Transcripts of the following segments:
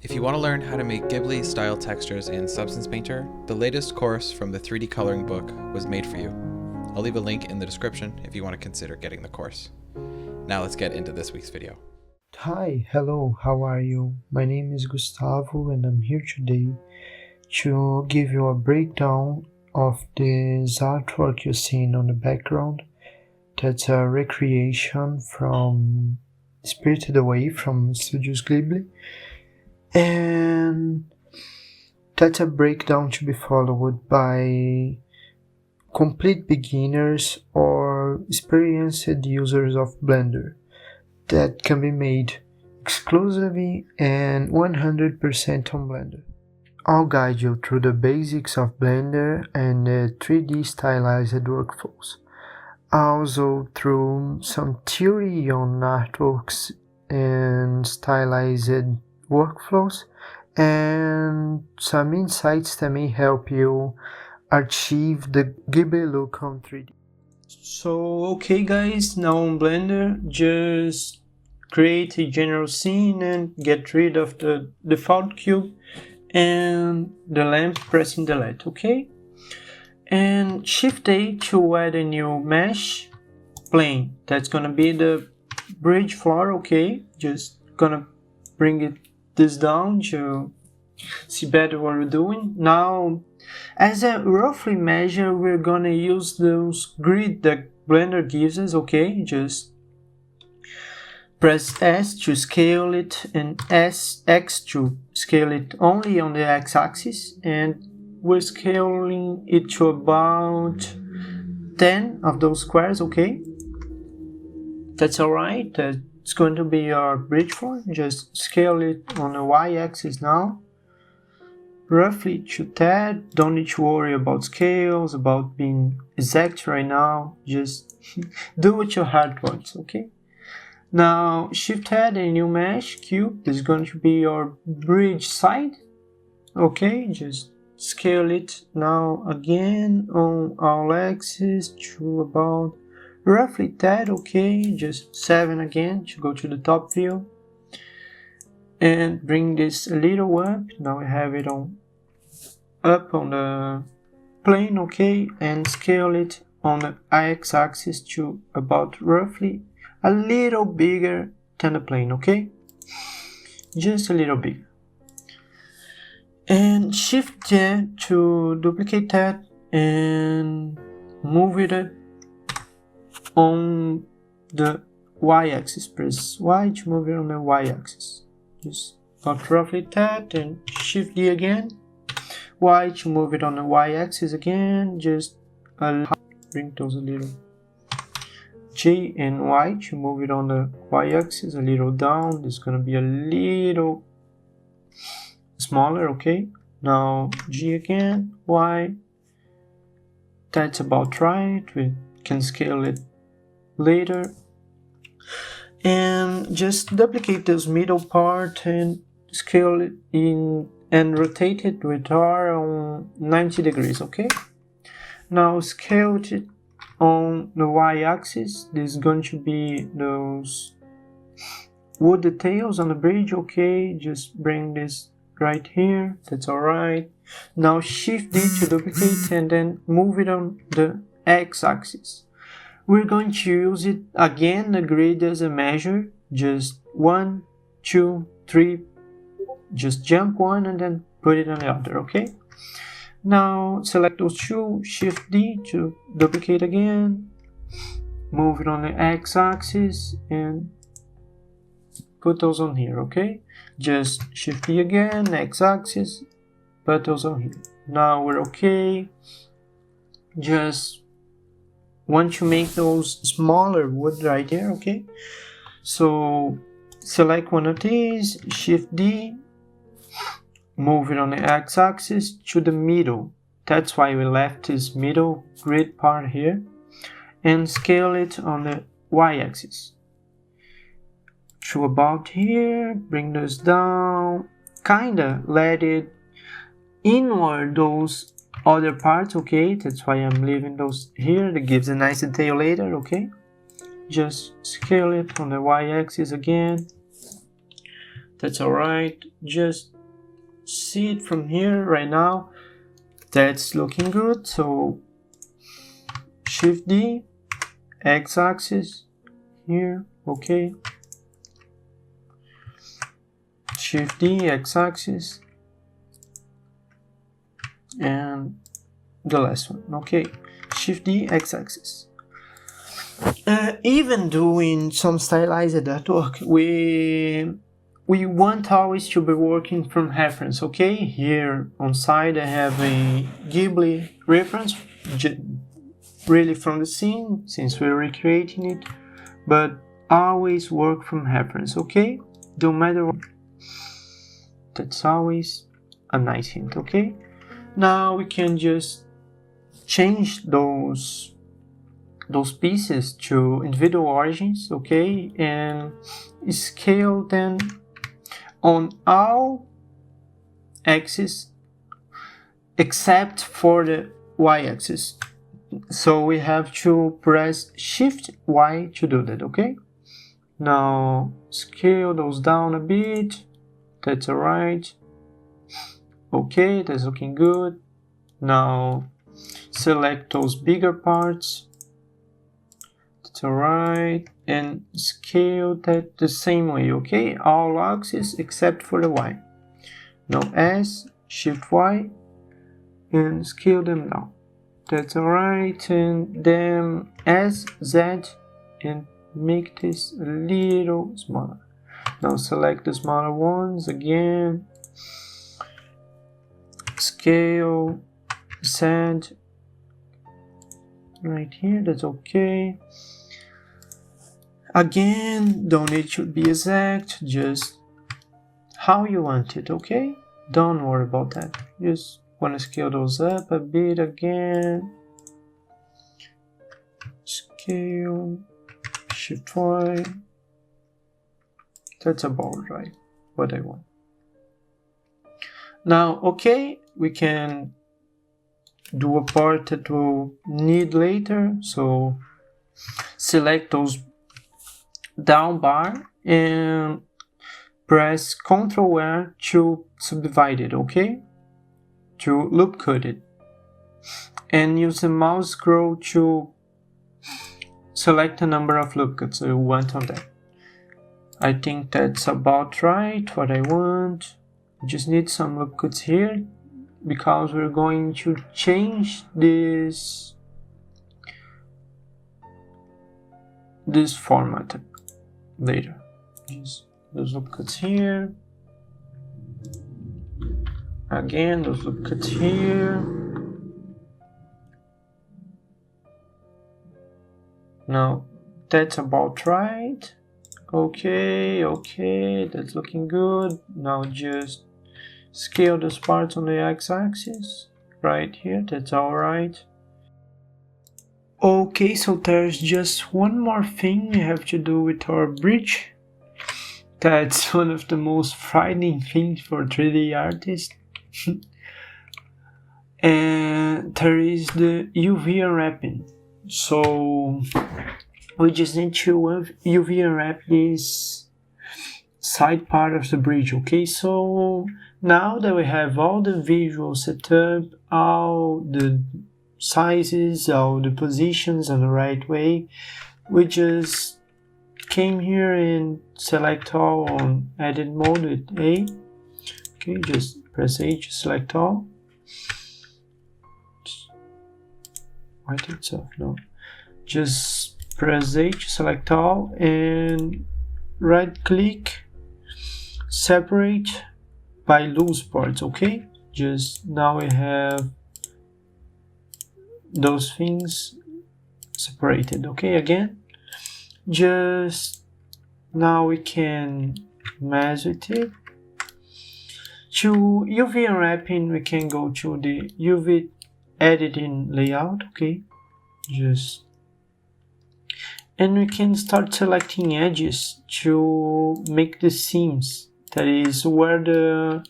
If you want to learn how to make Ghibli-style textures in Substance Painter, the latest course from the 3D coloring book was made for you. I'll leave a link in the description if you want to consider getting the course. Now let's get into this week's video. Hi, hello, how are you? My name is Gustavo and I'm here today to give you a breakdown of this artwork you're seeing on the background. That's a recreation from Spirited Away from Studios Ghibli. And that's a breakdown to be followed by complete beginners or experienced users of Blender that can be made exclusively and 100% on Blender. I'll guide you through the basics of Blender and the 3D stylized workflows. Also through some theory on artworks and stylized workflows and some insights that may help you achieve the Ghibli look on 3D. So okay guys, now on Blender, just create a general scene and get rid of the default cube and the lamp, pressing delete, okay? And Shift A to add a new mesh plane. That's gonna be the bridge floor, okay? Just gonna bring this down to see better what we're doing. Now, as a roughly measure, we're gonna use those grid that Blender gives us, okay? Just press S to scale it and X to scale it only on the x-axis, and we're scaling it to about 10 of those squares, okay? That's alright, that's going to be our bridge floor. Just scale it on the y-axis now. Roughly to that, don't need to worry about scales, about being exact right now, just do what your heart wants, okay? Now, Shift add a new mesh cube. This is going to be your bridge side, okay? Just scale it now again on all axes to about roughly that, okay? Just 7 again to go to the top view. And bring this a little up. Now we have it up on the plane, okay, and scale it on the x-axis to about roughly a little bigger than the plane, okay, just a little bigger. And Shift J to duplicate that and move it on the y-axis. Press Y to move it on the y-axis. Just about roughly that, and Shift D again. Y to move it on the y-axis again. Just bring those a little. J and Y to move it on the y-axis a little down. This is gonna be a little smaller, okay? Now G again, Y. That's about right. We can scale it later. And just duplicate this middle part and scale it in and rotate it with R on 90 degrees, okay? Now scale it on the y-axis. This is going to be those wood details on the bridge, okay? Just bring this right here, that's alright. Now Shift D to duplicate and then move it on the x-axis. We're going to use it again, the grid as a measure, just 1, 2, 3, just jump one and then put it on the other, okay? Now select those two, Shift D to duplicate again, move it on the x-axis and put those on here, okay? Just Shift D again, x-axis, put those on here. Now we're okay. Just want to make those smaller wood right there, okay? So select one of these, Shift D, move it on the x-axis to the middle. That's why we left this middle grid part here, and scale it on the y-axis to about here. Bring this down, kinda let it inward those other parts, okay? That's why I'm leaving those here. That gives a nice detail later, okay? Just scale it on the y-axis again That's alright. Just see it from here right now. That's looking good. So Shift D, X-axis here, okay. Shift D, X-axis, and the last one, okay. Shift D, X-axis. Even doing some stylized artwork, we want always to be working from reference, okay? Here on side I have a Ghibli reference, really from the scene, since we're recreating it, but always work from reference, okay? Don't matter what. That's always a nice hint, okay? Now we can just change those pieces to individual origins, okay? And scale them on all axes except for the y-axis. So we have to press Shift Y to do that, okay? Now scale those down a bit. That's alright. Okay, that's looking good. Now select those bigger parts. That's alright. And scale that the same way, okay? All axes except for the Y. Now S, Shift Y, and scale them down. That's alright. And then S, Z, and make this a little smaller. Now select the smaller ones again. Scale, Z, right here, that's okay. Again, don't need to be exact, just how you want it, okay? Don't worry about that. Just want to scale those up a bit again. Scale, Shift Y. That's about right, what I want. Now, okay, we can do a part that we'll need later. So select those down bar and press Ctrl R to subdivide it, okay? To loop cut it. And use the mouse scroll to select the number of loop cuts you want on that. I think that's about right, what I want. Just need some loop cuts here because we're going to change this format later. Just those loop cuts here. Again, those loop cuts here. Now that's about right. Okay, that's looking good. Now just scale those parts on the x-axis right here. That's all right. Okay, so there's just one more thing we have to do with our bridge. That's one of the most frightening things for 3D artists. And there is the UV unwrapping. So we just need to UV unwrap this side part of the bridge, okay? So now that we have all the visuals set up, all the sizes, all the positions on the right way, we just came here and select all on edit mode with A. Okay, just press A to select all. Right, it's off, no. Just press A to select all and right click, separate by loose parts, okay? Just now we have those things separated, okay? Again, just now we can mess with it. To UV unwrapping, we can go to the UV editing layout, okay? Just and we can start selecting edges to make the seams, that is where the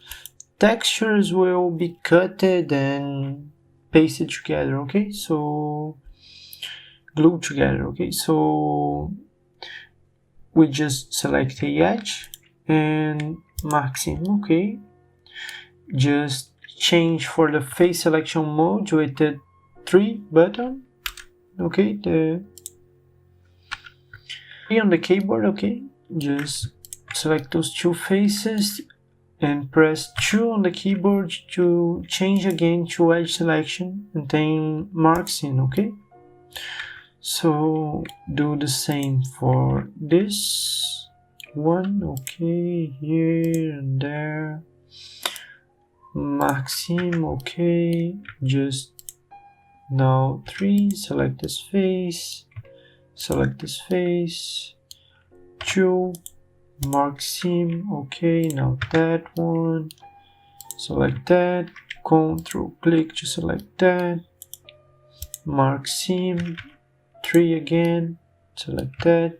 textures will be cutted and pasted together, okay? So glued together, okay? So we just select the edge and maximum, okay. Just change for the face selection mode with the 3 button, okay, the 3 on the keyboard, okay. Just select those 2 faces and press 2 on the keyboard to change again to edge selection and then marks in, okay. So do the same for this one, okay, here and there. Maxim, okay, just now 3, select this face, 2, Maxim, okay, now that one, select that, Ctrl click to select that, Maxim, 3 again, select that,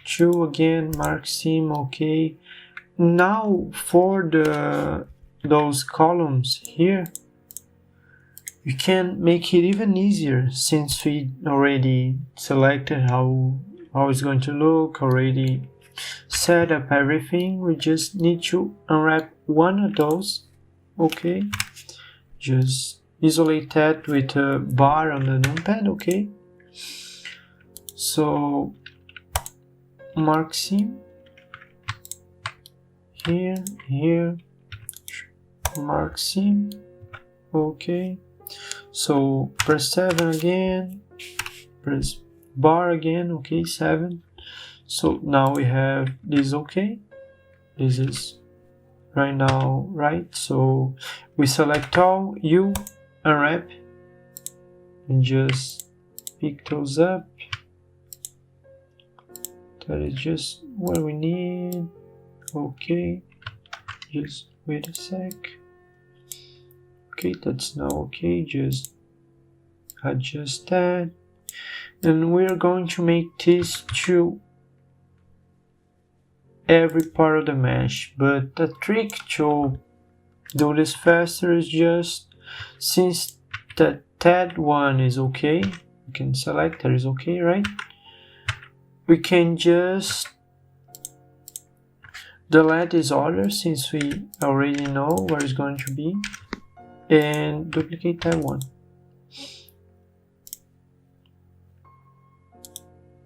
2 again, Maxim, okay. Now for those columns here, you can make it even easier since we already selected how it's going to look, already set up everything. We just need to unwrap one of those, okay. Just isolate that with a bar on the numpad, okay. So Maxim, here, Maxim, okay. So press 7 again, press bar again, okay, 7. So now we have this, okay. This is right now right. So we select all, you unwrap, and just pick those up. That is just what we need. Okay, just wait a sec. Okay, that's now okay. Just adjust that, and we're going to make this to every part of the mesh. But the trick to do this faster is just, since that one is okay, you can select that is okay, right? We can just delete this order since we already know where it's going to be, and duplicate that one.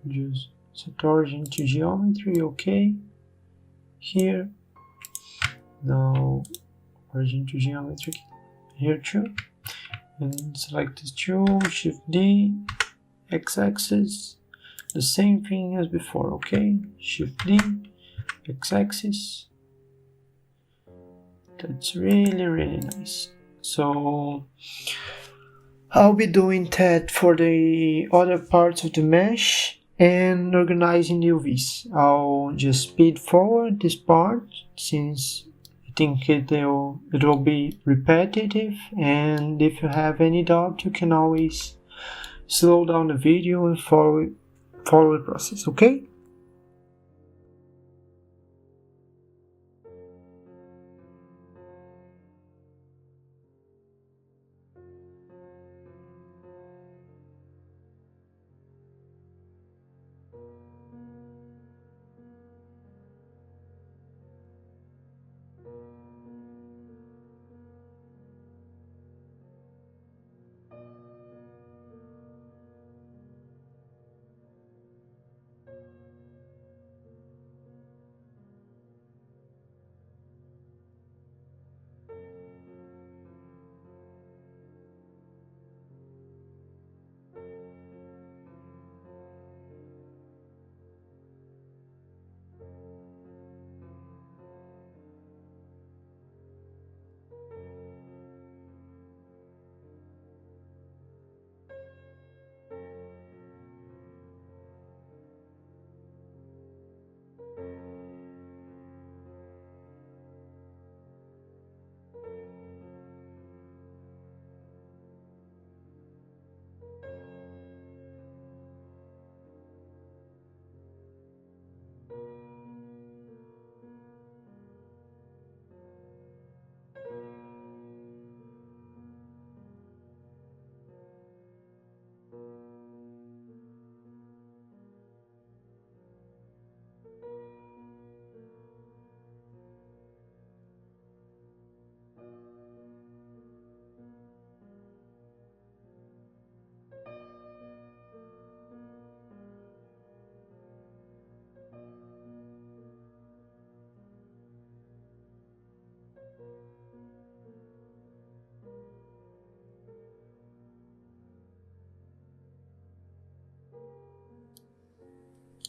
Just set origin to geometry, okay. Here, now origin to geometry here too, and select this tool, Shift D, x-axis, the same thing as before, okay. Shift D, x-axis. That's really nice. So I'll be doing that for the other parts of the mesh and organizing the UVs. I'll just speed forward this part since I think it will be repetitive, and if you have any doubt you can always slow down the video and follow the process, okay?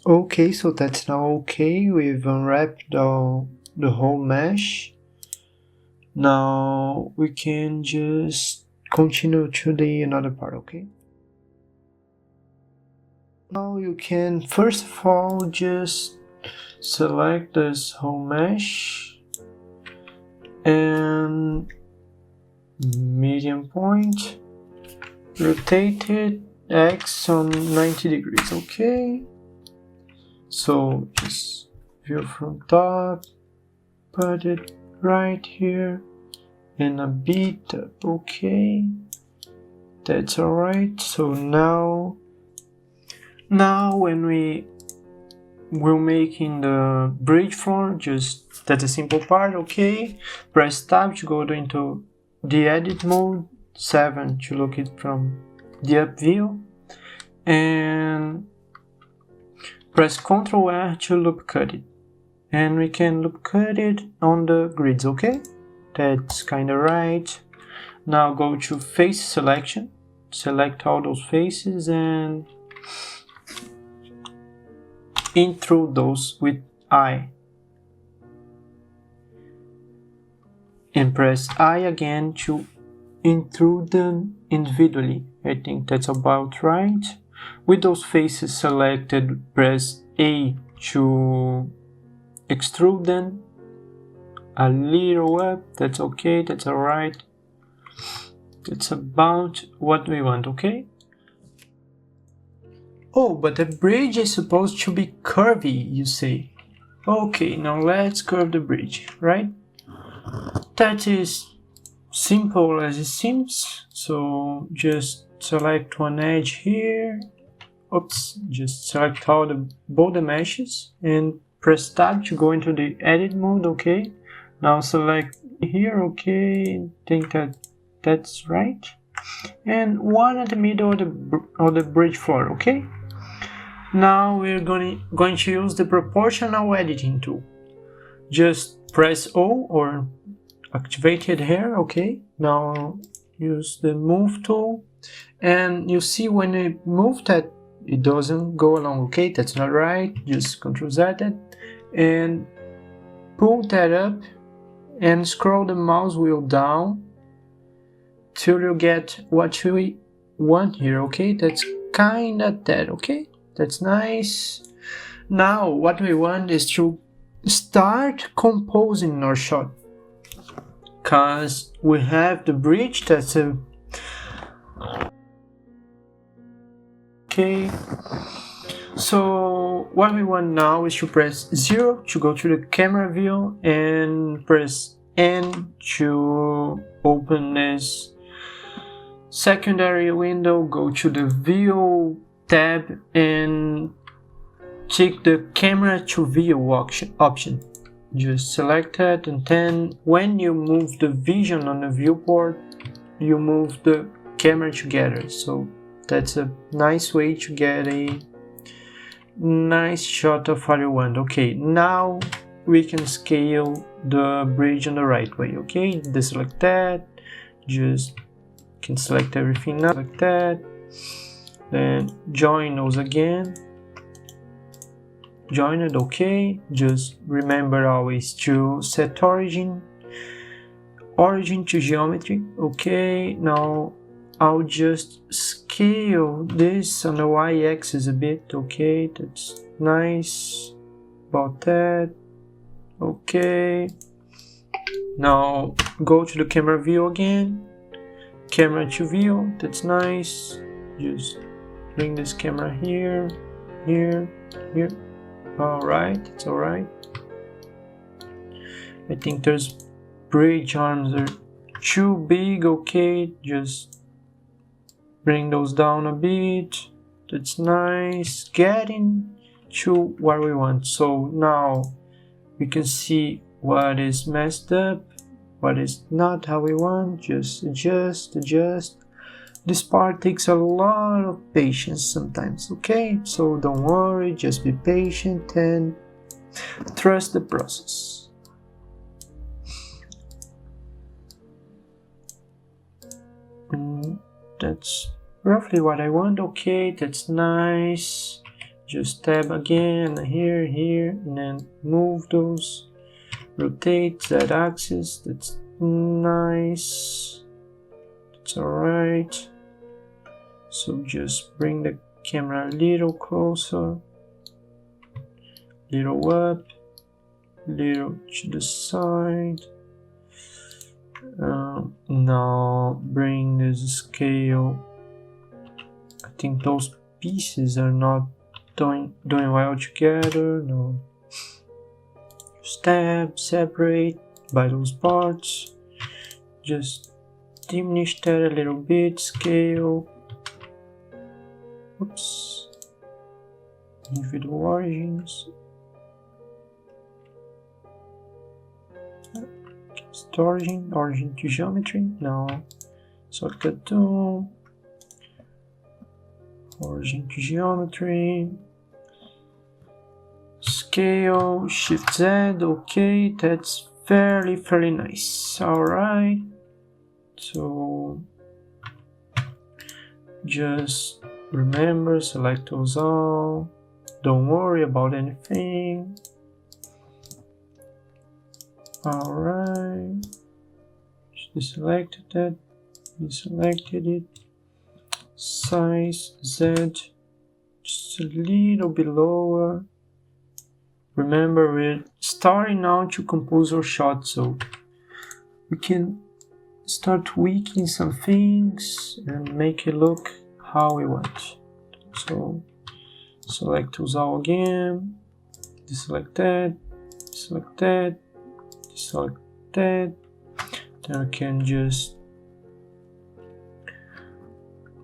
Okay, so that's now okay. We've unwrapped the whole mesh. Now we can just continue to the another part, okay? Now you can first of all just select this whole mesh and medium point, rotate it X on 90 degrees, okay? So just view from top, put it right here and a bit up, okay? That's alright. So now when we're making the bridge floor, just that's a simple part, okay? Press tab to go into the edit mode, 7 to look it from the up view, and press Ctrl R to loop cut it. And we can loop cut it on the grids, okay? That's kinda right. Now go to face selection, select all those faces and intrude those with I. And press I again to intrude them individually. I think that's about right. With those faces selected, press A to extrude them a little up. That's okay, that's alright. That's about what we want, okay? Oh, but the bridge is supposed to be curvy, you say. Okay, now let's curve the bridge, right? That is simple as it seems. So just select one edge here. Oops, just select all both the meshes and press tab to go into the edit mode, okay? Now select here, okay, think that's right. And one at the middle of the bridge floor, okay? Now we're going to use the proportional editing tool. Just press O or activate it here, okay? Now use the move tool and you see when I move that it doesn't go along, okay? That's not right. Just Ctrl Z it and pull that up and scroll the mouse wheel down till you get what we want here, okay? That's kinda that, okay? That's nice. Now what we want is to start composing our shot, because we have the bridge that's a okay. So what we want now is to press 0 to go to the camera view and press N to open this secondary window, go to the view tab and check the camera to view option. Just select that and then when you move the vision on the viewport, you move the camera together. So that's a nice way to get a nice shot of what you want. Okay, now we can scale the bridge on the right way, okay? Deselect that, just can select everything now, like that, then join those again, join it, okay? Just remember always to set origin to geometry, okay? Now I'll just scale this on the y-axis a bit, okay? That's nice, about that, okay? Now go to the camera view again, camera to view, that's nice. Just bring this camera here, here, here. Alright, it's alright. I think there's bridge arms are too big, okay? Just bring those down a bit. That's nice. Getting to what we want. So now we can see what is messed up, what is not how we want. Just adjust. This part takes a lot of patience sometimes, okay? So don't worry, just be patient and trust the process. That's roughly what I want, okay? That's nice. just tab again here, and then move those, rotate that axis. That's nice, that's alright. So just bring the camera a little closer, little up, little to the side. Now bring this scale. I think those pieces are not doing well together. No. Stab, separate by those parts. Just diminish that a little bit. Scale. Oops. Individual origins. Origin to geometry. No. Shortcut Toon. Origin to geometry. Scale, Shift Z. Okay, that's fairly nice. Alright. So just remember, select those all. Don't worry about anything. Alright. Deselected that. Deselected it. Size Z. Just a little bit lower. Remember, we're starting now to compose our shot, so we can start tweaking some things and make it look how we want. So select those all again. Deselect that. Select that. Select that. Then I can just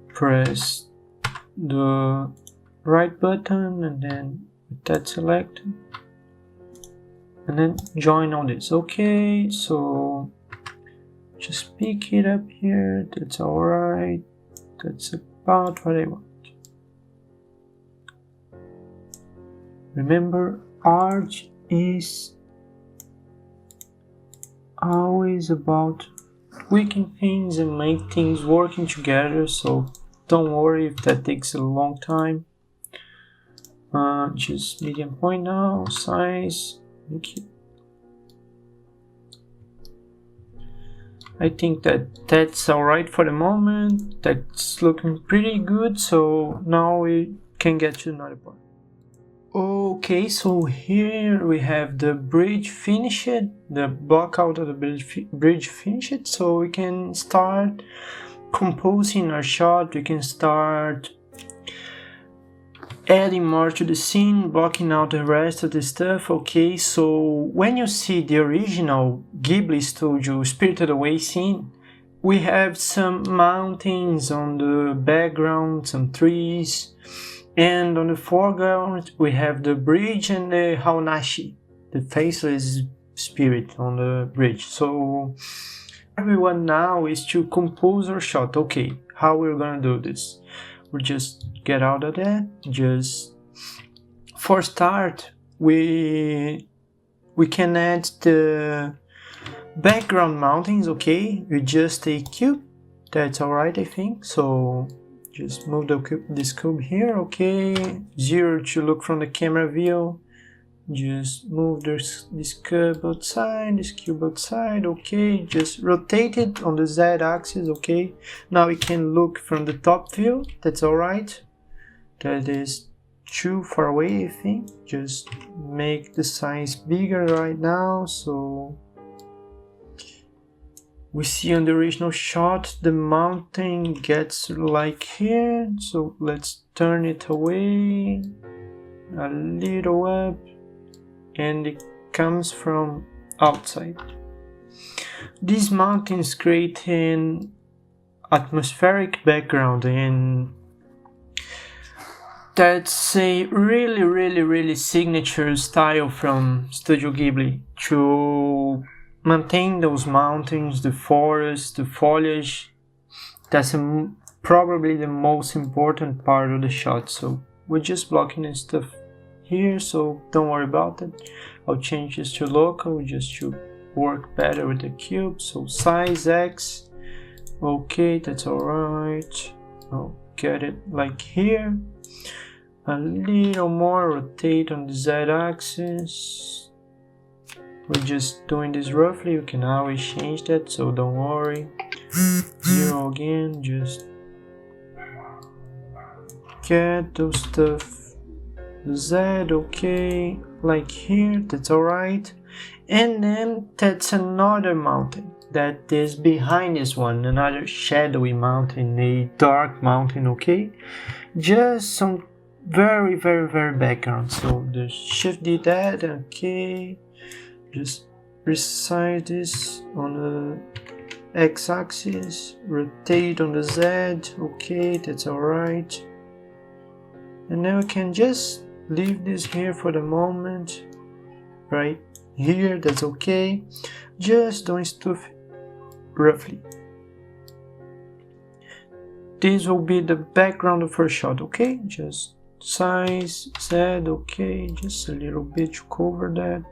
press the right button and then with that selected, and then join all this. Okay, so just pick it up here. That's alright. That's about what I want. Remember, art is always about tweaking things and make things working together, so don't worry if that takes a long time. Just medium point now, size. Thank you. I think that's alright for the moment. That's looking pretty good, so now we can get to another part. Okay, so here we have the bridge finished, the block out of the bridge finished, so we can start composing our shot. We can start adding more to the scene, blocking out the rest of the stuff. Okay, so when you see the original Ghibli Studio Spirited Away scene, we have some mountains on the background, some trees. And on the foreground, we have the bridge and the Haunashi, the faceless spirit on the bridge. So everyone now is to compose our shot. Okay, how we're gonna do this? We just get out of that. Just for start, we can add the background mountains. Okay, with just a cube. That's alright, I think. So just move this cube here, okay. 0 to look from the camera view. Just move this cube outside, okay. Just rotate it on the Z axis, okay. Now we can look from the top view, that's alright. That is too far away, I think. Just make the size bigger right now, so we see on the original shot the mountain gets like here, so let's turn it away a little up, and it comes from outside. These mountains create an atmospheric background, and that's a really signature style from Studio Ghibli to maintain those mountains, the forest, the foliage. That's probably the most important part of the shot. So we're just blocking this stuff here, so don't worry about it. I'll change this to local just to work better with the cube. So size X, okay, that's alright. I'll get it like here. a little more, rotate on the z-axis. We're just doing this roughly, you can always change that, so don't worry. 0 again, just get those stuff. Z, okay, like here, that's alright. And then that's another mountain that is behind this one, another shadowy mountain, a dark mountain, okay? Just some very background. So just shift did that, okay. Just resize this on the x-axis, rotate on the z, okay, that's alright. And now we can just leave this here for the moment, right here, that's okay. Just doing stuff roughly. This will be the background of our shot, okay? Just size, Z, okay, just a little bit to cover that.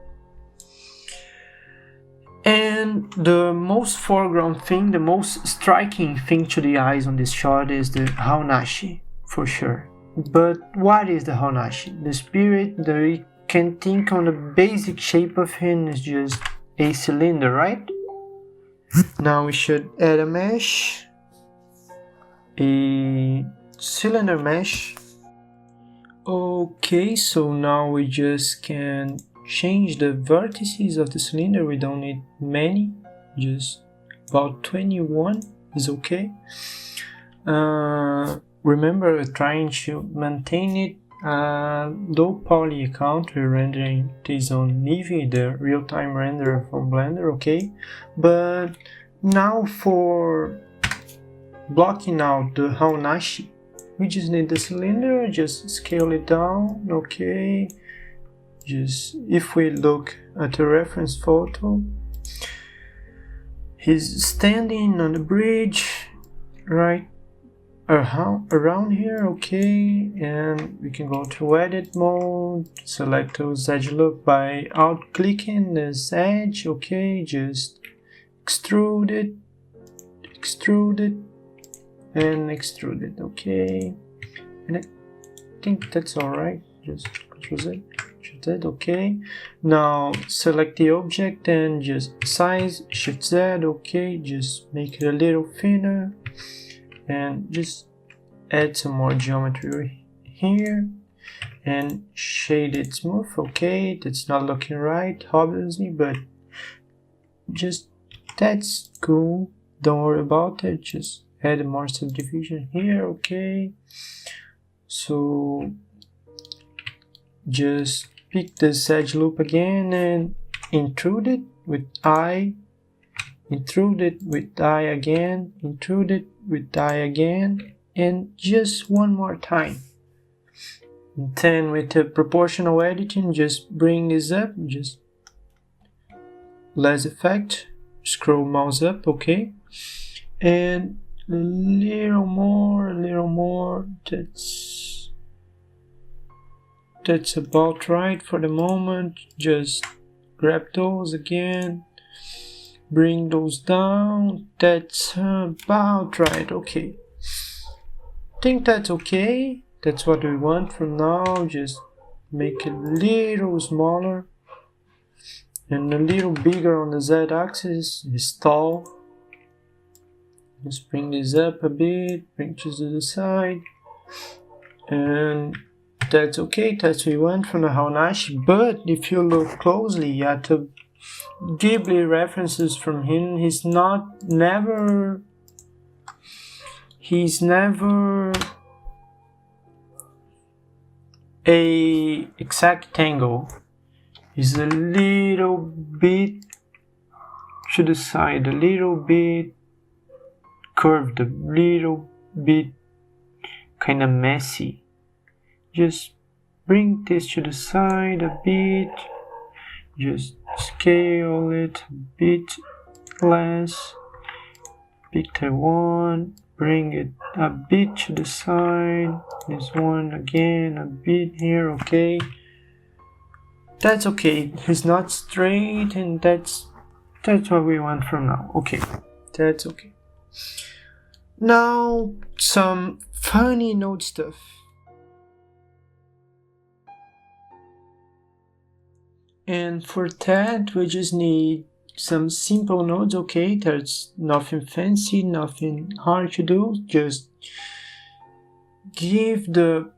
And the most foreground thing, the most striking thing to the eyes on this shot is the Haunashi, for sure. But what is the Haunashi? The spirit that we can think on the basic shape of him is just a cylinder, right? Now we should add a mesh, a cylinder mesh. Okay, so now we just can change the vertices of the cylinder. We don't need many, just about 21 is okay. Remember, we're trying to maintain it low poly account. We're rendering this on Eevee, the real-time renderer from Blender, okay? But now for blocking out the Haunashi, we just need the cylinder, just scale it down, okay? Just if we look at the reference photo, he's standing on the bridge, right? Around here, okay, and we can go to edit mode, select those edge loop by out clicking this edge, okay, just extrude it, and extrude it, okay, and I think that's alright. Just Ctrl Z, Shift Z, okay. Now select the object and just size, Shift Z, okay, just make it a little thinner. And just add some more geometry here and shade it smooth, okay. That's not looking right obviously, but just that's cool, don't worry about it. Just add more subdivision here, okay. So just pick this edge loop again and intrude it with I, intrude it with I again, intrude it with I again, and just one more time. And then with the proportional editing, just bring this up, just less effect, scroll mouse up, okay, and a little more, that's about right for the moment. Just grab those again, bring those down, that's about right, okay. Think that's okay, that's what we want from now. Just make it a little smaller and a little bigger on the z-axis, install. Just bring this up a bit, bring this to the side, and that's okay, that's what we want from the Haunashi. But if you look closely at the Ghibli references from him, he's never a exact angle. He's a little bit to the side, a little bit curved, a little bit kind of messy. Just bring this to the side a bit, just scale it a bit less, pick that one, bring it a bit to the side, this one again a bit here, okay. That's okay, it's not straight, and that's what we want from now, okay, that's okay. Now some funny note stuff. And for that, we just need some simple nodes, okay? There's nothing fancy, nothing hard to do. Just give the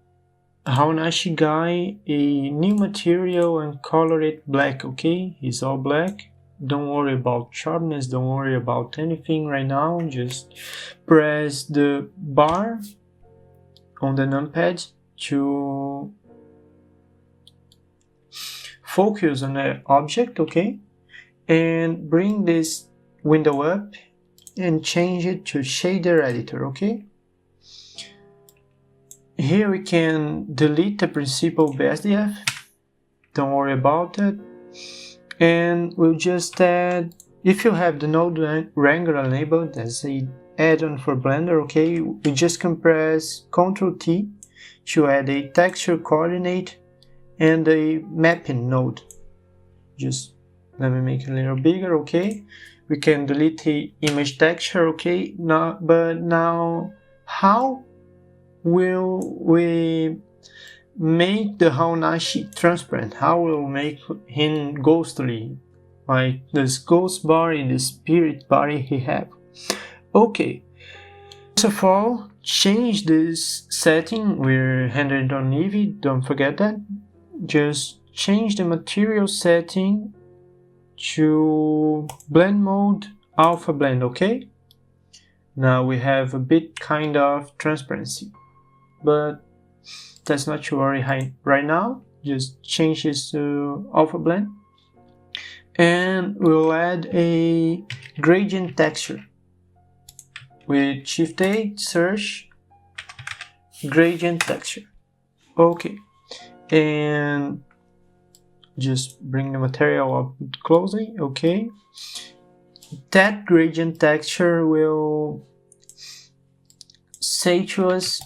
Haunashi guy a new material and color it black, okay? He's all black. Don't worry about sharpness, don't worry about anything right now. Just press the bar on the numpad to focus on the object, okay? And bring this window up and change it to shader editor, okay? Here we can delete the principal BSDF, don't worry about it. And we'll just add, if you have the node wrangler enabled as a add-on for Blender, okay, we just can press Ctrl T to add a texture coordinate and a mapping node. Just let me make it a little bigger, okay. We can delete the image texture, okay. Now how will we make the Haunashi transparent? How will we make him ghostly, like this ghost body, the spirit body he have? Okay, first of all, change this setting. We're rendered on Eevee, don't forget that. Just change the material setting to blend mode alpha blend, okay? Now we have a bit kind of transparency, but that's not to worry right now. Just change this to alpha blend and we'll add a gradient texture with Shift A, search gradient texture. Okay, and just bring the material up closely, okay. That gradient texture will say to us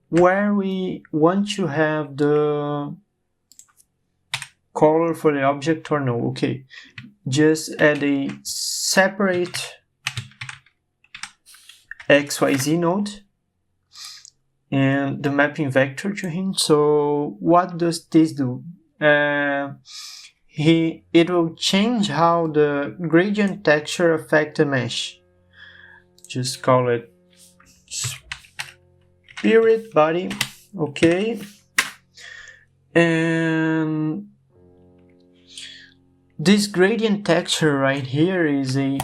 where we want to have the color for the object or no, okay. Just add a separate XYZ node and the mapping vector to him. So what does this do? It will change how the gradient texture affect the mesh. Just call it spirit body, okay. And this gradient texture right here is a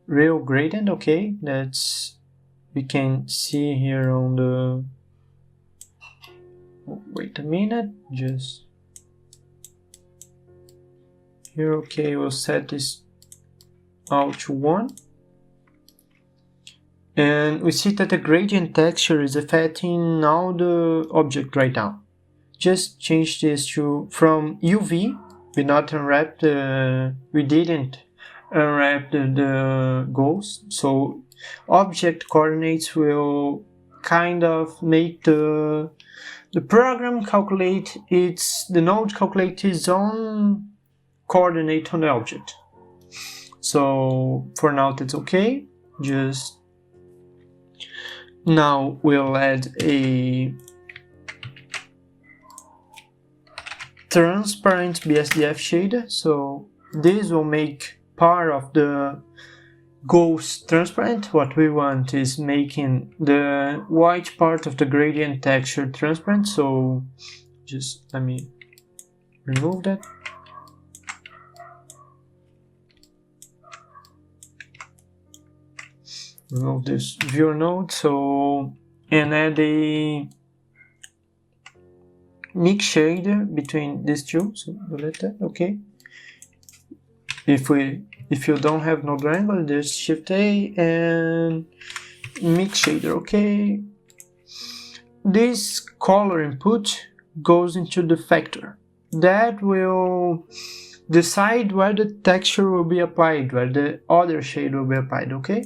real gradient, okay. That's, we can see here on the, wait a minute, just here, okay. We'll set this out to 1 and we see that the gradient texture is affecting all the object right now. Just change this to from UV. We not unwrap the, we didn't unwrap the ghost, so object coordinates will kind of make the program calculate the node calculate its own coordinate on the object. So for now that's okay. Just now we'll add a transparent BSDF shader, so this will make part of the ghost transparent. What we want is making the white part of the gradient texture transparent, so just let me remove that. Remove this viewer node, so, and add a mix shader between these two, so delete that, okay. If you don't have node wrangler, there's Shift A and mix shader, okay. This color input goes into the factor. That will decide where the texture will be applied, where the other shade will be applied, okay.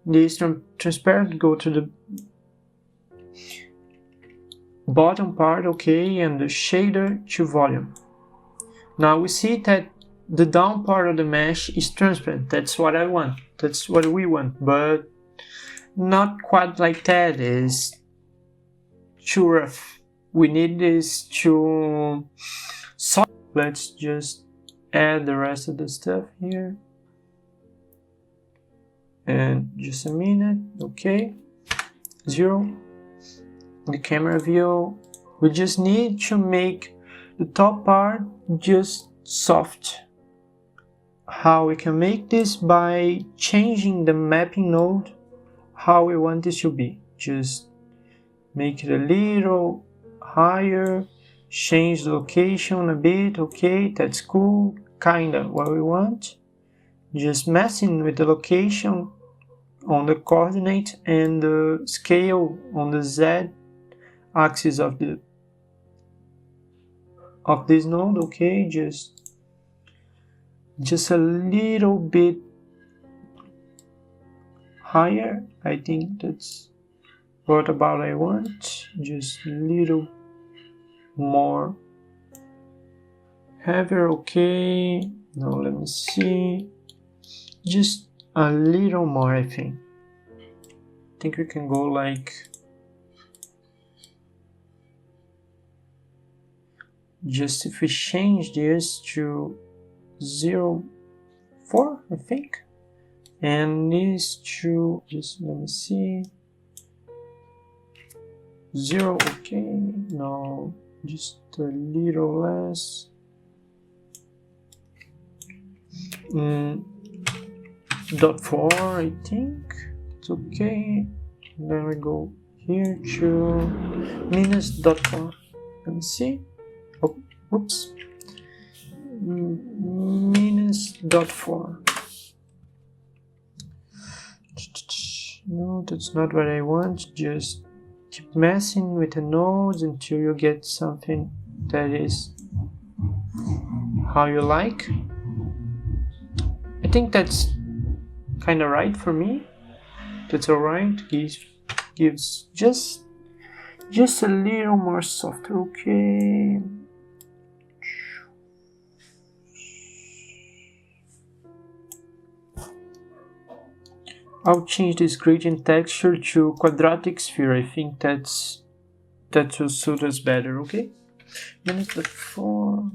This transparent go to the bottom part, okay, and the shader to volume. Now we see that the down part of the mesh is transparent. That's what I want. That's what we want, but not quite like that. Is too rough. We need this to solve. Let's just add the rest of the stuff here. And just a minute, okay. 0. The camera view, we just need to make the top part just soft. How we can make this? By changing the mapping node, how we want this to be. Just make it a little higher, change the location a bit, okay, that's cool, kinda what we want. Just messing with the location on the coordinate and the scale on the Z axis of this node, okay, just a little bit higher. I think that's what about I want. Just a little more heavier, okay. Now let me see. Just a little more, I think. I think we can go like just if we change this to 0.4, I think, and this to just let me see 0, okay. No, just a little less. Dot 4, I think it's okay. Then we go here to minus dot 4. Let me see. Oh, oops. Minus dot 4. No, that's not what I want. Just keep messing with the nodes until you get something that is how you like. I think that's kind of right for me. That's alright. Gives just a little more softer, okay. I'll change this gradient texture to quadratic sphere. I think that will suit us better, okay. Minus the 4,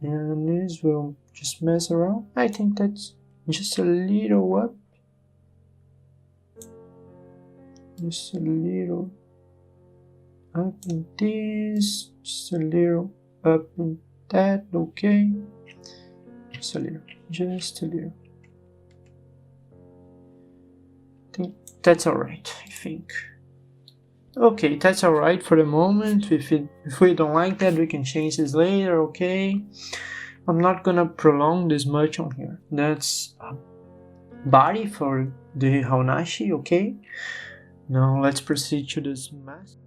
and this will just mess around. I think that's just a little up. Just a little up in this, just a little up in that, okay. Just a little. I think that's alright, I think. Okay, that's alright for the moment. If we don't like that, we can change this later, okay. I'm not gonna prolong this much on here. That's body for the Haunashi, okay. Now let's proceed to this mask.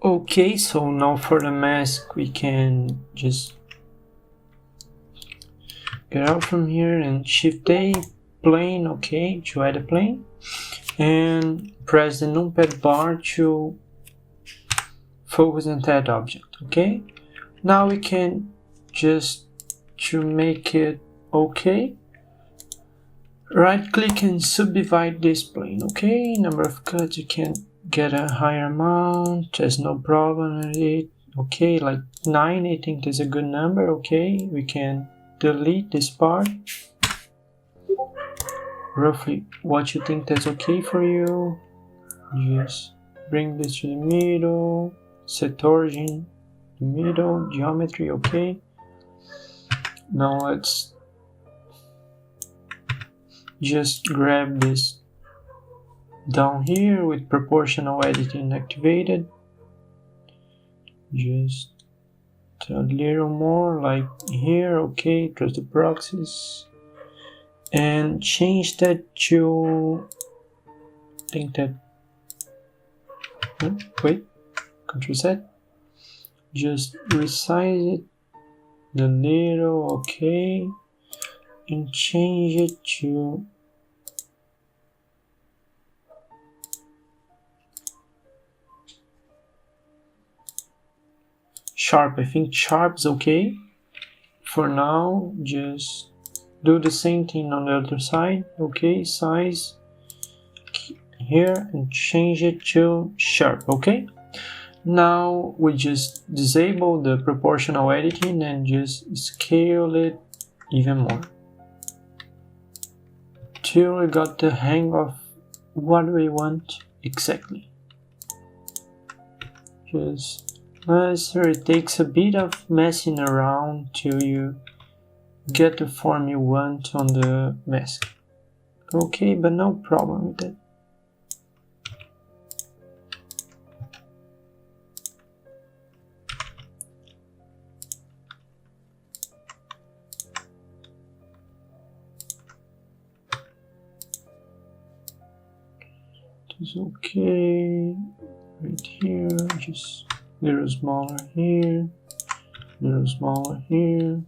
Okay, so now for the mask we can just get out from here and shift A, plane, okay, to add a plane, and press the numpad bar to focus on that object, okay. Now we can just, to make it okay, right click and subdivide this plane, okay. Number of cuts, you can get a higher amount, there's no problem with it, okay, like 9, I think that's a good number, okay. We can delete this part, roughly what you think that's okay for you. Just bring this to the middle, set origin, the middle, geometry, okay. Now let's just grab this down here with proportional editing activated, just a little more like here, okay, trust the proxies, and change that to, I think that, wait, Ctrl Z, just resize it a little, okay, and change it to sharp. I think sharp is okay for now. Just do the same thing on the other side, okay, size here and change it to sharp, okay. Now we just disable the proportional editing and just scale it even more till we got the hang of what we want exactly. Just it takes a bit of messing around till you get the form you want on the mask. Okay, but no problem with it. It's okay. Right here, just a little smaller here, a little smaller here.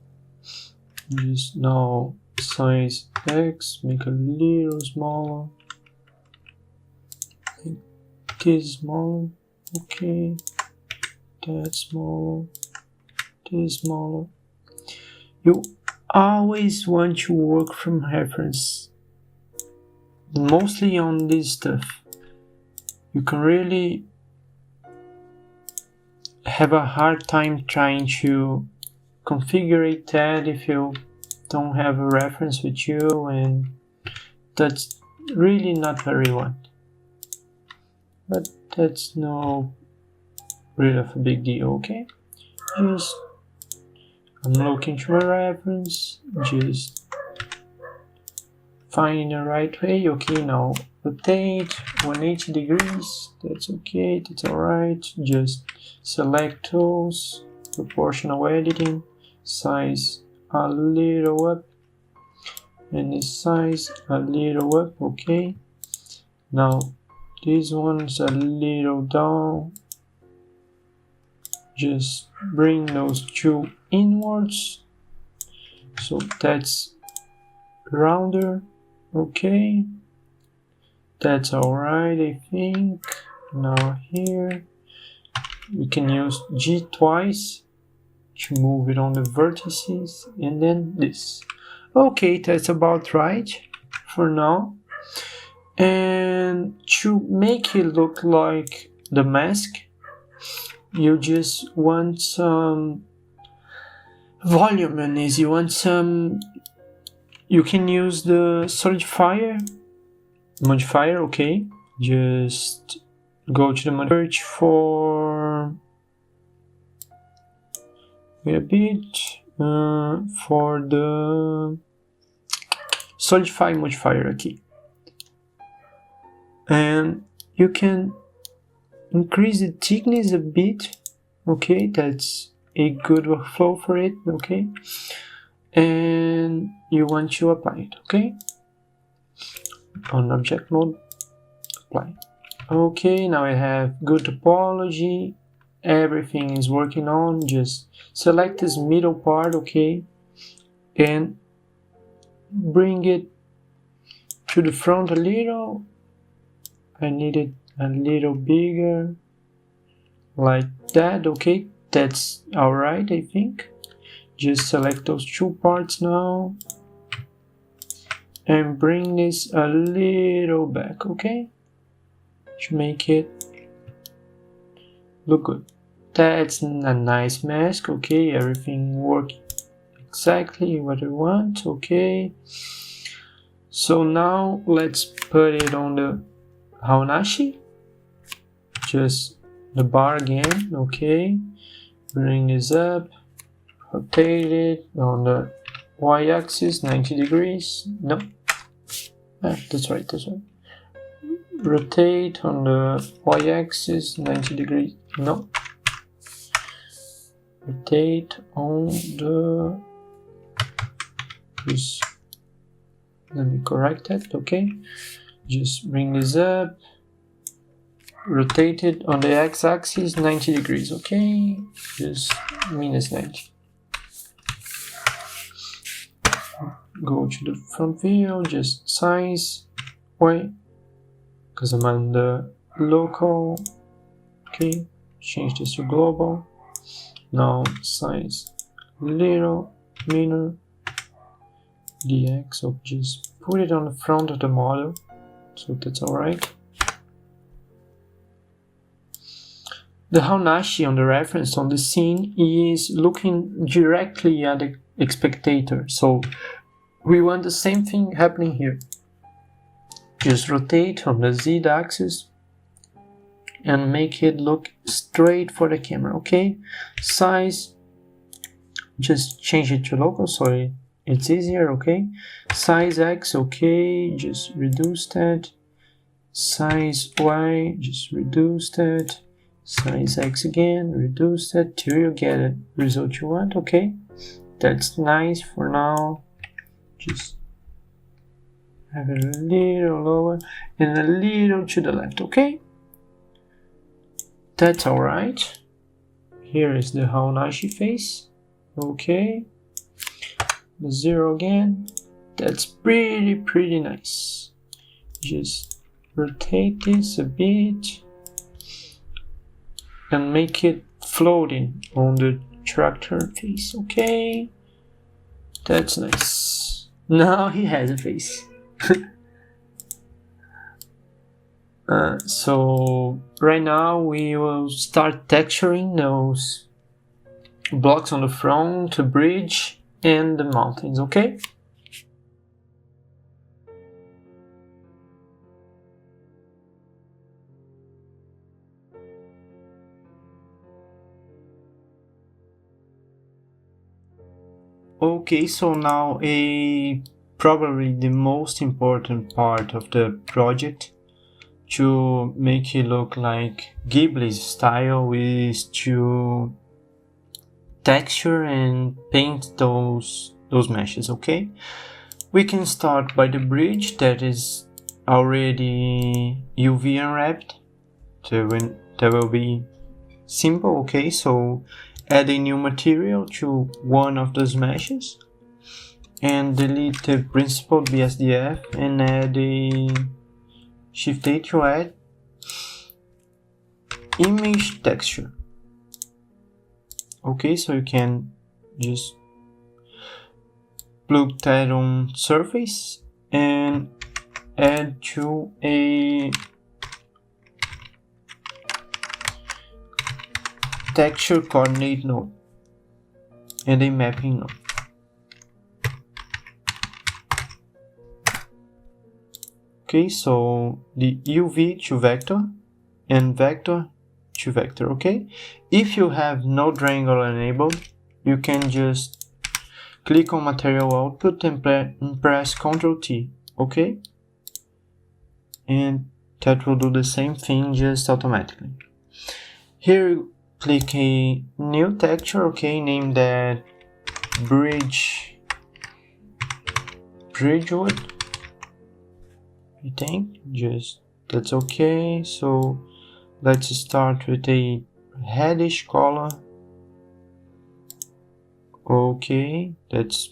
Just now size X, make a little smaller. This smaller, okay. That smaller, this smaller. You always want to work from reference, mostly on this stuff. You can really have a hard time trying to configure that if you don't have a reference with you, and that's really not what we want. But that's no really of a big deal, okay? Just I'm looking to a reference, just finding the right way. Okay, now rotate 180 degrees, that's okay, that's alright. Just select tools, proportional editing, size a little up, and this size a little up, okay. Now this one's a little down, just bring those two inwards, so that's rounder, okay. That's alright, I think. Now here we can use G twice to move it on the vertices, and then this. Okay, that's about right for now. And to make it look like the mask, you just want some volume in this. You want some. You can use the modifier, okay. Just go to the search for. Wait a bit. For the solidify modifier, okay. And you can increase the thickness a bit, okay. That's a good workflow for it, okay. And you want to apply it, okay. On object mode, apply. Okay, now I have good topology, everything is working on. Just select this middle part, okay, and bring it to the front a little. I need it a little bigger, like that, okay. That's alright, I think. Just select those two parts now and bring this a little back, okay, to make it look good. That's a nice mask, okay. Everything works exactly what I want, okay. So now let's put it on the Haunashi. Just the bar again, okay. Bring this up, rotate it on the y-axis 90 degrees. No, that's right. Rotate on the y-axis 90 degrees. No, rotate on the. Just let me correct that, okay. Just bring this up, rotate it on the x-axis 90 degrees, okay. Just minus 90. Go to the front view, just size Y, because I'm on the local, okay. Change this to global. Now size little minor dx, so just put it on the front of the model, so that's alright. the Haunashi on the reference on the scene is looking directly at the spectator. So we want the same thing happening here. Just rotate on the Z axis and make it look straight for the camera, okay? Size, just change it to local so it's easier, okay? Size X, okay, just reduce that. Size Y, just reduce that. Size X again, reduce that till you get a result you want, okay? That's nice for now. Just have it a little lower and a little to the left, okay? That's alright. Here is the Haunashi face, okay? The 0 again. That's pretty nice. Just rotate this a bit and make it floating on the tractor face, okay? That's nice. Now he has a face. So right now we will start texturing those blocks on the front, the bridge, and the mountains, okay? Okay, so now probably the most important part of the project to make it look like Ghibli's style is to texture and paint those meshes, okay? We can start by the bridge that is already UV unwrapped. That will be simple, okay? So add a new material to one of those meshes and delete the principled BSDF and add a Shift A to add image texture. Okay, so you can just plug that on surface and add to a texture coordinate node and a mapping node. Okay, so the UV to vector and vector to vector, okay? If you have no triangle enabled, you can just click on material output and press Ctrl T, okay? And that will do the same thing just automatically. Here, click a new texture, okay? Name that Bridgewood. I think just that's okay. So let's start with a reddish color. Okay, that's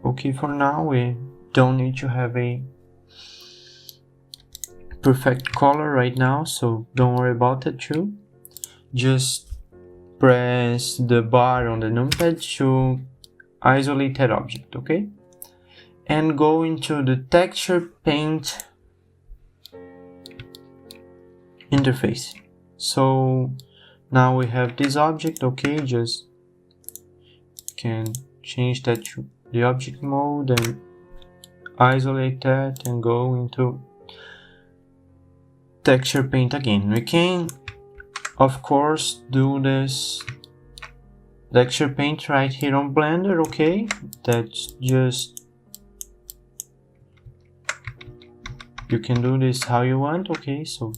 okay for now. We don't need to have a perfect color right now, so don't worry about that too. Just press the bar on the numpad to isolate that object, okay? And go into the texture paint interface. So now we have this object, okay? Just can change that to the object mode and isolate that and go into texture paint again. We can of course do this texture paint right here on Blender, okay? That's just, you can do this how you want, okay? So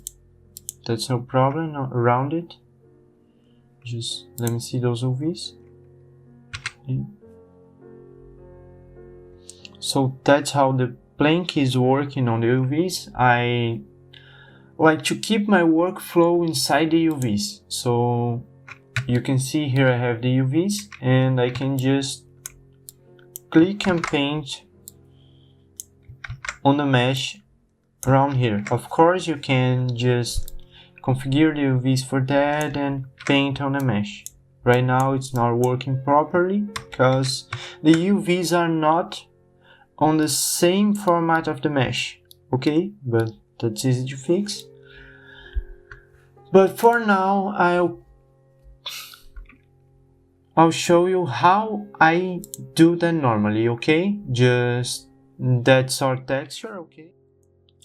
that's no problem around it. Just let me see those UVs. So that's how the plank is working on the UVs. I like to keep my workflow inside the UVs. So you can see here I have the UVs and I can just click and paint on the mesh around here. Of course you can just configure the UVs for that and paint on the mesh. Right now it's not working properly because the UVs are not on the same format of the mesh, okay? But that's easy to fix. But for now, I'll show you how I do that normally, okay? Just that's our texture, okay?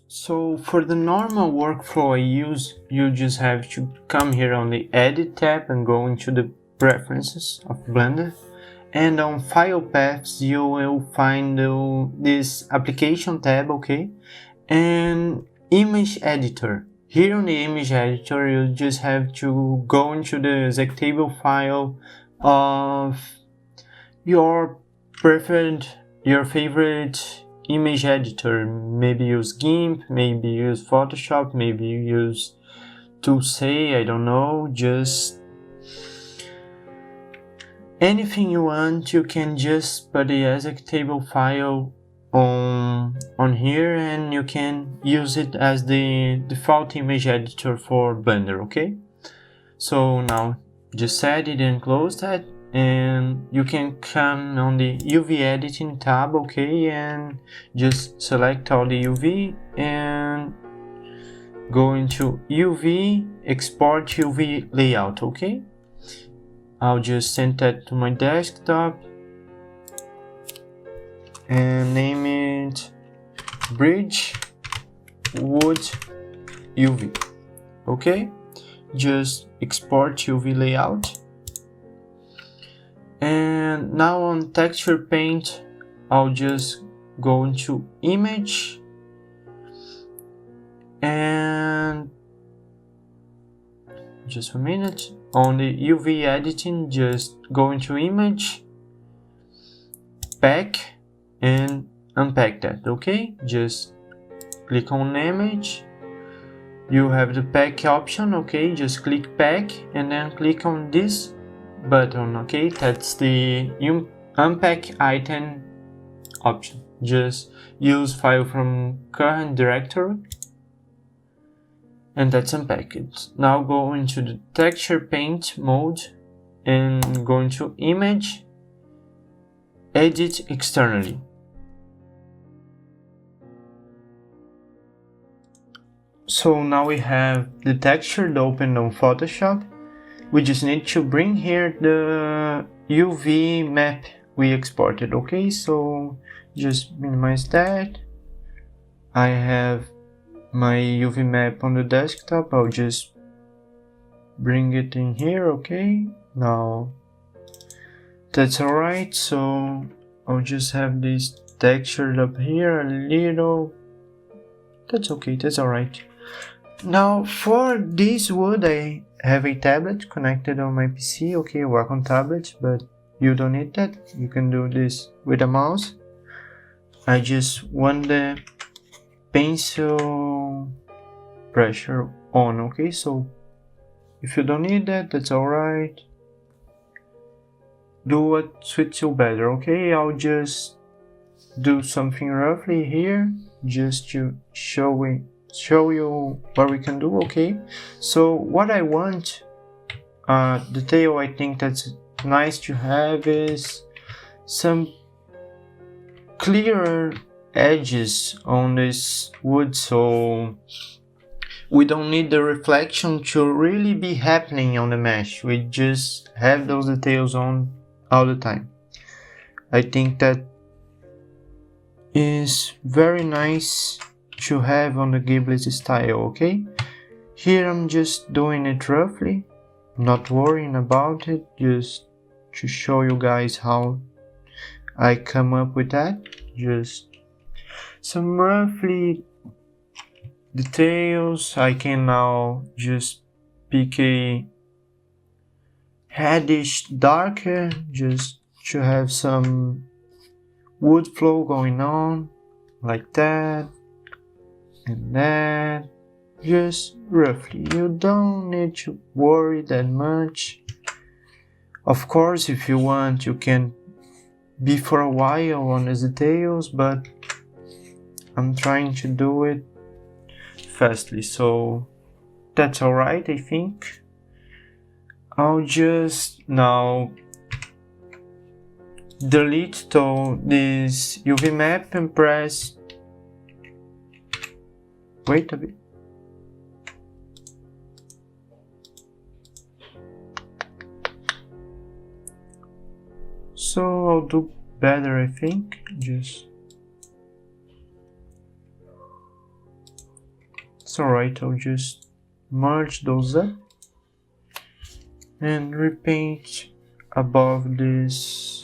So for the normal workflow I use, you just have to come here on the Edit tab and go into the Preferences of Blender. And on File Paths, you will find this Application tab, okay? And Image Editor. Here on the Image Editor, you just have to go into the executable file of your favorite image editor. Maybe use GIMP, maybe use Photoshop, maybe use Toon, I don't know, just anything you want. You can just put the executable file on here and you can use it as the default image editor for Blender, okay? So now just set it and close that, and you can come on the UV editing tab, okay, and just select all the UV and go into UV, export UV layout, okay? I'll just send that to my desktop and name it Bridge Wood UV, okay? Just export UV layout. And now on texture paint, I'll just go into image and just a minute. On the UV editing, just go into image, pack and unpack that, okay? Just click on image. You have the pack option, okay? Just click pack and then click on this button, okay? That's the unpack item option. Just use file from current directory and that's unpack it. Now go into the texture paint mode and go into image, edit externally. So now we have the texture opened on Photoshop. We just need to bring here the UV map we exported, okay? So just minimize that. I have my UV map on the desktop. I'll just bring it in here, okay? Now that's alright. So I'll just have this textured up here a little. That's okay, that's alright. Now for this wood, I have a tablet connected on my PC, okay, work on tablet, but you don't need that. You can do this with a mouse. I just want the pencil pressure on, okay? So if you don't need that, that's alright. Do what suits you better, okay? I'll just do something roughly here just to show you what we can do, okay? So what I want, detail I think that's nice to have is some clearer edges on this wood, so we don't need the reflection to really be happening on the mesh. We just have those details on all the time. I think that is very nice to have on the Ghibli-Style, okay? Here I'm just doing it roughly, not worrying about it, just to show you guys how I come up with that. Just some roughly details. I can now just pick a reddish darker just to have some wood flow going on like that and that, just roughly. You don't need to worry that much. Of course, if you want, you can be for a while on the details, but I'm trying to do it fastly, so that's alright, I think. I'll just now delete this UV map and press, wait a bit, so I'll do better, I think. It's alright, I'll just merge those up and repaint above this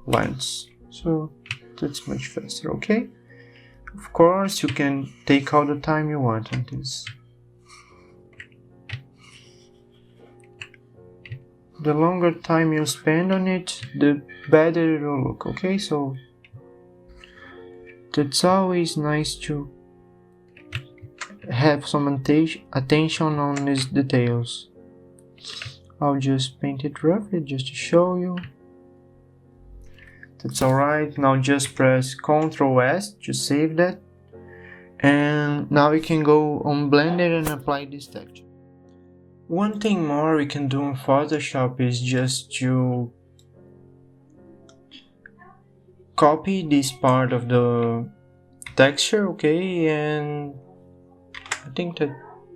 lines, so that's much faster. Okay, of course you can take all the time you want on this. The longer time you spend on it, the better it will look. Okay, so that's always nice to have some attention on these details. I'll just paint it roughly just to show you. That's alright. Now just press Ctrl S to save that. And now we can go on Blender and apply this texture. One thing more we can do in Photoshop is just to copy this part of the texture, okay, and I think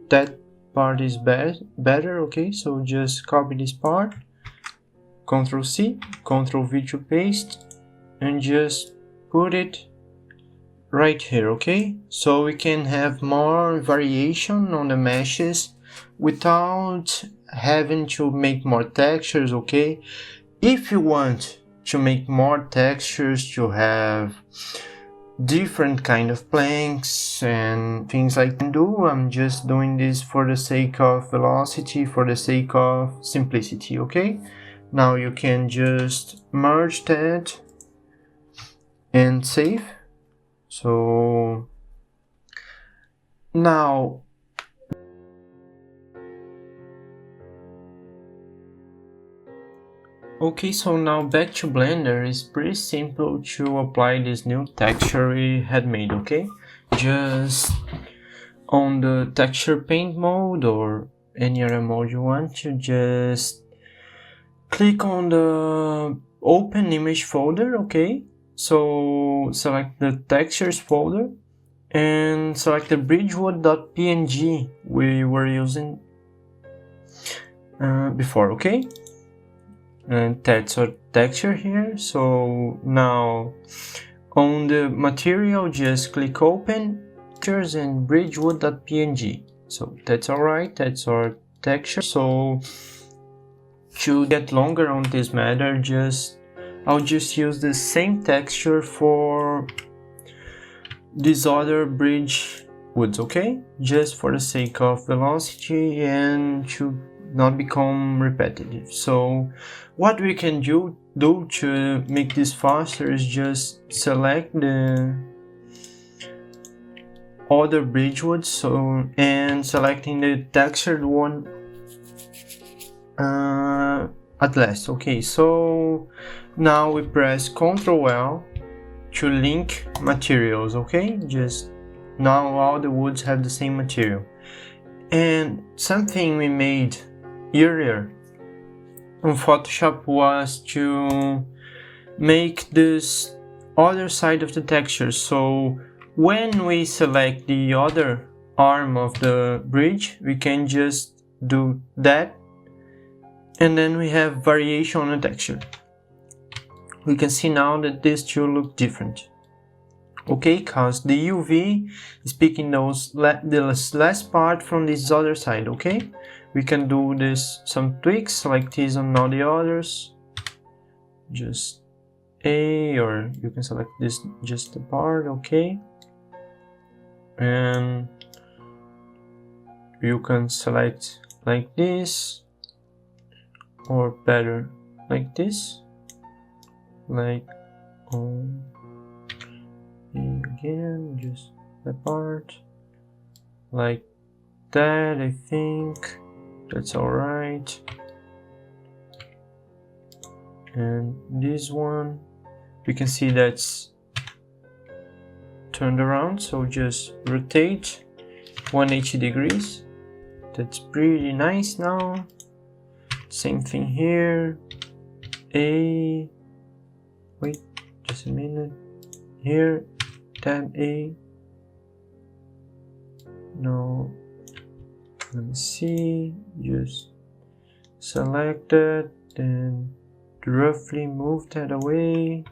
that part is better, okay, so just copy this part, Ctrl C, Ctrl V to paste, and just put it right here, okay, so we can have more variation on the meshes without having to make more textures, okay. If you want to make more textures, to have different kind of planks and things I can do, I'm just doing this for the sake of velocity, for the sake of simplicity, okay. Now you can just merge that and save. So now okay, so now back to Blender. It's pretty simple to apply this new texture we had made, okay? Just on the texture paint mode or any other mode you want to, just click on the open image folder, okay? So select the textures folder and select the bridgewood.png we were using before, okay? And that's our texture here. So now on the material, just click open textures and bridgewood.png. So that's alright, that's our texture. So to get longer on this matter, I'll just use the same texture for these other bridge woods, okay? Just for the sake of velocity and to not become repetitive. So what we can do to make this faster is just select the other bridge woods, so and selecting the textured one at last. Okay, so now we press Ctrl L to link materials, okay? Just now all the woods have the same material. And something we made earlier on Photoshop was to make this other side of the texture. So when we select the other arm of the bridge, we can just do that, and then we have variation on the texture. We can see now that these two look different, okay, because the UV is picking this last part from this other side, okay. We can do this some tweaks like this on all the others, just A, or you can select this just the part, okay, and you can select like this, or better like this, like on again, just the part like that. I think that's alright. And this one, you can see that's turned around, so just rotate 180 degrees. That's pretty nice now. Same thing here. A, wait just a minute, here, tab A, no, let me see, just select that then roughly move that away,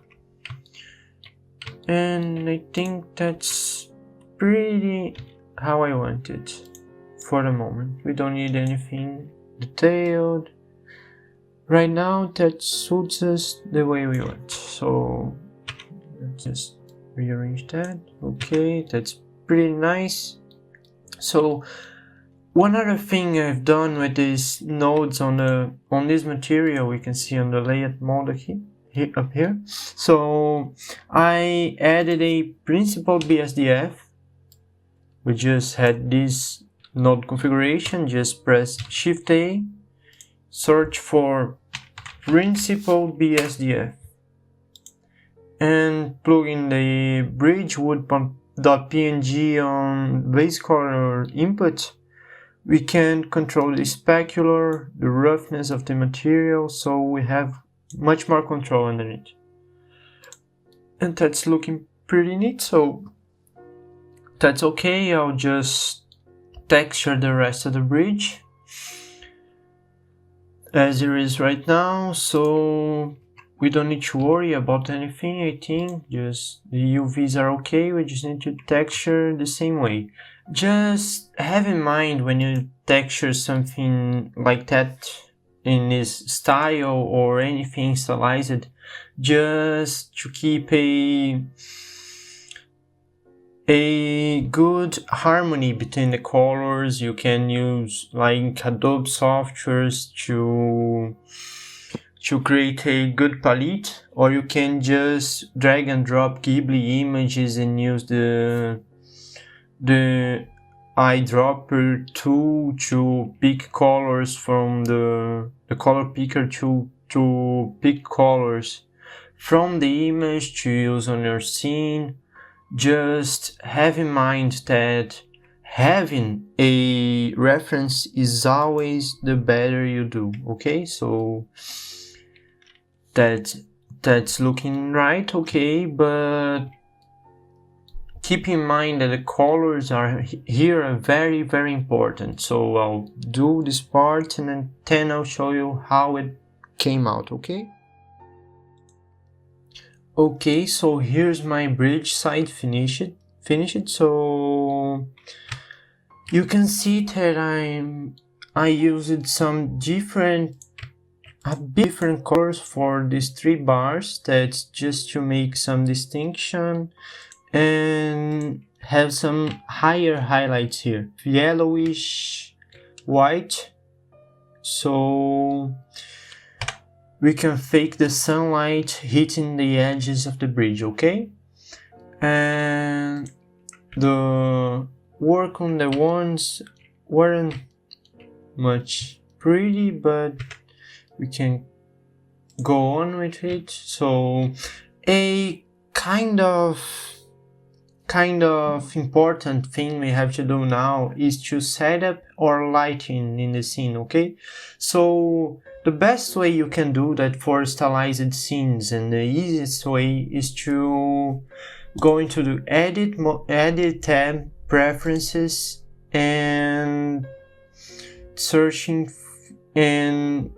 and I think that's pretty how I want it for the moment. We don't need anything detailed right now. That suits us the way we want, so let's just rearrange that. Okay, that's pretty nice. So one other thing I've done with these nodes on this material, we can see on the layout mode up here. So I added a principal BSDF. We just had this node configuration. Just press Shift A, search for principal BSDF, and plug in the bridgewood.png on base color input. We can control the specular, the roughness of the material, so we have much more control underneath. And that's looking pretty neat, so that's okay. I'll just texture the rest of the bridge as it is right now, so we don't need to worry about anything. I think just the UVs are okay. We just need to texture the same way. Just have in mind when you texture something like that in this style or anything stylized, just to keep a good harmony between the colors. You can use like Adobe softwares to create a good palette, or you can just drag and drop Ghibli images and use the eyedropper tool to pick colors from the color picker to pick colors from the image to use on your scene. Just have in mind that having a reference is always the better you do. Okay, so that's looking right. Okay, but keep in mind that the colors are very, very important. So I'll do this part and then I'll show you how it came out, okay? Okay, so here's my bridge side finished. So you can see that I used some different colors for these 3 bars. That's just to make some distinction and have some higher highlights here, yellowish white, so we can fake the sunlight hitting the edges of the bridge. Okay, and the work on the ones weren't much pretty, but we can go on with it. So a kind of important thing we have to do now is to set up our lighting in the scene. Okay, so the best way you can do that for stylized scenes, and the easiest way, is to go into the edit tab, preferences, and searching and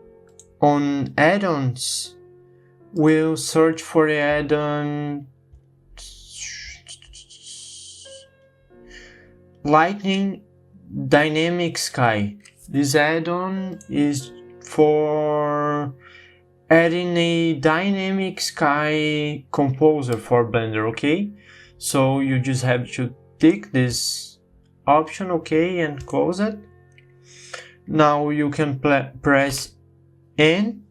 on add-ons we'll search for the add-on Lightning Dynamic Sky. This add-on is for adding a dynamic sky composer for Blender. Okay, so you just have to tick this option, okay, and close it. Now you can press N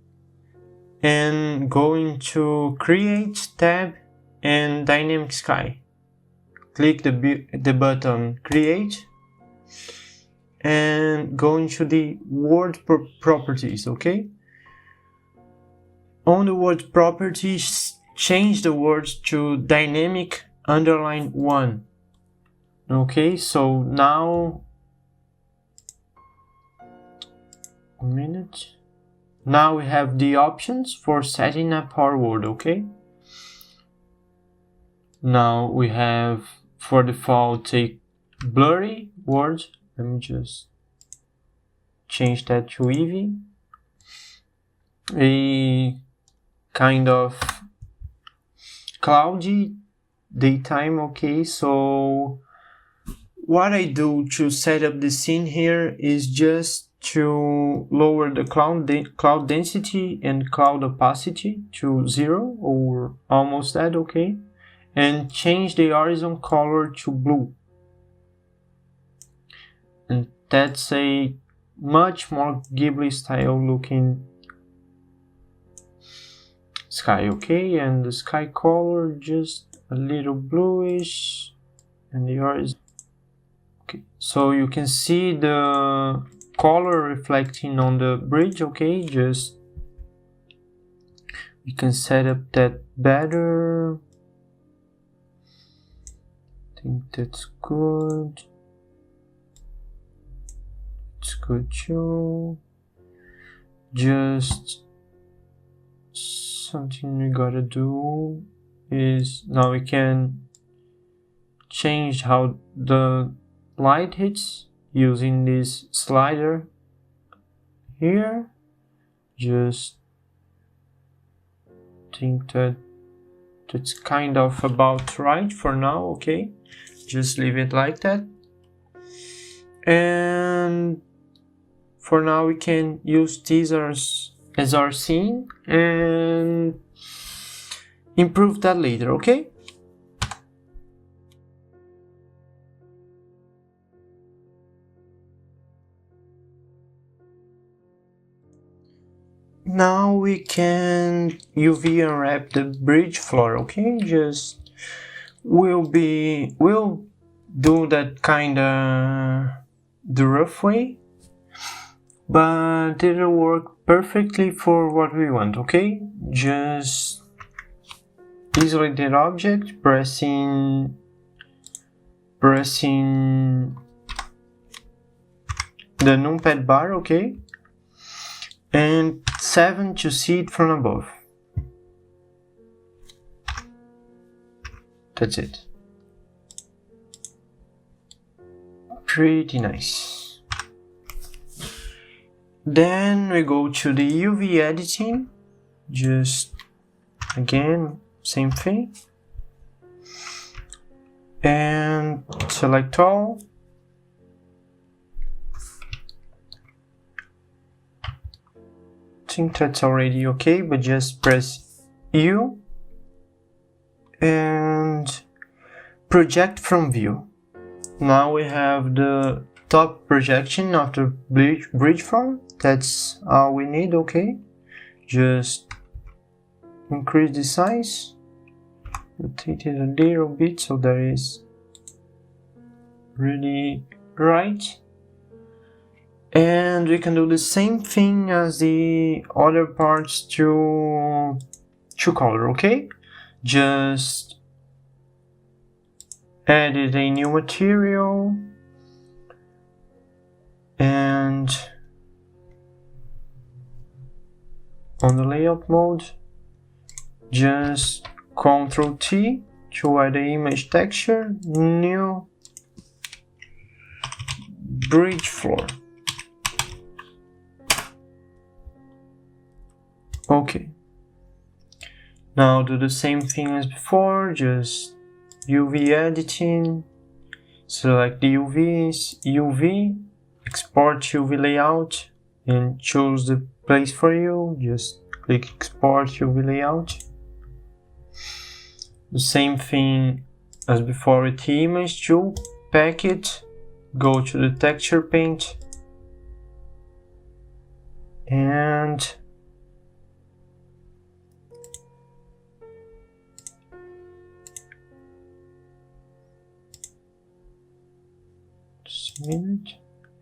and go into Create tab and Dynamic Sky. Click the button Create and go into the word properties. Okay, on the word properties, change the words to dynamic _1. Okay, so now a minute. Now we have the options for setting up our word. Okay, now we have for default a blurry word. Let me just change that to Eevee. a kind of cloudy daytime. Okay, so what I do to set up the scene here is just to lower the cloud density and cloud opacity to 0 or almost that, okay, and change the horizon color to blue, and that's a much more Ghibli style looking sky. Okay, and the sky color just a little bluish, and the horizon. Okay, so you can see the color reflecting on the bridge. Okay, just we can set up that better. I think that's good. It's good too. Just something we gotta do is now we can change how the light hits using this slider here. Just think that that's kind of about right for now. Okay, just leave it like that, and for now we can use these as our scene and improve that later. Okay, now we can UV unwrap the bridge floor. Okay, just we'll do that kinda the rough way, but it'll work perfectly for what we want. Okay, just isolate that object, pressing the numpad bar. Okay, and 7 to see it from above. That's it. Pretty nice. Then we go to the UV editing. Just again, same thing. And select all. I think that's already okay, but just press U and project from view. Now we have the top projection of the bridge form. That's all we need. Okay, just increase the size, rotate it a little bit so that is really right, and we can do the same thing as the other parts to color. Okay, just added a new material and on the layout mode just Ctrl T to add the image texture, new bridge floor. Okay, now do the same thing as before, just UV editing, select the UV, export UV layout and choose the place for you. Just click export UV layout. The same thing as before with the image tool, pack it, go to the texture paint and just a minute.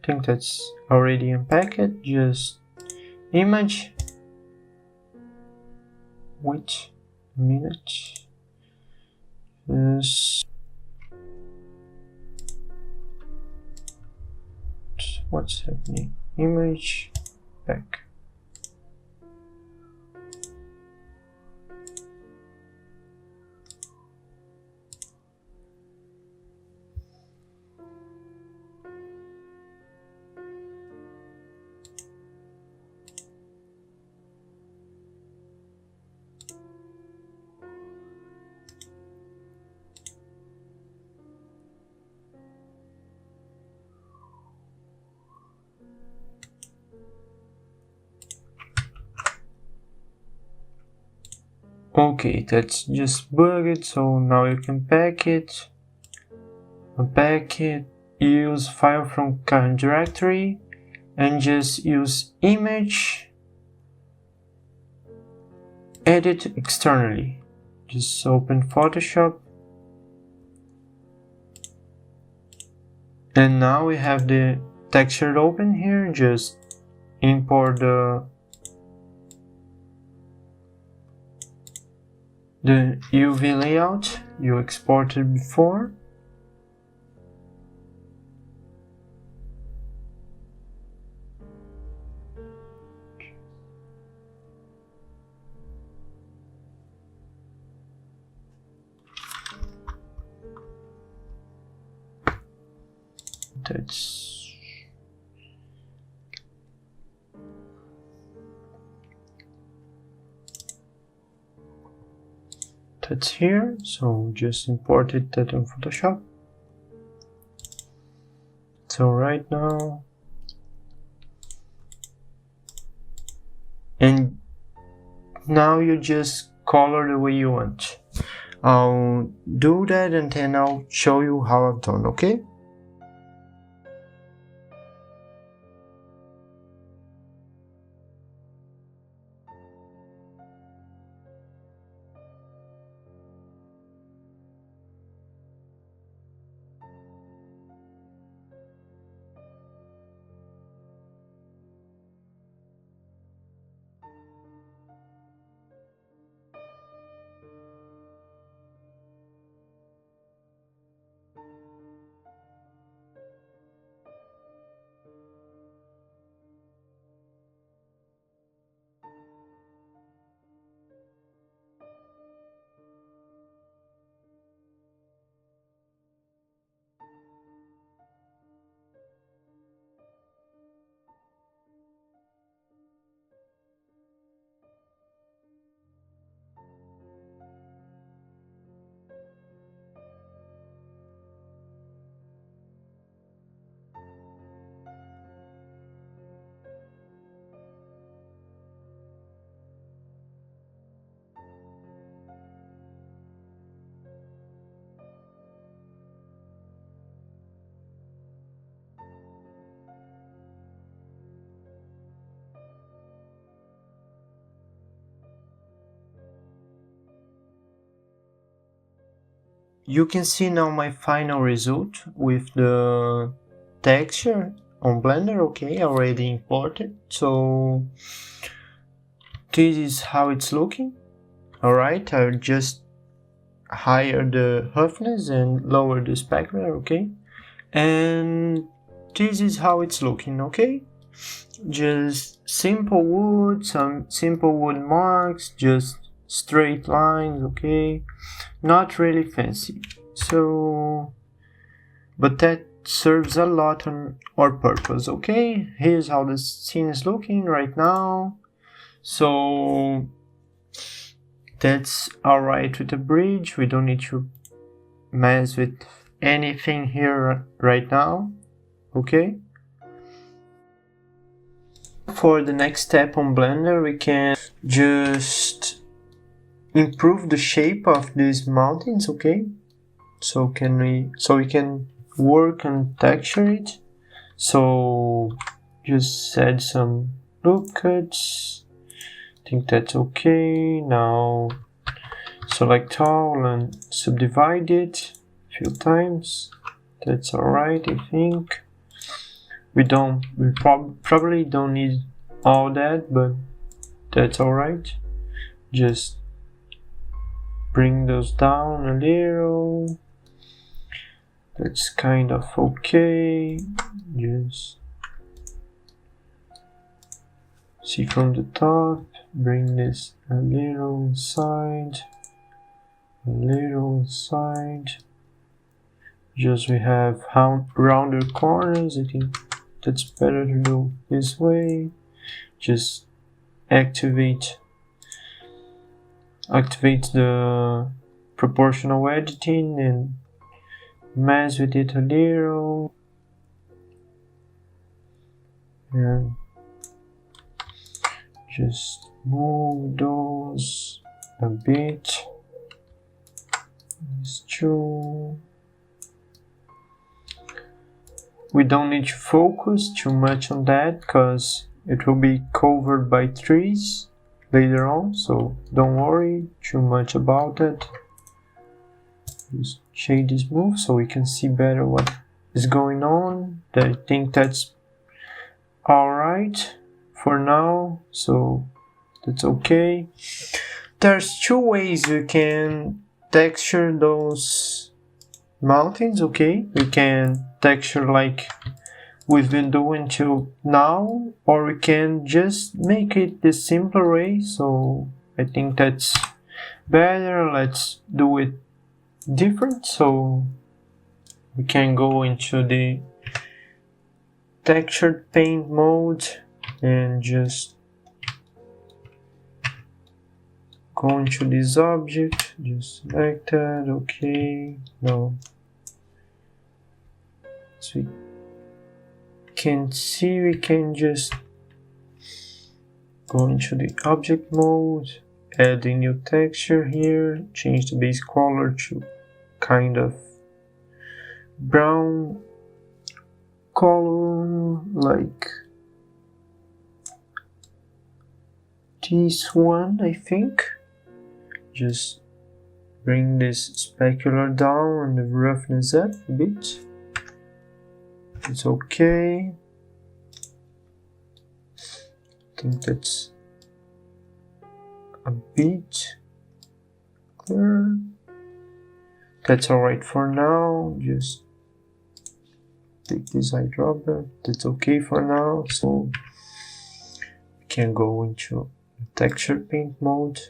I think that's already unpacked. Just image, wait a minute, just what's happening, image, back. Okay, that's just bugged, so now you can pack it, unpack it, use file from current directory, and just use image, edit externally. Just open Photoshop, and now we have the texture open here. Just import the UV layout you exported before. That's here, so just imported that in Photoshop. So right now, and now you just color the way you want. I'll do that and then I'll show you how I've done, okay? You can see now my final result with the texture on Blender. Okay, already imported. So this is how it's looking. Alright, I'll just higher the roughness and lower the specular, okay? And this is how it's looking, okay? Just simple wood, some simple wood marks, just straight lines, okay? Not really fancy. So, but that serves a lot on our purpose, okay? Here's how the scene is looking right now. So that's alright with the bridge. We don't need to mess with anything here right now, okay? For the next step on Blender, we can just improve the shape of these mountains, okay? So we can work and texture it. So just add some loop cuts. I think that's okay. Now select all and subdivide it a few times. That's alright, I think. We probably don't need all that, but that's alright. Just bring those down a little. That's kind of okay. Just see from the top. Bring this a little inside. A little inside. Just we have rounder corners. I think that's better to do this way. Just activate the proportional editing and mess with it a little, and just move those a bit. These two. We don't need to focus too much on that because it will be covered by trees later on, so don't worry too much about it. Just shade this move so we can see better what is going on. I think that's alright for now, so that's okay. There's two ways you can texture those mountains, okay? We can texture like we've been doing till now, or we can just make it the simpler way, so I think that's better. Let's do it different, so we can go into the textured paint mode and just go into this object, just select that, okay. Now so we can see, we can just go into the object mode, add a new texture here, change the base color to kind of brown color like this one, I think. Just bring this specular down and the roughness up a bit. It's okay. I think that's a bit clear. That's alright for now. Just take this eyedropper. That's okay for now. So we can go into texture paint mode.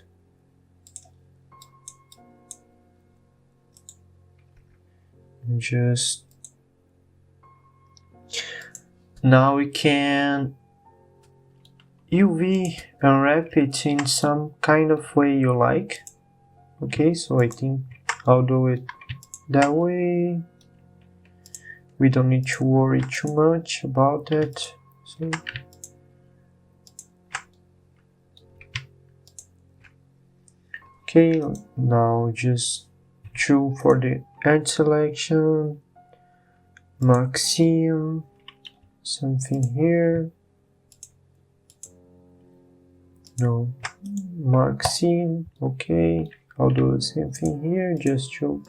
And just now we can UV unwrap it in some kind of way you like. Okay, so I think I'll do it that way. We don't need to worry too much about it. So okay, now just choose for the edge selection, mark seam, something here. No, mark seam. Okay, I'll do the same thing here just to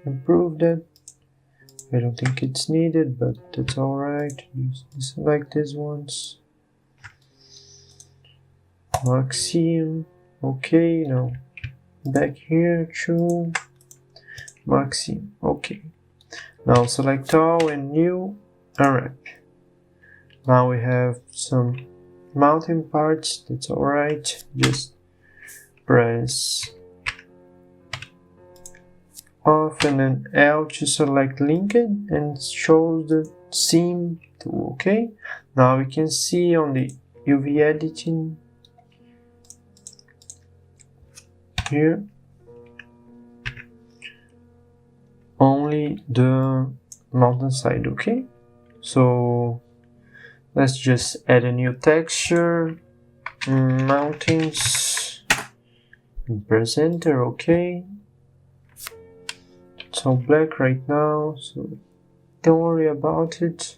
improve that. I don't think it's needed, but that's alright. Just select these ones. Mark seam. Okay, now back here to mark seam. Okay. Now select all and new unwrap. Now we have some mountain parts. That's alright. Just press off and then L to select linked and shows the seam tool. Okay. Now we can see on the UV editing here only the mountainside. Okay, so let's just add a new texture, mountains in presenter. Okay, it's all black right now, so don't worry about it.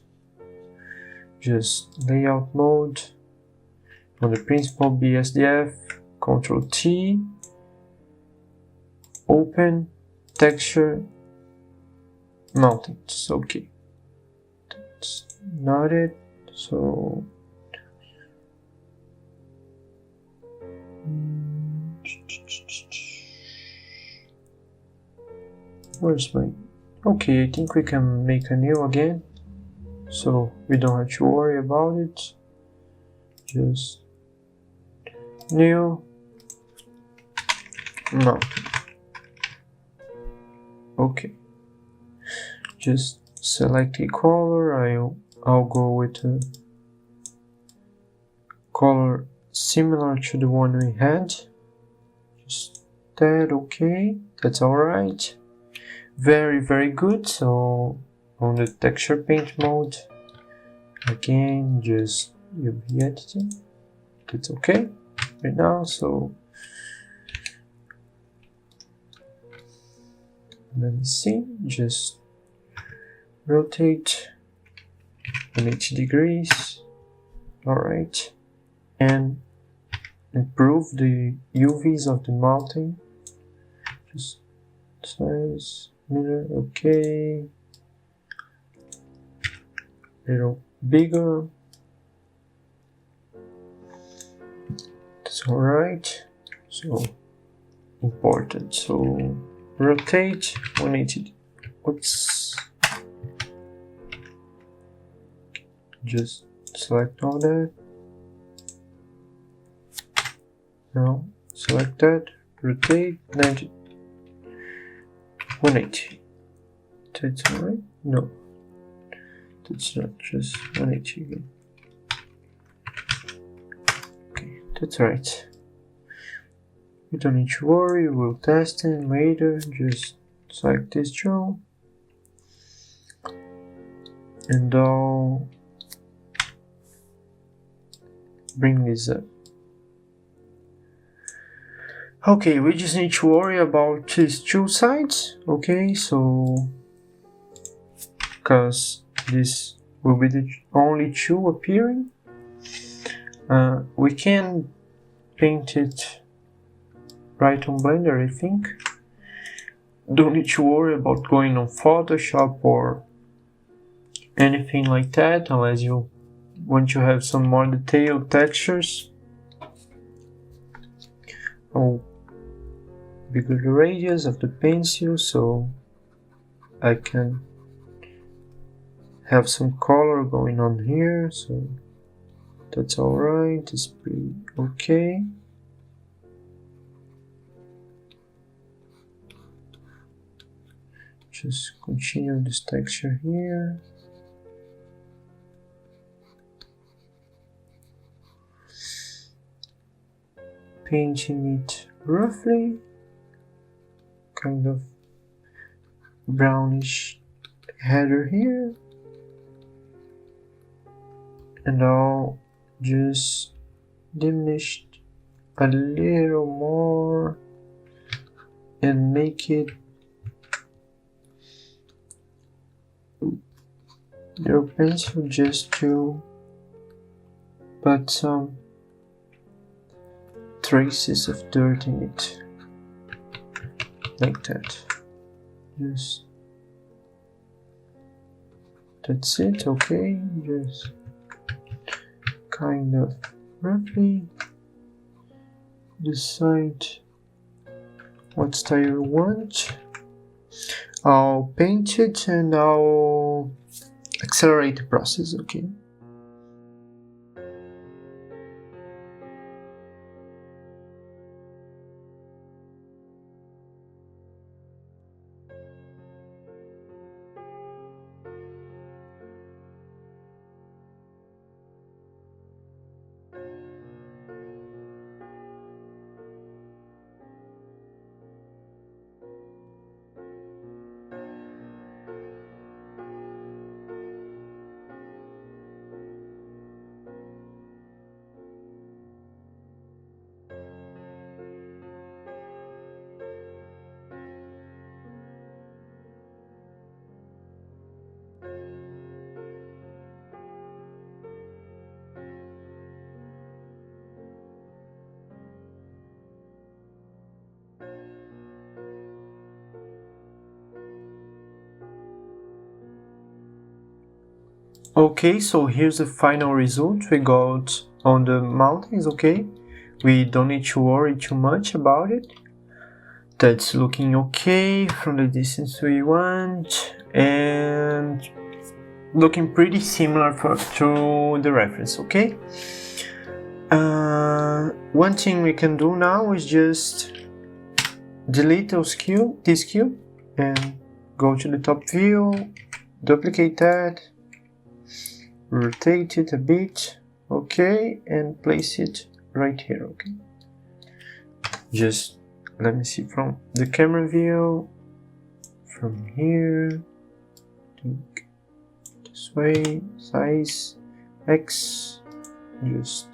Just layout mode on the principal BSDF, Ctrl T, open texture mountains. Okay, that's not it. So where's my... Okay, I think we can make a new again, so we don't have to worry about it. Just new mountain. Okay, just select a color. I'll go with a color similar to the one we had. Just that. Okay, that's alright. Very good. So on the texture paint mode again, just UV editing. That's okay right now. So Let me see, just rotate 180 degrees. Alright, and improve the UVs of the mountain. Just size, mirror, okay. Little bigger. That's alright. So important. So rotate 180. Oops. Just select all that. Now select that. Rotate 90. 180. That's alright? No. That's not, just 180 again. Okay, that's right. You don't need to worry, we'll test it later. Just select this job. And I'll bring this up. Okay, we just need to worry about these two sides. Okay, so because this will be the only two appearing, we can paint it right on Blender, I think. Don't need to worry about going on Photoshop or anything like that, unless you want to have some more detailed textures. I'll bigger the radius of the pencil so I can have some color going on here, so that's alright, it's pretty okay. Just continue this texture here. Painting it roughly, kind of brownish header here, and I'll just diminish a little more and make it your pencil just to put some traces of dirt in it, like that. Just that's it. Okay, just kind of roughly decide what style you want. I'll paint it and I'll accelerate the process. Okay. Okay, so here's the final result we got on the mountains. Okay, we don't need to worry too much about it. That's looking okay from the distance we want and looking pretty similar to the reference. Okay, one thing we can do now is just delete this cube and go to the top view, duplicate that, rotate it a bit, okay, and place it right here. Okay, just let me see from the camera view, from here to this way, size X, just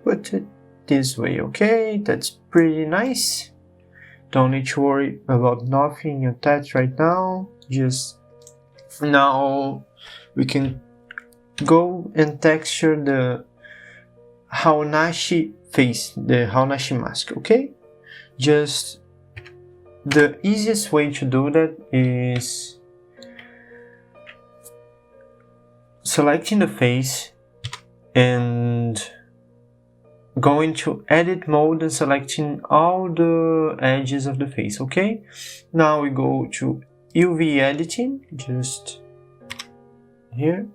put it this way. Okay, that's pretty nice. Don't need to worry about nothing in that right now. Just now we can go and texture the Haonashi face, the Haonashi mask, okay? Just the easiest way to do that is selecting the face and going to edit mode and selecting all the edges of the face, okay? Now we go to UV editing, just here,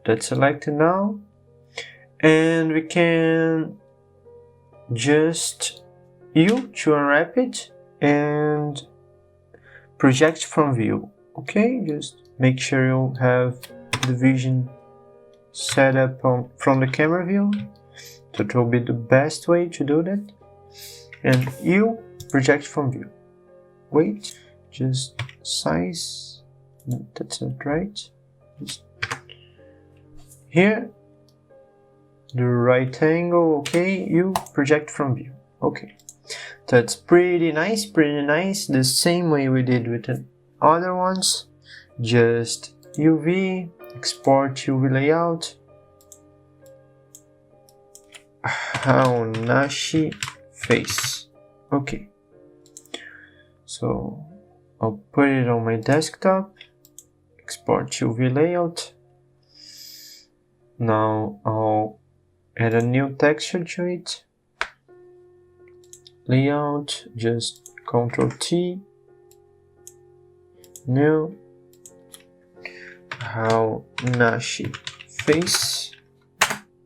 that's selected now, and we can just to unwrap it and project from view, okay? Just make sure you have the vision set up from the camera view. That will be the best way to do that. And you project from view. Wait, just size. That's not right. Just here, the right angle. Okay, you project from view. Okay, that's pretty nice. Pretty nice. The same way we did with the other ones. Just UV, export UV layout. Haonashi face. Okay, so I'll put it on my desktop, export UV layout. Now I'll add a new texture to it. Layout, just Ctrl T, new Haonashi face.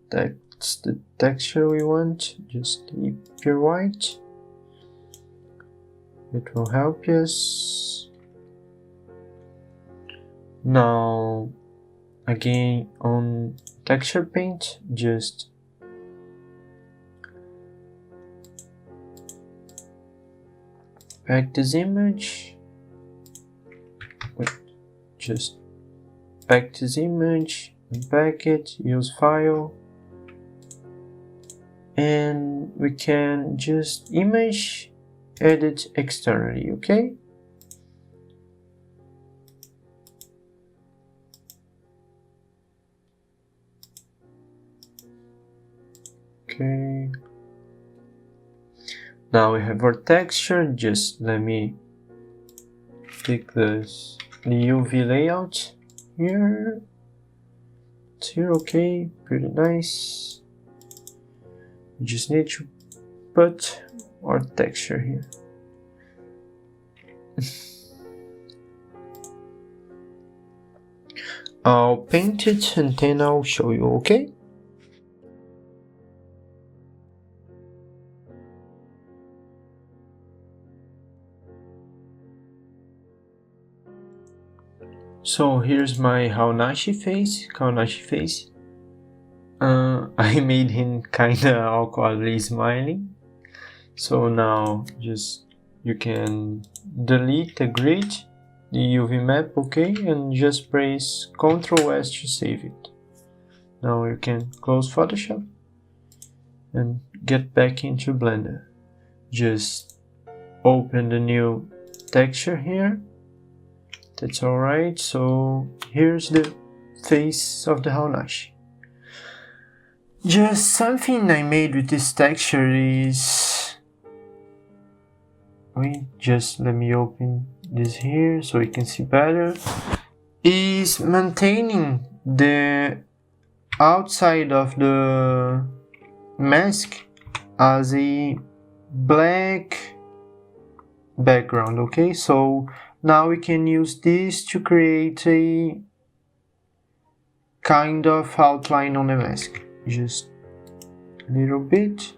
That's the texture we want. Just leave pure white. It will help us. Now again on texture paint, just pack this image. Wait, just pack this image, unpack it, use file. And we can just image edit externally, okay? Okay. Now we have our texture. Just let me take the UV layout here. It's here, okay, pretty nice. We just need to put our texture here. I'll paint it and then I'll show you, okay? So here's my Haonashi face. I made him kinda awkwardly smiling. So now just you can delete the grid, the UV map, okay, and just press Ctrl S to save it. Now you can close Photoshop and get back into Blender. Just open the new texture here. That's alright. So here's the face of the Haonashi. Just something I made with this texture is... Wait, just let me open this here so you can see better. Is maintaining the outside of the mask as a black background, okay? So now we can use this to create a kind of outline on the mask. Just a little bit.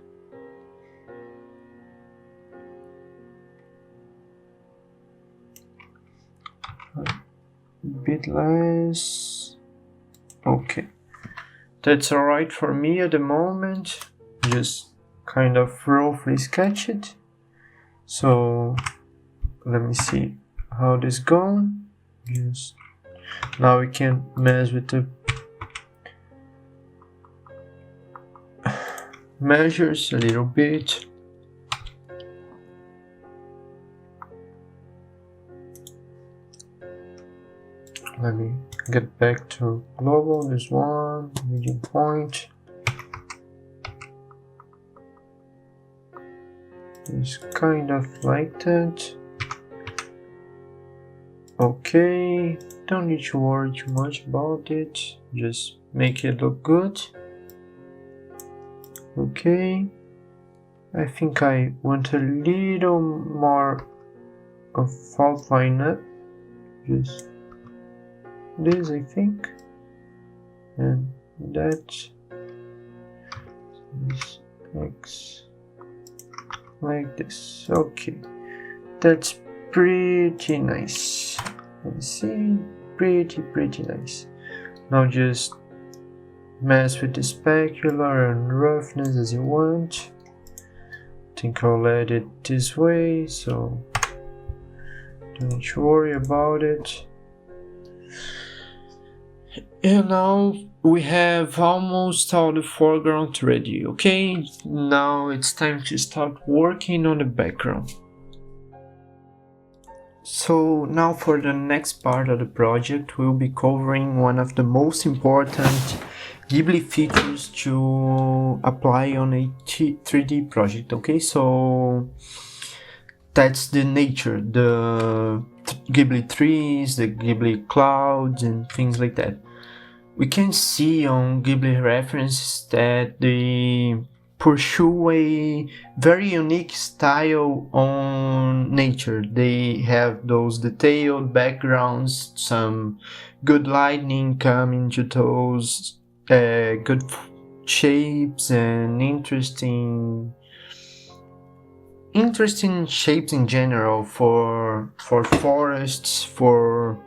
A bit less. Okay. That's alright for me at the moment. Just kind of roughly sketch it. So let me see how this goes. Just now we can mess with the measures a little bit. let me get back to global. This one, medium point. It's kind of like that. Okay, don't need to worry too much about it. Just make it look good. Okay, I think I want a little more of outline up. Just this, I think, and that. This X like this. Okay, that's pretty nice. Let's see, pretty nice. Now just mess with the specular and roughness as you want. I think I'll let it this way, so don't worry about it. And now we have almost all the foreground ready. Okay, now it's time to start working on the background. So now for the next part of the project, we'll be covering one of the most important Ghibli features to apply on a 3D project. Okay, so that's the nature, the Ghibli trees, the Ghibli clouds, and things like that. We can see on Ghibli references that they pursue a very unique style on nature. They have those detailed backgrounds, some good lighting coming to those good shapes and interesting shapes in general for forests, for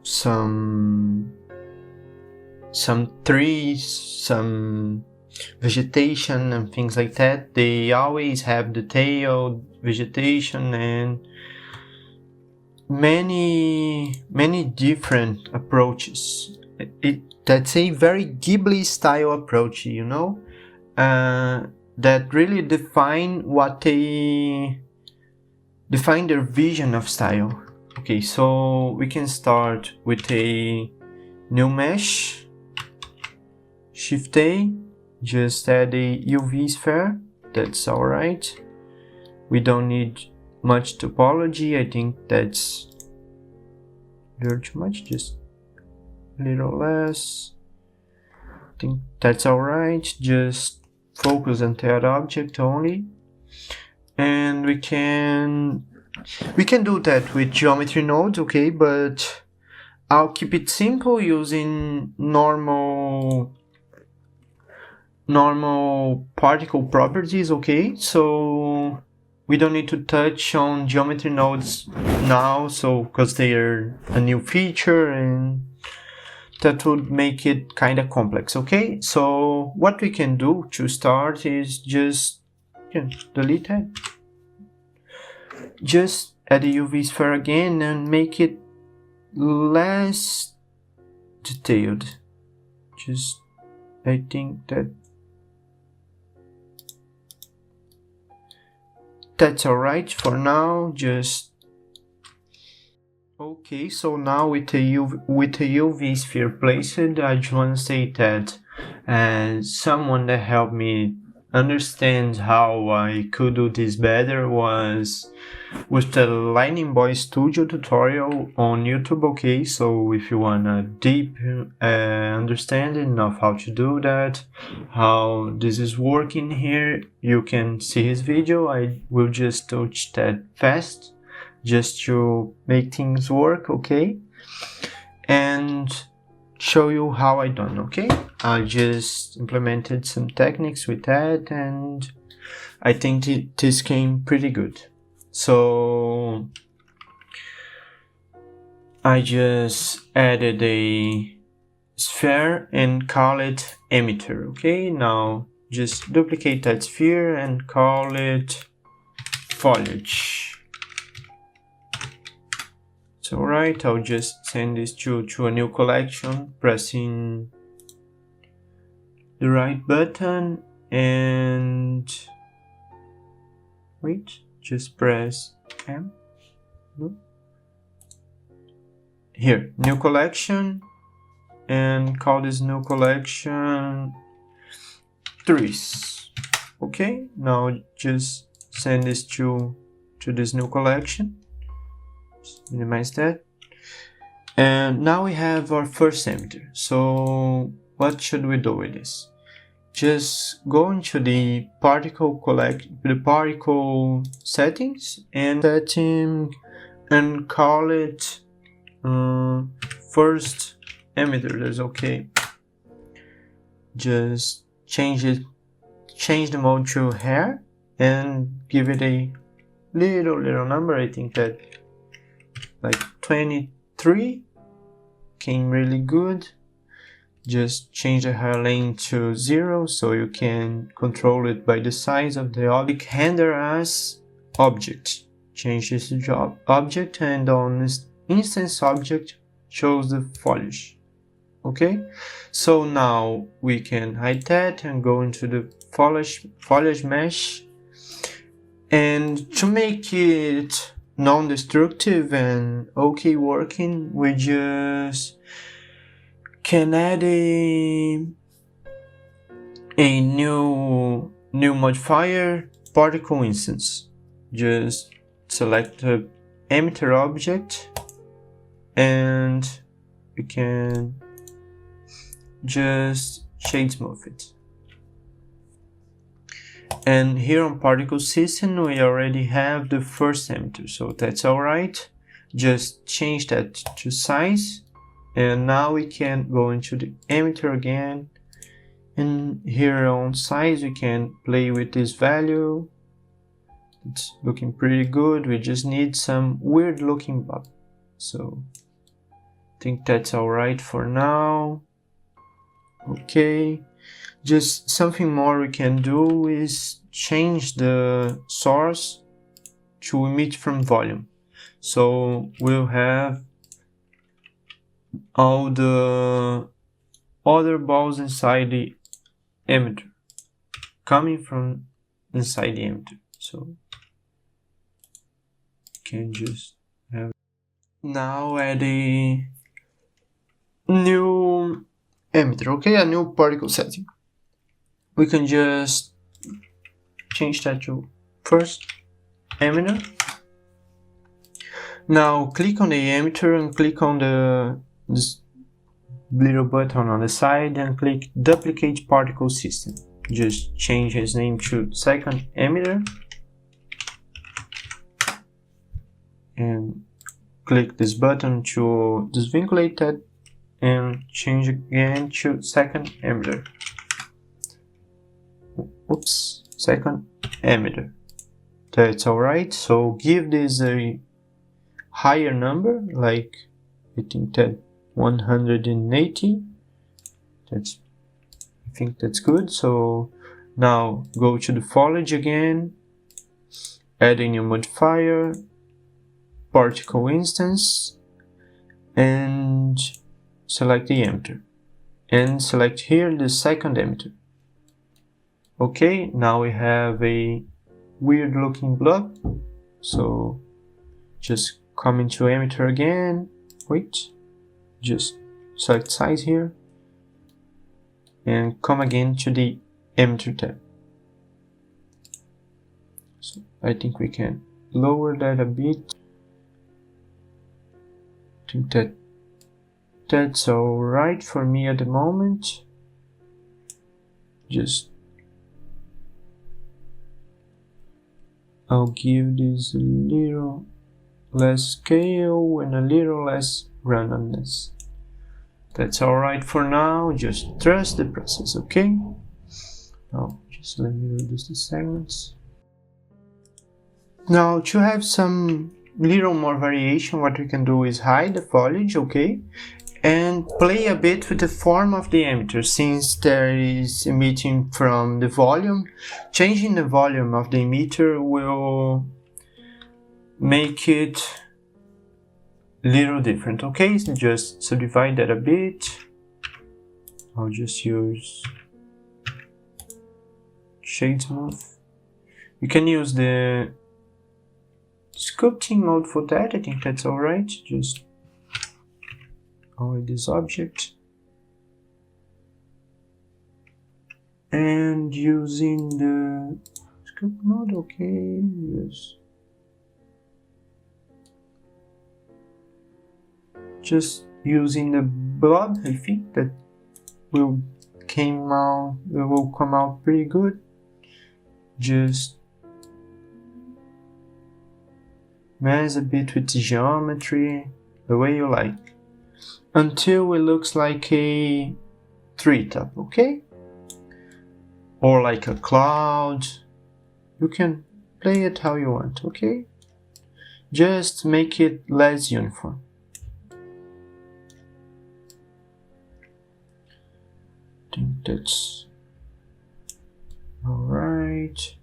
some trees, some vegetation and things like that. They always have detailed vegetation and many different approaches. That's a very Ghibli-style approach, you know, that really define their vision of style. Okay, so we can start with a new mesh, Shift A, just add a UV sphere, that's alright. We don't need much topology, I think that's a little too much, just a little less. I think that's alright, just focus on that object only. And we can do that with geometry nodes, okay, but I'll keep it simple using normal particle properties, okay? So we don't need to touch on geometry nodes now, so because they are a new feature and that would make it kind of complex, okay? So what we can do to start is just delete that. Just add a UV sphere again and make it less detailed. Just, I think that's alright for now. Just okay. So now with the UV sphere placed, I just want to say that someone that helped me understand how I could do this better was with the Lightning Boy Studio tutorial on YouTube, okay? So if you want a deep understanding of how to do that, how this is working here, you can see his video. I will just touch that fast just to make things work, okay? And show you how I done, okay? I just implemented some techniques with that and I think this came pretty good. So I just added a sphere and call it emitter, okay? Now just duplicate that sphere and call it foliage. It's alright, I'll just send this to a new collection, pressing the right button and wait, just press M, no. here, new collection, and call this new collection trees. Okay, now just send this to this new collection. Just minimize that. And now we have our first emitter. So what should we do with this? Just go into the particle settings and setting and call it first emitter. That's okay. Just change the mode to hair and give it a little number. I think that like 23 came really good. Just change the hair lane to 0 so you can control it by the size of the object. Render as object. Change this to object, and on this instance object shows the foliage. Okay, so now we can hide that and go into the foliage mesh, and to make it non-destructive and okay working, we just can add a new modifier, particle instance. Just select the emitter object and we can just shade smooth it. And here on particle system we already have the first emitter, so that's alright. Just change that to size, and now we can go into the emitter again, and here on size we can play with this value. It's looking pretty good. We just need some weird looking bug, so I think that's alright for now. Okay, just something more we can do is change the source to emit from volume. So we'll have all the other balls inside the emitter coming from inside the emitter. So you can just have now add a new emitter, okay, a new particle setting. We can just change that to first emitter. Now click on the emitter and click on this little button on the side and click duplicate particle system. Just change his name to second emitter and click this button to disvinculate that and change again to second emitter. Oops, second emitter. That's alright. So give this a higher number, like I think that 180. I think that's good. So now go to the foliage again, add a new modifier, particle instance, and select the emitter, and select here the second emitter. Okay, now we have a weird looking blob. So just come into emitter again, just select size here and come again to the emitter tab. So I think we can lower that a bit. I think that's alright for me at the moment. Just I'll give this a little less scale and a little less randomness. That's alright for now. Just trust the process, okay? Now just let me reduce the segments. Now to have some little more variation, what we can do is hide the foliage, okay? And play a bit with the form of the emitter, since there is emitting from the volume. Changing the volume of the emitter will make it a little different, okay? So just subdivide that a bit. I'll just use shade smooth. You can use the sculpting mode for that. I think that's alright. Just only this object. And using the scope mode, okay, yes. Just using the blob, I think that will come out pretty good. Just mess a bit with the geometry, the way you like, until it looks like a treetop, okay? Or like a cloud. You can play it how you want, okay? Just make it less uniform. I think that's alright.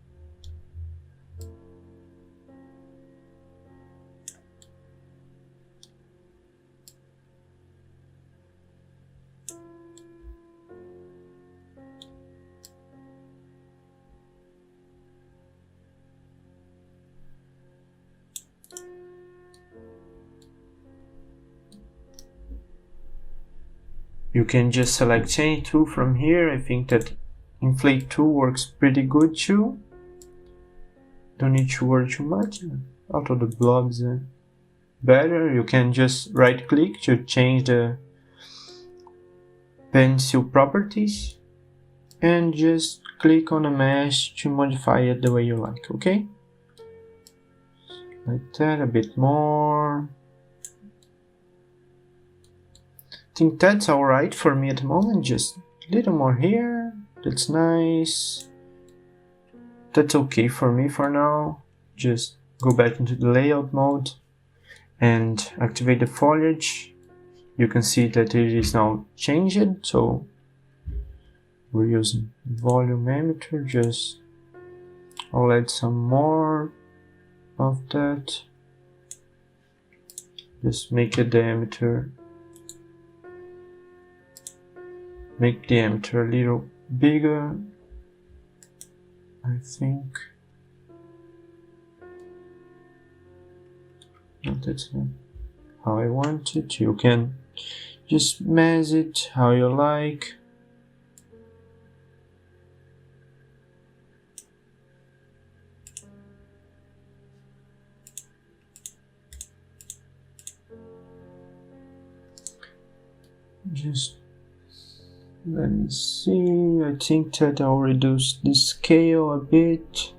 You can just select any tool from here. I think that inflate tool works pretty good too. Don't need to worry too much. Auto the blobs better. You can just right click to change the pencil properties and just click on a mesh to modify it the way you like, okay? Like that, a bit more. I think that's alright for me at the moment, just a little more here, that's nice. That's okay for me for now. Just go back into the layout mode and activate the foliage. You can see that it is now changed, so we're using volume emitter. Just I'll add some more of that. Just make a diameter. Make the emitter a little bigger, I think. No, that's not how I want it. You can just mess it how you like. Just let me see, I think that I'll reduce the scale a bit.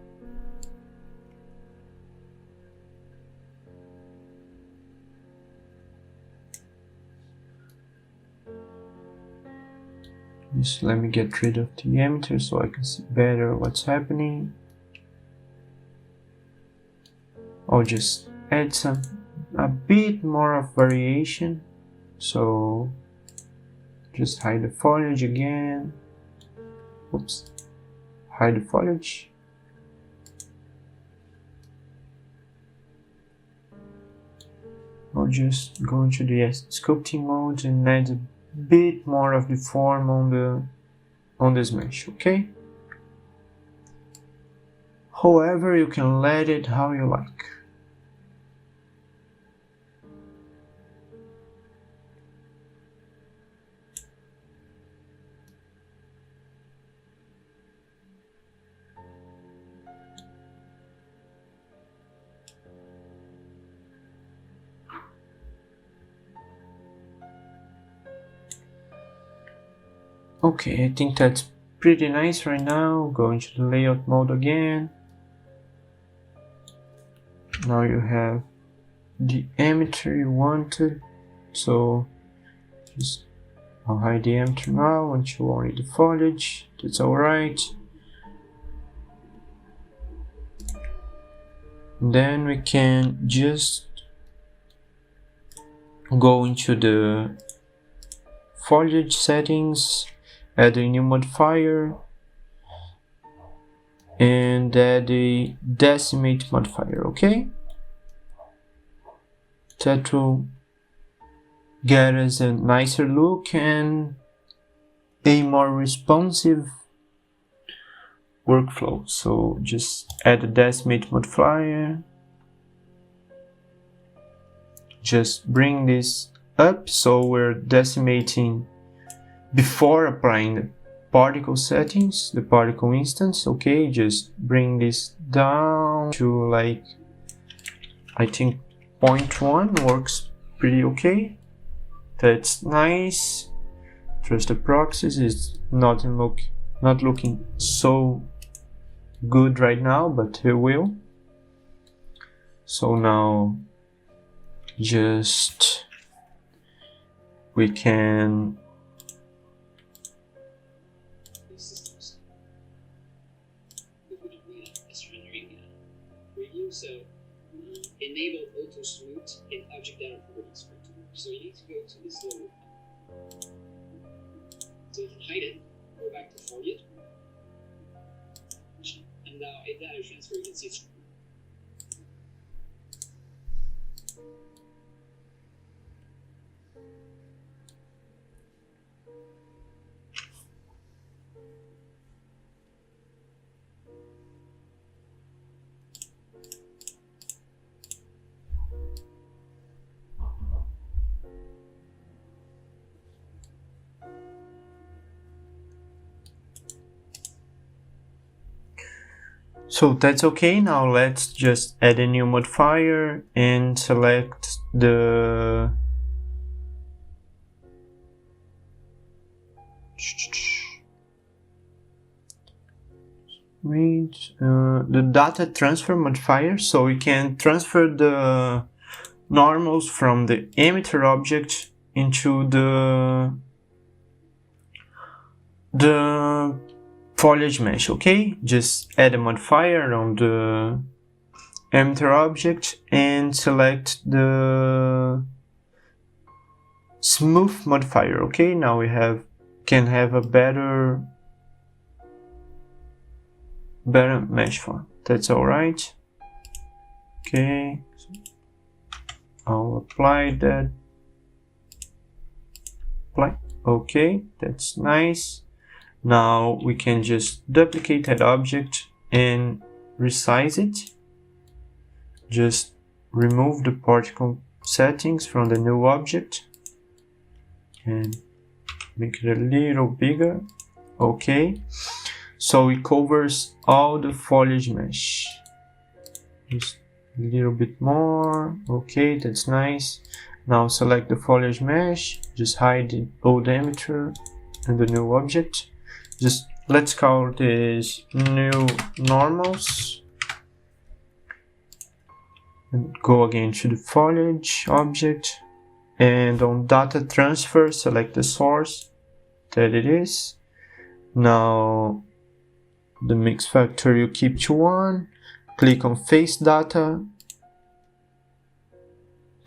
Just let me get rid of the emitter so I can see better what's happening. I'll just add a bit more of variation. So just hide the foliage again. Oops. Hide the foliage. I'll just go into the sculpting mode and add a bit more of the form on this mesh, okay? However, you can let it how you like. Okay, I think that's pretty nice right now. Go into the layout mode again. Now you have the emitter you wanted. So just I'll hide the emitter now until only the foliage. That's alright. Then we can just go into the foliage settings, add a new modifier, and add a decimate modifier, okay? That will get us a nicer look and a more responsive workflow. So just add a decimate modifier. Just bring this up, so we're decimating before applying the particle settings, the particle instance. Okay, just bring this down to like, I think 0.1 works pretty okay. That's nice. Trusted proxies is not looking so good right now, but it will. So now just we can so enable auto smooth and object data properties for Toon. So you need to go to this little, so you can hide it, go back to Foliage, and now in data transfer you can see it's so that's okay. Now let's just add a new modifier and select the the data transfer modifier, so we can transfer the normals from the emitter object into the foliage mesh. Okay, just add a modifier on the emitter object and select the smooth modifier. Okay, now we can have a better mesh form. That's all right. Okay, so I'll apply that. Apply. Okay, that's nice. Now we can just duplicate that object and resize it. Just remove the particle settings from the new object and make it a little bigger. Okay, so it covers all the foliage mesh. Just a little bit more. Okay, that's nice. Now select the foliage mesh, just hide the old emitter and the new object. Just let's call this new normals and go again to the foliage object, and on data transfer select the source that it is. Now the mix factor you keep to 1, click on face data.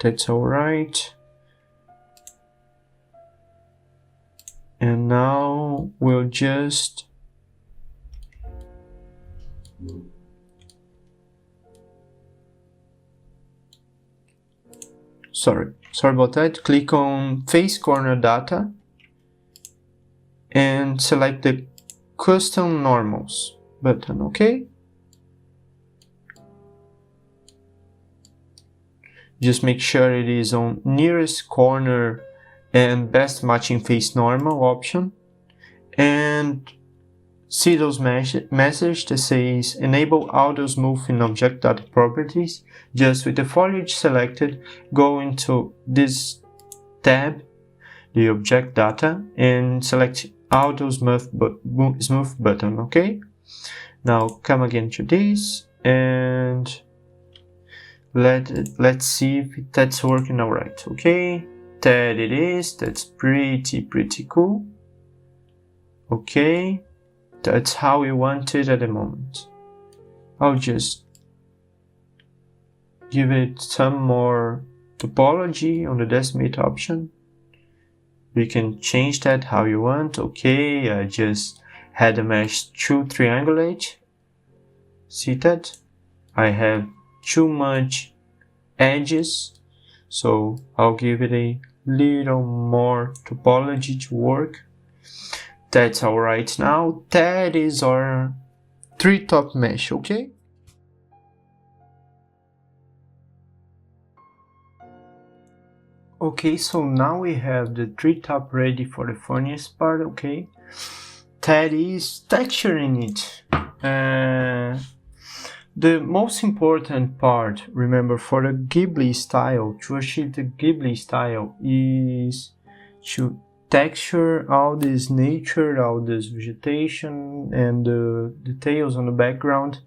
That's all right. And now we'll just sorry about that. Click on face corner data and select the custom normals button. Okay, just make sure it is on nearest corner and best matching face normal option, and see those message that says enable auto smooth in object data properties. Just with the foliage selected, go into this tab, the object data, and select auto smooth button. Okay, now come again to this and let's see if that's working all right. Okay, that it is. That's pretty cool. Okay, that's how we want it at the moment. I'll just give it some more topology on the decimate option. You can change that how you want. Okay, I just had the mesh to triangulate. See that? I have too much edges, so I'll give it a little more topology to work. That's all right. Now that is our 3-top mesh. Okay, Okay, so now we have the treetop ready for the funniest part, okay? That is texturing it. The most important part, remember, for the Ghibli style, to achieve the Ghibli style, is to texture all this nature, all this vegetation, and the details on the background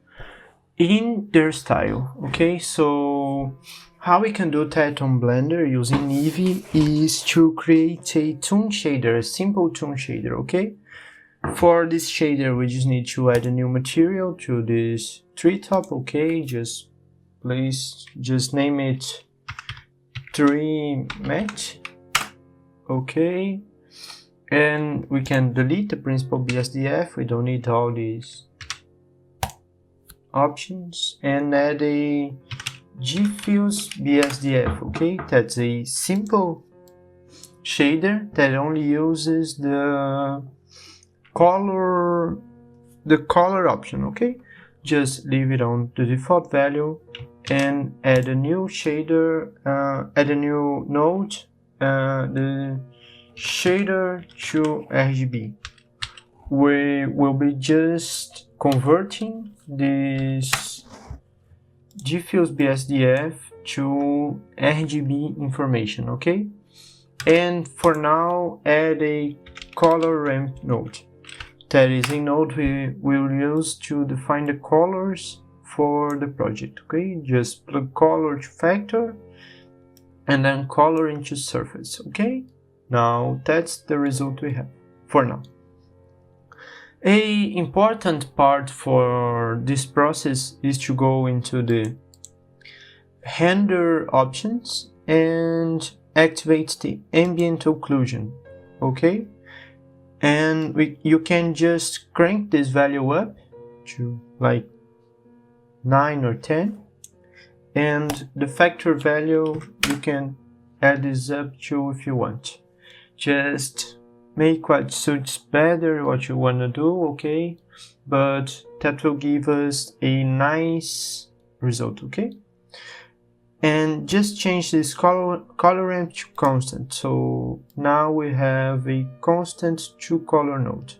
in their style, okay? So how we can do that on Blender using Eevee is to create a Toon shader, a simple Toon shader, okay? For this shader, we just need to add a new material to this treetop, okay? Just name it tree mat, okay? And we can delete the principal BSDF. We don't need all these options, and add a diffuse BSDF, okay? That's a simple shader that only uses the color option, okay? Just leave it on the default value and add a new shader, add a new node, the shader to RGB. We will be just converting this diffuse BSDF to RGB information, okay? And for now, add a color ramp node. That is a node we will use to define the colors for the project, okay? Just plug color to factor and then color into surface, okay? Now that's the result we have for now. A important part for this process is to go into the render options and activate the ambient occlusion, okay? And you can just crank this value up to like 9 or 10, and the factor value you can add this up to if you want. Just make what suits better what you want to do, okay? But that will give us a nice result, okay? And just change this color ramp to constant. So now we have a constant 2-color node.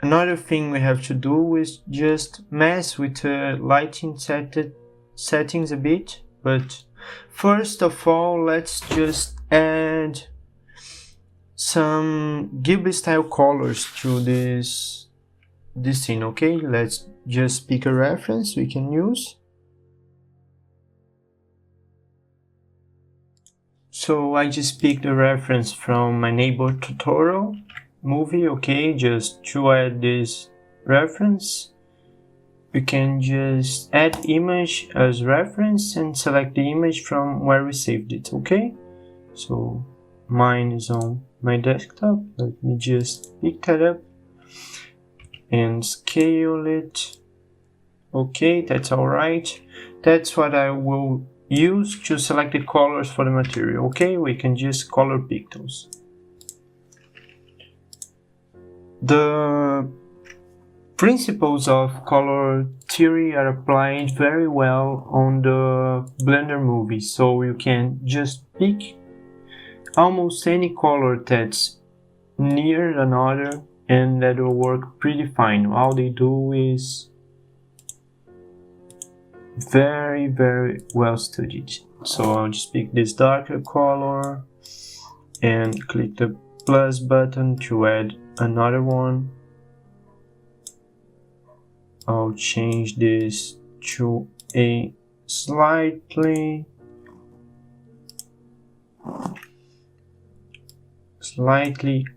Another thing we have to do is just mess with the lighting settings a bit. But first of all, let's just add some Ghibli-style colors to this scene, okay? Let's just pick a reference we can use. So I just picked a reference from my neighbor tutorial movie, okay? Just to add this reference, we can just add image as reference and select the image from where we saved it, okay? So mine is on my desktop. Let me just pick that up and scale it. Okay, that's alright. That's what I will use to select the colors for the material, okay? We can just color pick those. The principles of color theory are applied very well on the Blender movie, so you can just pick almost any color that's near another and that will work pretty fine. All they do is very well studied. So I'll just pick this darker color and click the plus button to add another one. I'll change this to a slightly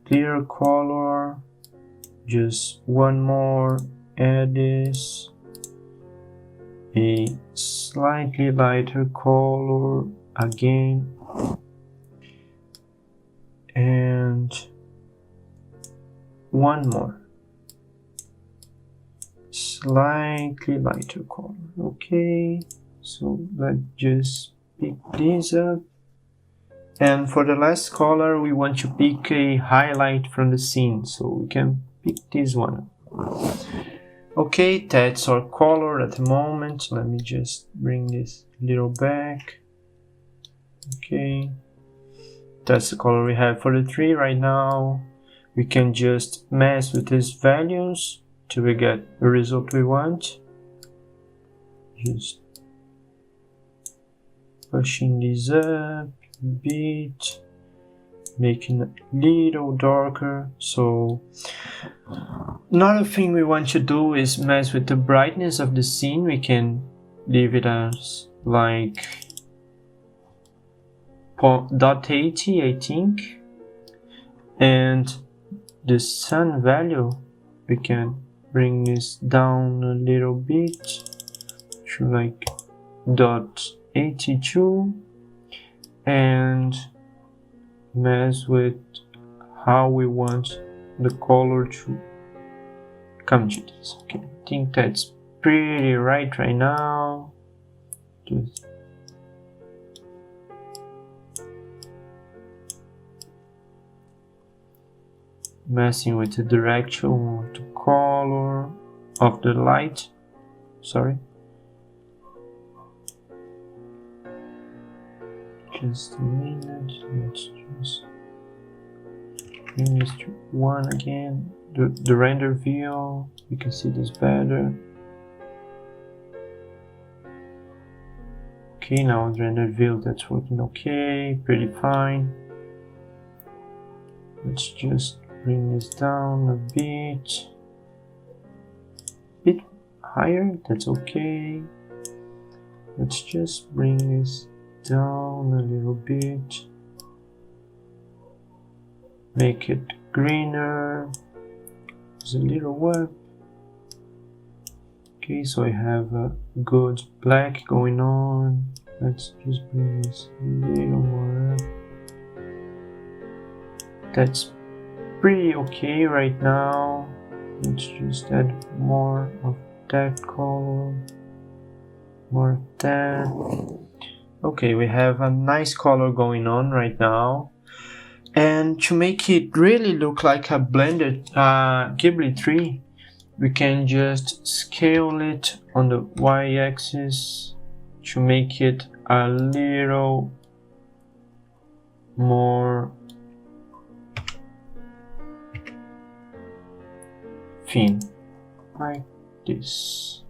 clearer color. Just one more, add this, a slightly lighter color again, and one more slightly lighter color. Okay, so let's just pick these up. And for the last color, we want to pick a highlight from the scene, so we can pick this one. Okay, that's our color at the moment. Let me just bring this little back. Okay, that's the color we have for the tree right now. We can just mess with these values till we get the result we want. Just pushing this up a bit, making it a little darker. So another thing we want to do is mess with the brightness of the scene. We can leave it as like 0.80, I think, and the sun value we can bring this down a little bit to like 0.82 and mess with how we want the color to come to this. Okay, I think that's pretty right now. Just messing with the direction of the color of the light. Sorry. Just a minute. Let's just bring this to 1 again. The render view, you can see this better. Okay, now the render view, that's working okay, pretty fine. Let's just bring this down a bit higher, that's okay. Let's just bring this down a little bit, make it greener. There's a little work. Okay, so I have a good black going on. Let's just bring this a little more up. That's pretty okay right now. Let's just add more of that color, more of that. Okay, we have a nice color going on right now. And to make it really look like a blended Ghibli tree, we can just scale it on the y-axis to make it a little more thin, like this.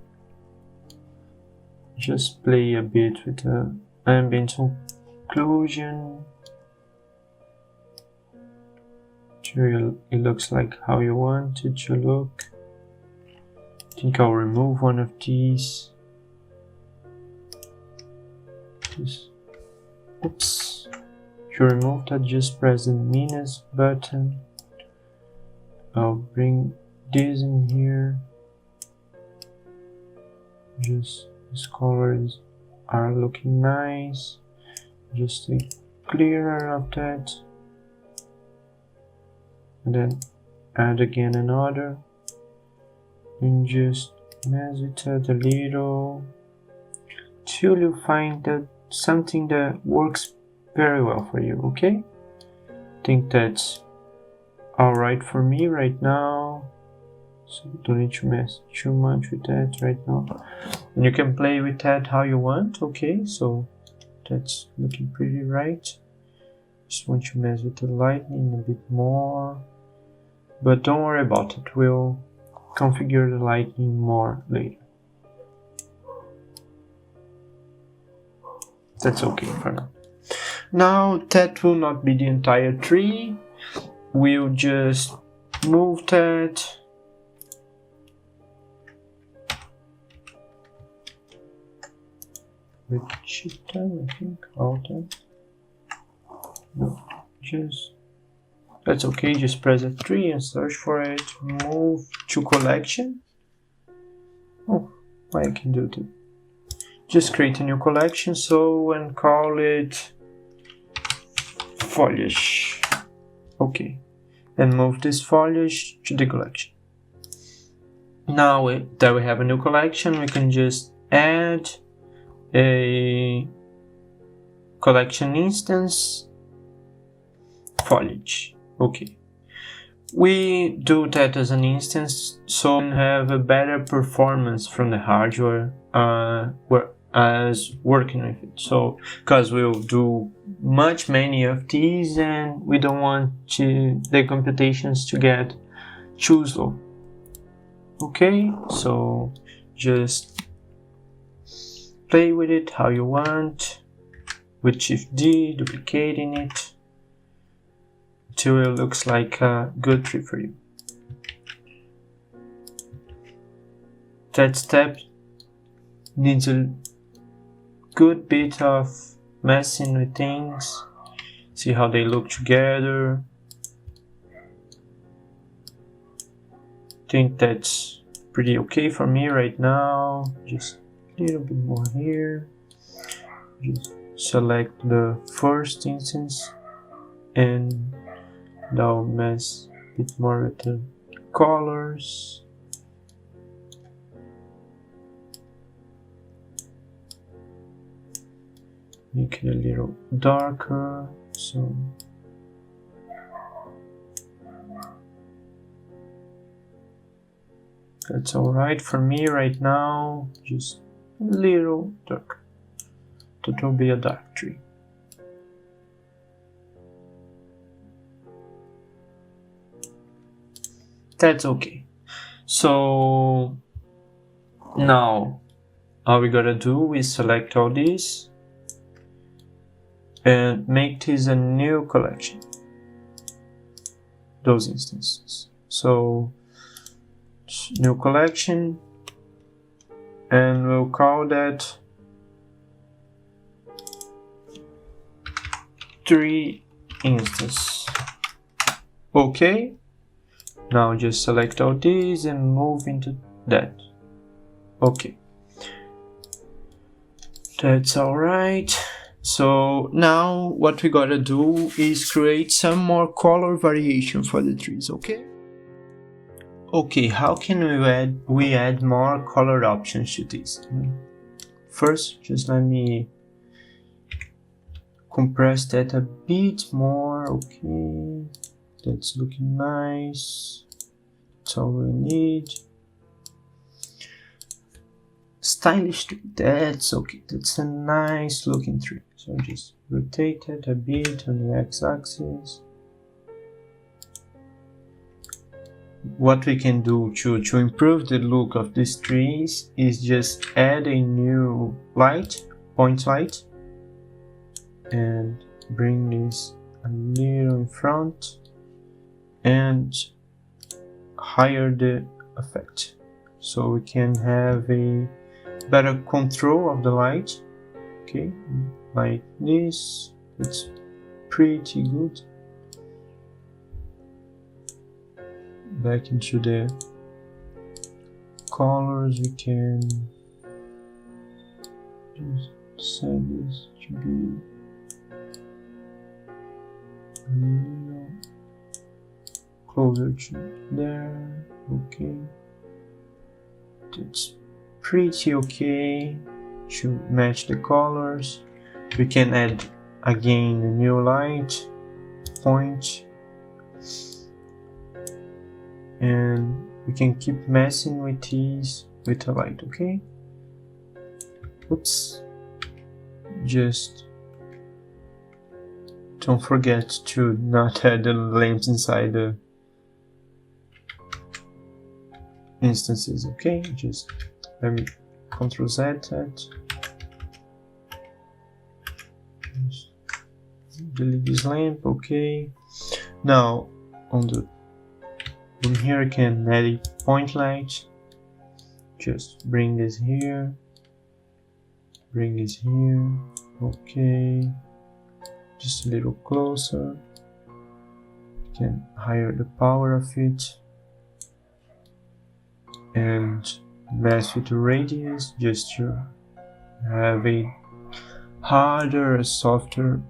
Just play a bit with the ambient occlusion till it looks like how you want it to look. I think I'll remove one of these. Oops. To remove that, just press the minus button. I'll bring this in here. Just these colors are looking nice. Just a clearer of that. And then add again another. And just mess it out a little till you find that something that works very well for you, okay? I think that's alright for me right now, so don't need to mess too much with that right now. And you can play with that how you want, okay? So that's looking pretty right. Just want to mess with the lighting a bit more, but don't worry about it, we'll configure the lighting more later. That's okay for now. Now that will not be the entire tree. We'll just move that. With shift tab, I think. Alt tab. No, just. That's okay. Just press F3 and search for it. Move to collection. Oh, I can do that. Just create a new collection, and call it Foliage. Okay, and move this foliage to the collection. Now that we have a new collection, we can just add a collection instance Foliage. Okay, we do that as an instance so we can have a better performance from the hardware as working with it. So because we'll do many of these, and we don't want the computations to get too slow. Okay, so just play with it how you want, with Shift D, duplicating it till it looks like a good tree for you. That step needs a good bit of messing with things, see how they look together. Think that's pretty okay for me right now. Just a little bit more here. Just select the first instance and now mess a bit more with the colors. Make it a little darker, so that's alright for me right now, just a little darker. That will be a dark tree. That's okay. So now all we gotta do is select all these and make this a new collection, those instances. So new collection, and we'll call that tree instance. Okay, now just select all these and move into that. Okay, that's all right. So now what we gotta do is create some more color variation for the trees, okay? Okay, how can we add more color options to this? First, just let me compress that a bit more. Okay, that's looking nice. That's all we need. Stylish tree, that's okay. That's a nice looking tree. So just rotate it a bit on the x-axis. What we can do to improve the look of these trees is just add a new light, point light, and bring this a little in front and higher the effect, so we can have a better control of the light. Okay, like this, it's pretty good. Back into the colors, we can just set this to be a little closer to there. Okay, that's pretty okay to match the colors. We can add again a new light point, and we can keep messing with these with the light. Okay, oops, just don't forget to not add the lamps inside the instances. Okay, just let me Ctrl Z that. Just delete this lamp. Okay, now on here I can add a point light. Just bring this here, bring this here. Okay, just a little closer. You can higher the power of it and mess with the radius just to have a harder, softer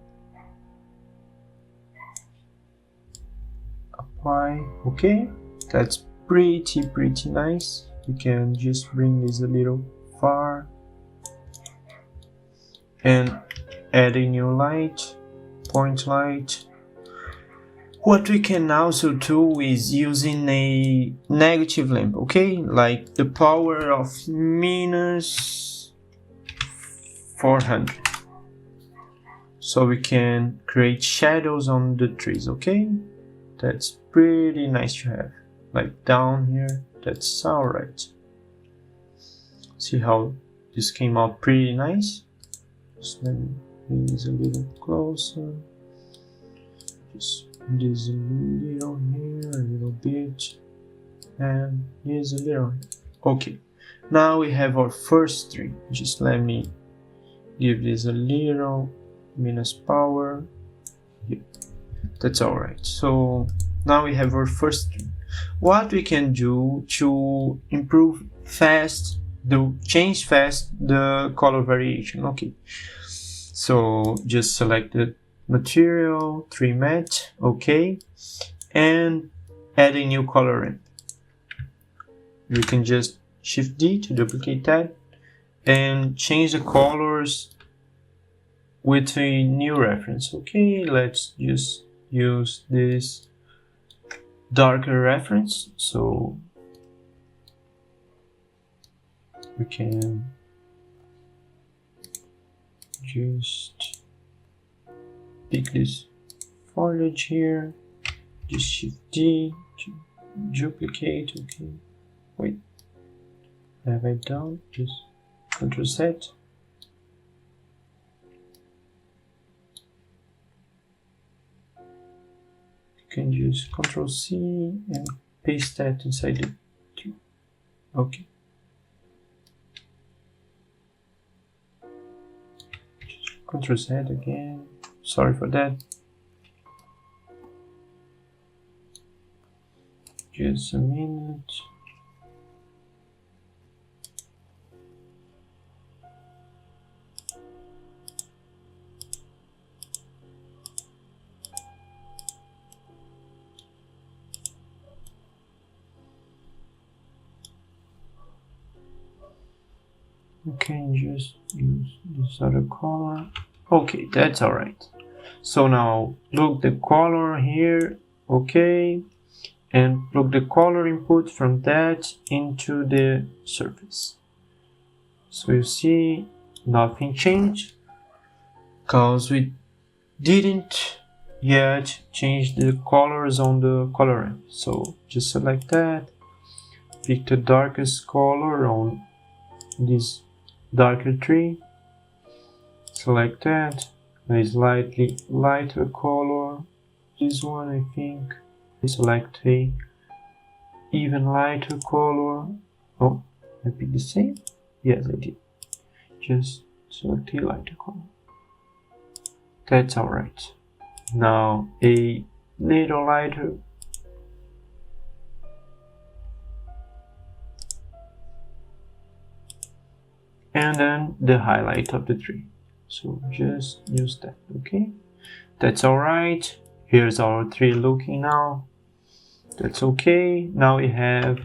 apply. Okay, that's pretty nice. You can just bring this a little far and add a new light, point light. What we can also do is using a negative lamp, okay? Like the power of -400. so we can create shadows on the trees. Okay, that's pretty nice to have, like down here. That's all right. See how this came out pretty nice. Just let me bring this a little closer. Just this a little here, a little bit, and this a little here. Okay, now we have our first tree. Just let me give this a little minus power. Yeah, that's all right. So now we have our first tree. What we can do to improve fast, change fast the color variation. Okay, so just select the material, tree matte, okay, and add a new color in. You can just Shift D to duplicate that and change the colors with a new reference. Okay, let's just use this darker reference, so we can just pick this foliage here, just Shift D to duplicate. Okay, wait, have I done? Just Ctrl Z. You can use Ctrl C and paste that inside the tree. Okay. Ctrl Z again. Sorry for that. Just a minute. You can just use this other color. Okay, that's alright. So now look the color here, okay, and plug the color input from that into the surface. So you see nothing changed because we didn't yet change the colors on the color ramp. So just select that, pick the darkest color on this darker tree, select that, a slightly lighter color, this one I think, select a even lighter color. Oh, I picked the same? Yes, I did. Just select a lighter color. That's alright. Now a little lighter. And then the highlight of the tree. So just use that, okay? That's alright. Here's our tree looking now. That's okay. Now we have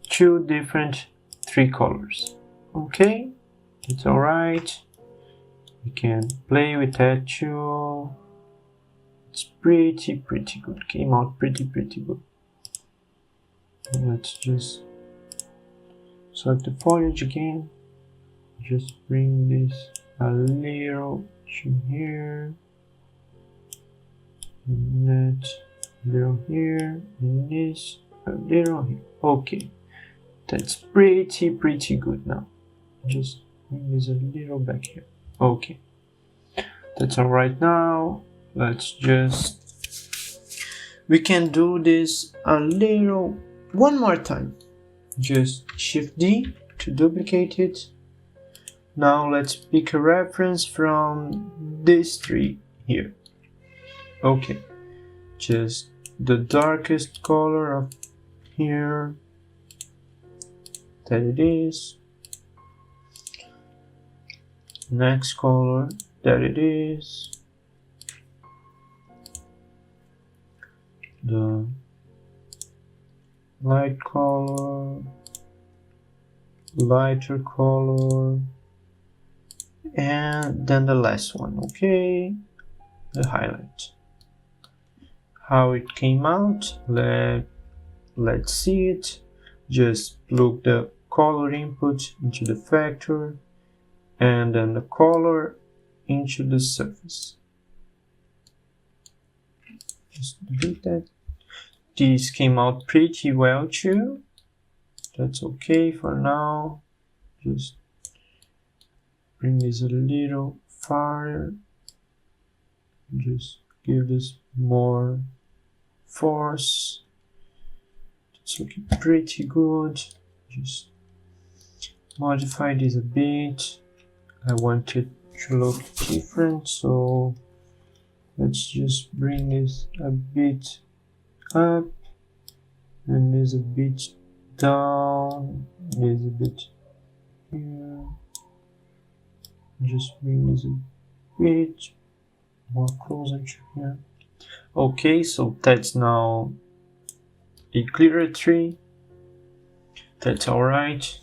two different tree colors. Okay, it's alright. You can play with that too. It's pretty good. Came out pretty good. Let's just select the foliage again. Just bring this a little to here. And that a little here. And this a little here. Okay. That's pretty good now. Just bring this a little back here. Okay. That's alright now. Let's just... We can do this a little... one more time. Just Shift D to duplicate it. Now let's pick a reference from this tree here. Okay. Just the darkest color of here. That it is. Next color, that it is. The light color, lighter color, and then the last one, okay, the highlight. How it came out, let's see it. Just plug the color input into the factor and then the color into the surface. Just delete that. This came out pretty well too. That's okay for now. Just bring this a little farther. Just give this more force. It's looking pretty good. Just modify this a bit. I want it to look different, so let's just bring this a bit up and this a bit down, this a bit here. Just bring this a bit more closer to here. Okay, so that's now a clearer tree. That's alright.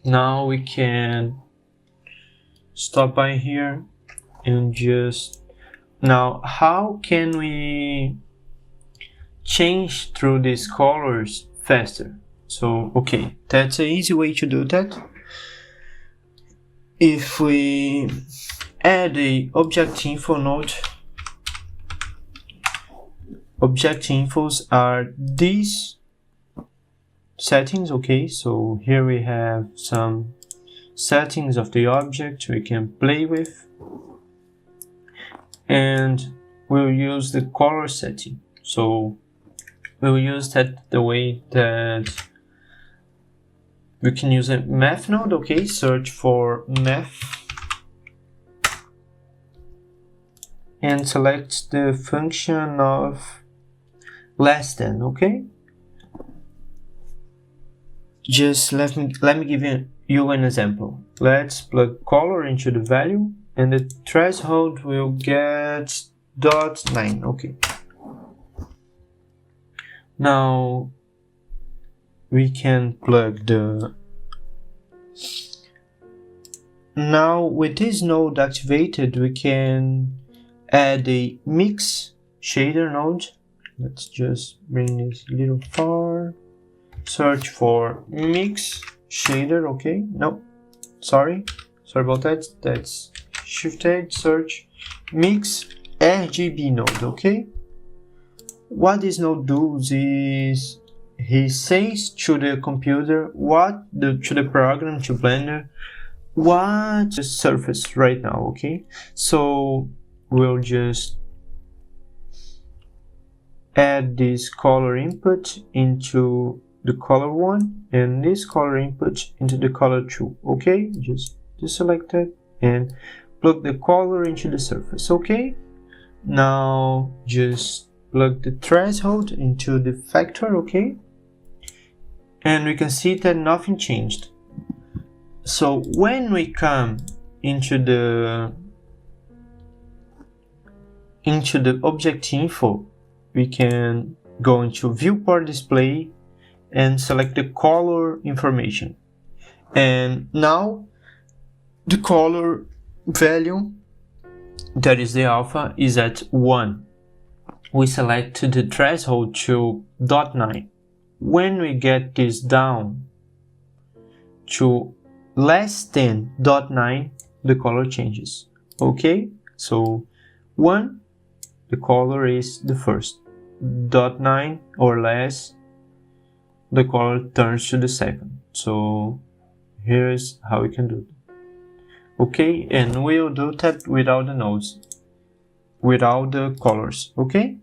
Now we can stop by here and just, now how can we change through these colors faster? So okay, that's an easy way to do that. If we add a object info node, object infos are these settings. Okay, so here we have some settings of the object we can play with, and we'll use the color setting. So we'll use that the way that we can use a math node. Okay, search for math and select the function of less than. Okay, just let me give you an example. Let's plug color into the value and the threshold will get 0.9. Okay, now we can plug the, now with this node activated we can add a mix shader node. Let's just bring this a little far. Search for mix shader. Okay, no, sorry about that. That's Shift A, search mix RGB node. Okay, what this node does is he says to the computer to the program, to Blender, what the surface right now. Okay, so we'll just add this color input into the color 1 and this color input into the color 2. Okay, just deselect that and plug the color into the surface. Okay, now just plug the threshold into the factor. Okay, and we can see that nothing changed. So when we come into the object info, we can go into viewport display and select the color information, and now the color value, that is the alpha, is at 1. We select the threshold to 0.9. When we get this down to less than 0.9, the color changes. Okay, so 1, the color is the first, 0.9 or less, the color turns to the second. So here's how we can do it. Okay, and we'll do that without the nodes, without the colors. Okay,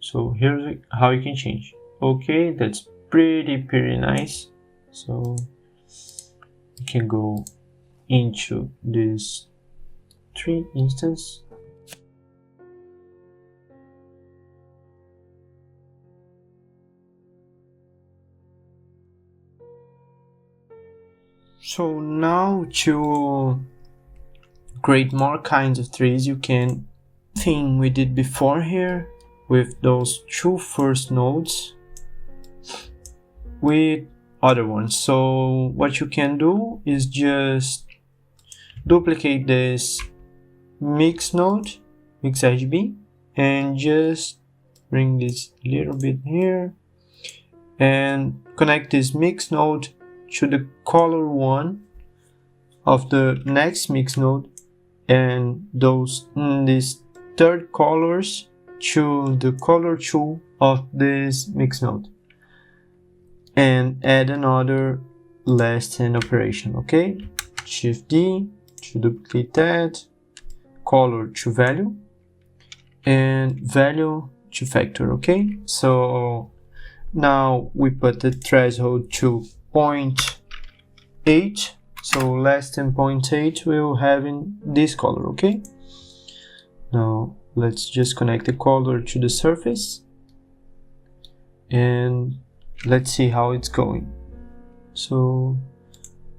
so here's how you can change. Okay, that's pretty nice. So you can go into this tree instance. So now to create more kinds of trees, you can thing we did before here with those 2 first nodes with other ones. So what you can do is just duplicate this mix node, mix RGB, and just bring this a little bit here and connect this mix node to the color 1 of the next mix node and these third colors to the color tool of this mix node and add another last hand operation. Okay, Shift D to duplicate that, color to value and value to factor. Okay, so now we put the threshold to 0.8, so less than 0.8 we'll have in this color. Okay, now let's just connect the color to the surface and let's see how it's going. So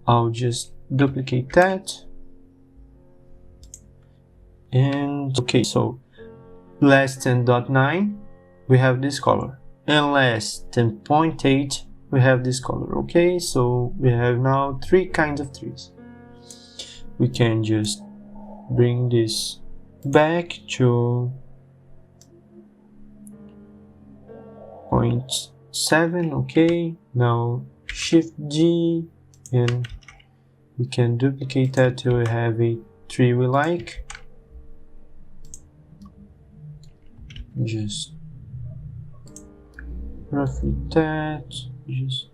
I'll just duplicate that and okay, so less than 0.9 we have this color and less than 0.8 we have this color. Okay, so we have now three kinds of trees. We can just bring this back to 0.7. okay, now Shift G and we can duplicate that till we have a tree we like. Just roughly that, just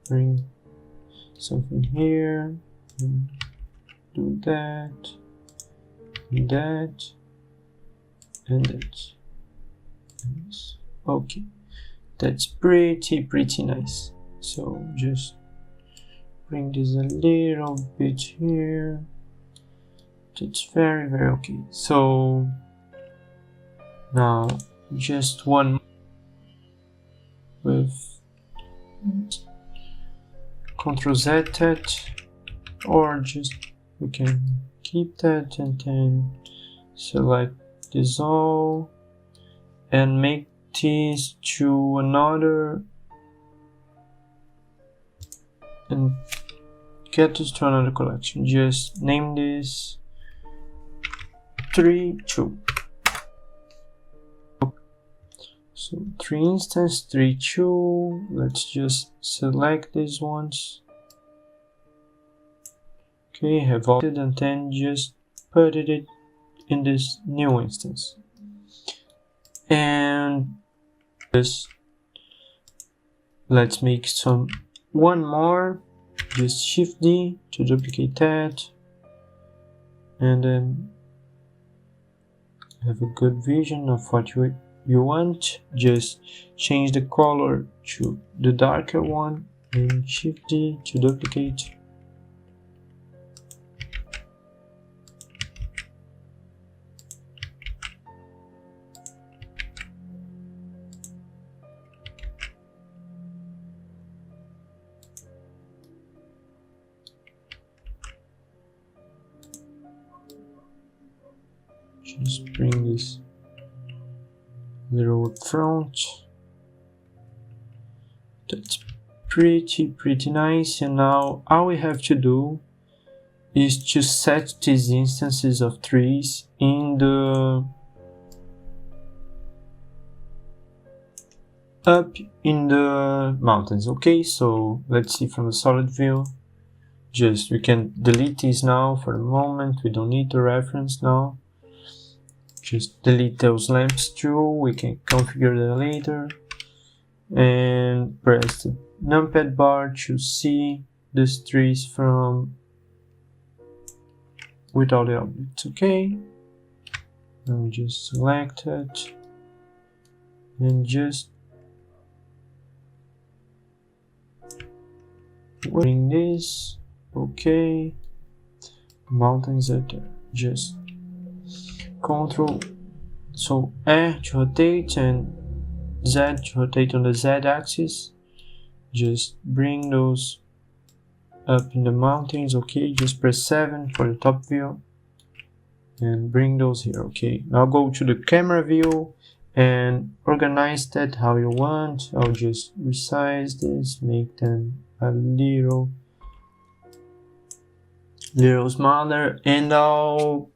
bring something here and do that and that and that. Okay, that's pretty nice. So just bring this a little bit here. That's very okay. So now just one with Ctrl Z that, or just we can keep that and then select this all and make this to another and get this to another collection. Just name this 3-2. So 3 instance, 3-2. Let's just select these ones. Okay, have all it and then just put it in this new instance. And just let's make one more. Just Shift D to duplicate that, and then have a good vision of what you want. Just change the color to the darker one and Shift D to duplicate. Just bring this little front. That's pretty nice. And now all we have to do is to set these instances of trees in the up in the mountains. Okay, so let's see from the solid view. Just we can delete these now for the moment. We don't need the reference now. Just delete those lamps too. We can configure that later and press the numpad bar to see these trees from without the objects. Okay, now just select it and just bring this. Okay, mountains are there. Just Ctrl, so A to rotate and Z to rotate on the Z axis. Just bring those up in the mountains. Okay, just press 7 for the top view and bring those here. Okay, now go to the camera view and organize that how you want. I'll just resize this, make them a little smaller, and I'll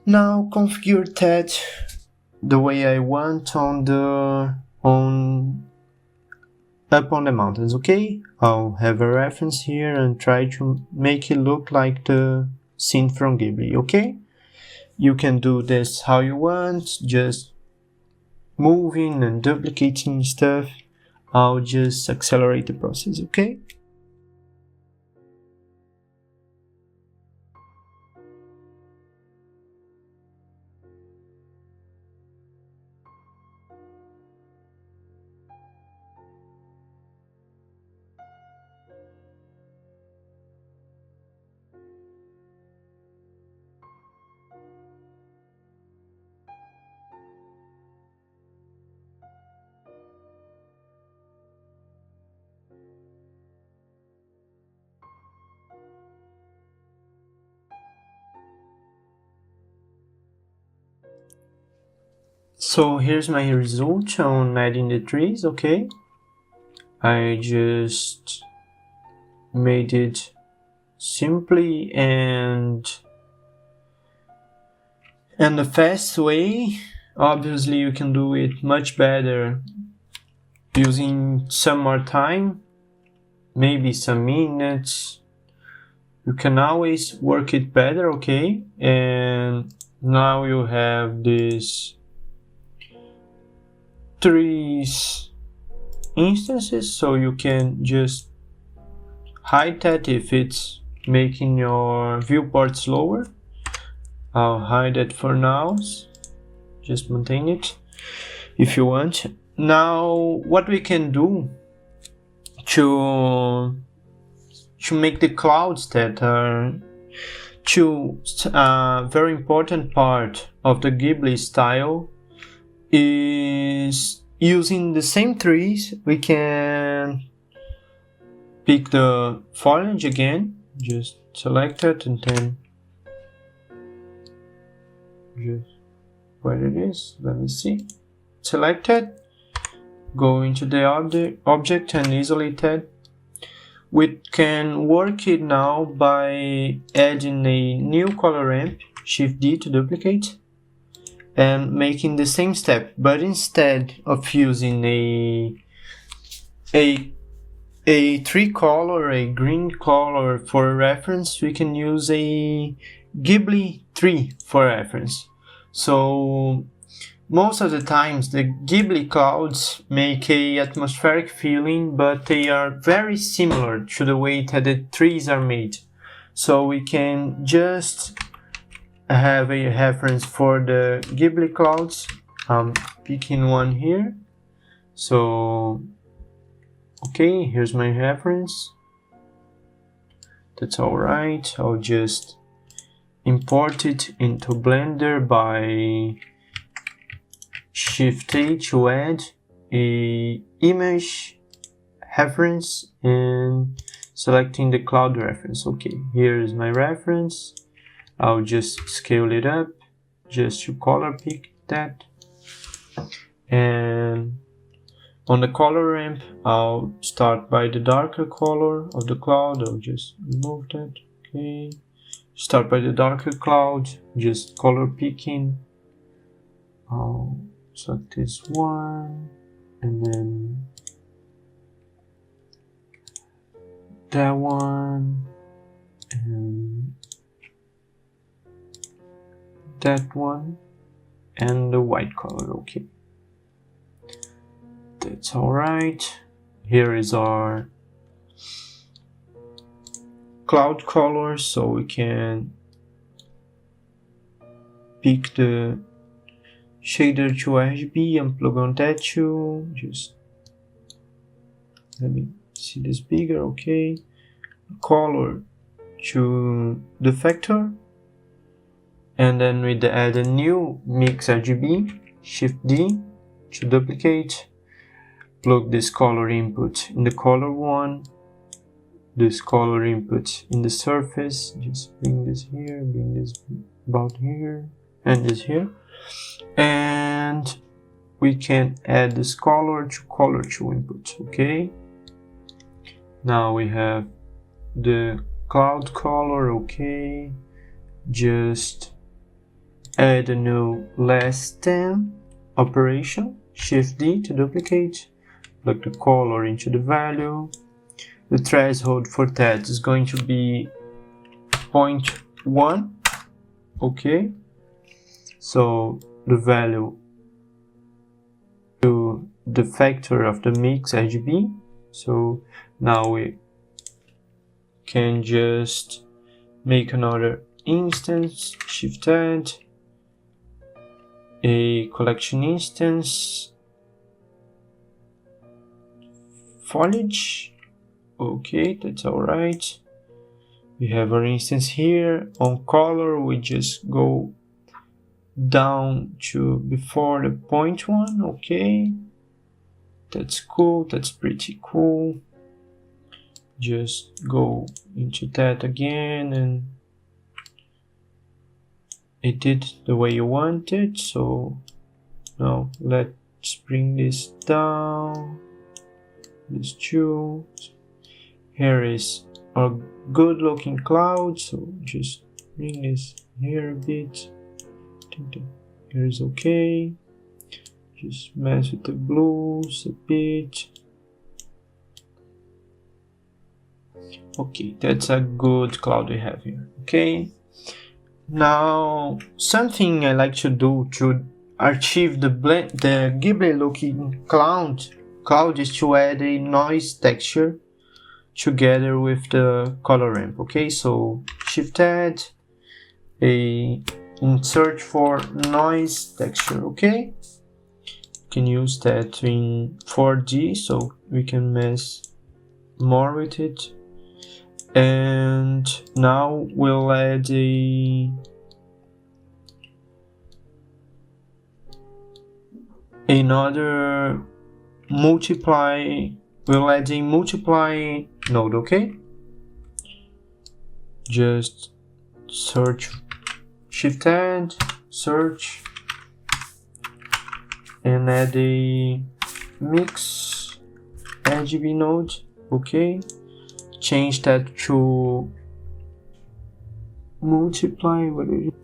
now configure that the way I want on up on the mountains, okay? I'll have a reference here and try to make it look like the scene from Ghibli, okay? You can do this how you want, just moving and duplicating stuff. I'll just accelerate the process, okay? So here's my result on adding the trees, okay? I just made it simply and the fast way. Obviously you can do it much better using some more time, maybe some minutes. You can always work it better, okay? And now you have this trees instances, so you can just hide that if it's making your viewport slower. I'll hide it for now, just maintain it if you want. Now what we can do to make the clouds that are very important part of the Ghibli style is using the same trees. We can pick the foliage again, just select it and then just where it is, let me see, select it, go into the object and isolate it. We can work it now by adding a new color ramp, Shift D to duplicate, and making the same step, but instead of using a tree color, a green color for reference, we can use a Ghibli tree for reference. So most of the times the Ghibli clouds make a atmospheric feeling, but they are very similar to the way that the trees are made. So we can just have a reference for the Ghibli clouds. I'm picking one here. So okay, here's my reference. That's alright. I'll just import it into Blender by Shift A to add a image reference and selecting the cloud reference. Okay, here is my reference. I'll just scale it up just to color pick that, and on the color ramp I'll start by the darker color of the cloud. I'll just remove that. Okay, start by the darker cloud, just color picking. I'll select this one and then that one and that one and the white color. Okay, that's alright. Here is our cloud color, so we can pick the shader to RGB and plug on that too. Just let me see this bigger. Okay, color to the vector, and then we add a new mix RGB, Shift D to duplicate, plug this color input in the color one, this color input in the surface, just bring this here, bring this about here, and this here, and we can add this color to input. Okay, now we have the cloud color. Okay, just add a new less than operation, Shift D to duplicate, plug the color into the value. The threshold for that is going to be 0.1. Okay, so the value to the factor of the mix RGB. So now we can just make another instance, shift add, a collection instance, foliage. Okay, that's alright. We have our instance here. On color, we just go down to before the 0.1. Okay, that's cool, that's pretty cool. Just go into that again, and it did the way you wanted. So now let's bring this down. These two. Here is our good looking cloud, so just bring this here a bit. Here is okay. Just mess with the blues a bit. Okay, that's a good cloud we have here. Okay, now something I like to do to achieve the Ghibli looking cloud is to add a noise texture together with the color ramp. Okay, so shift add, search for noise texture. Okay, you can use that in 4D so we can mess more with it. And now we'll add another multiply. We'll add a multiply node. Okay, just search, shift add, search, and add a mix RGB node. Okay, change that to multiply. What is it?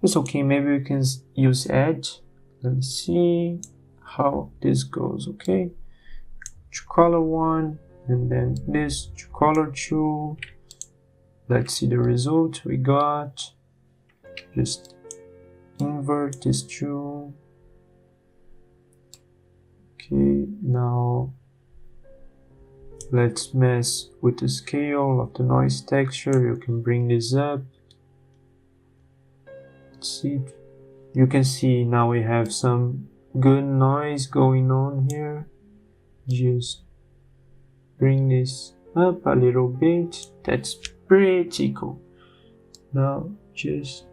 It's okay, maybe we can use add. Let me see how this goes. Okay, to color 1, and then this to color 2. Let's see the result we got. Just invert this 2. Okay, now let's mess with the scale of the noise texture. You can bring this up. See, you can see now we have some good noise going on here. Just bring this up a little bit. That's pretty cool. Now just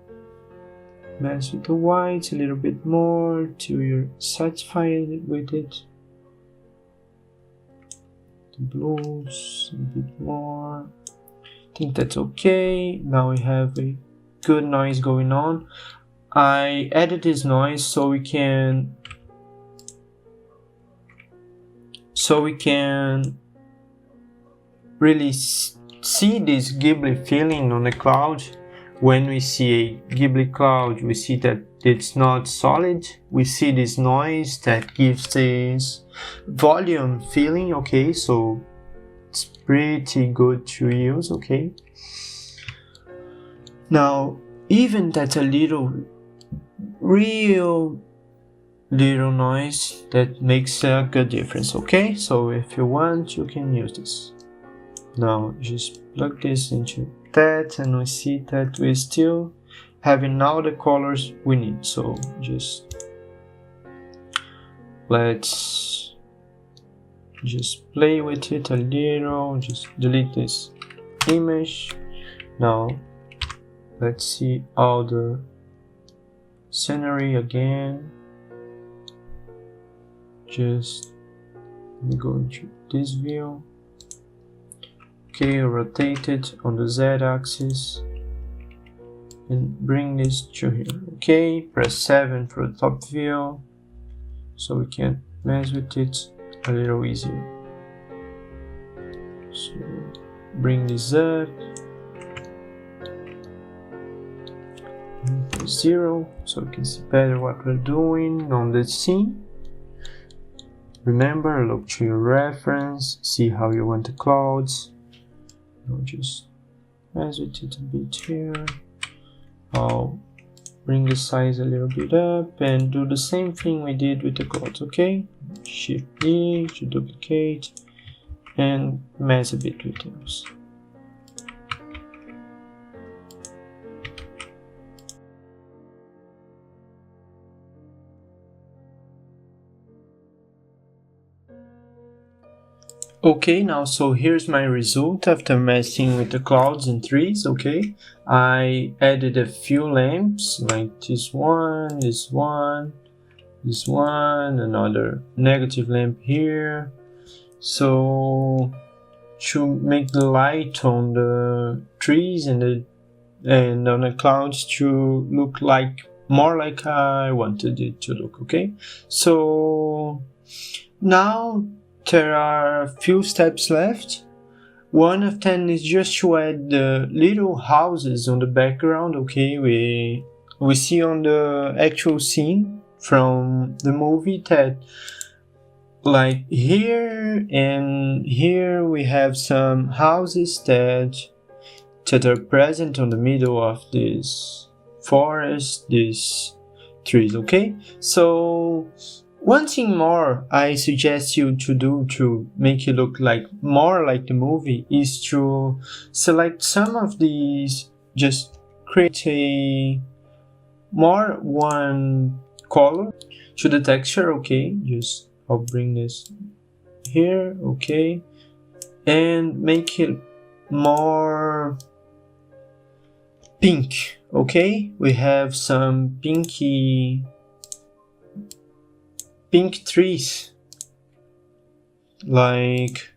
mess with the whites a little bit more till you're satisfied with it. The blues a bit more. I think that's okay. Now we have a good noise going on. I added this noise so we can really see this Ghibli feeling on the cloud. When we see a Ghibli cloud, we see that it's not solid. We see this noise that gives this volume feeling. Okay, so it's pretty good to use. Okay, now even that's a real little noise that makes a good difference. Okay, so if you want, you can use this. Now just plug this into that, and we see that we're still having all the colors we need. So just let's just play with it a little. Just delete this image. Now let's see all the scenery again. Just let me go into this view. Okay, rotate it on the Z-axis and bring this to here. Okay, press 7 for the top view so we can mess with it a little easier. So bring this up. to 0 so you can see better what we're doing on the scene. Remember, look to your reference, see how you want the clouds. I'll just hesitate a bit here. I'll bring the size a little bit up and do the same thing we did with the clouds, okay? Shift D to duplicate and mess a bit with those. Okay, now so here's my result after messing with the clouds and trees, okay? I added a few lamps, like this one, this one, this one, another negative lamp here. So to make the light on the trees and on the clouds to look like more like I wanted it to look, okay? So now there are a few steps left. One of them is just to add the little houses on the background, okay? We see on the actual scene from the movie that like here and here we have some houses that are present on the middle of this forest, these trees, okay? So one thing more I suggest you to do to make it look like more like the movie is to select some of these, just create a more one color to the texture, okay? Just I'll bring this here, okay? And make it more pink, okay? We have some pink trees, like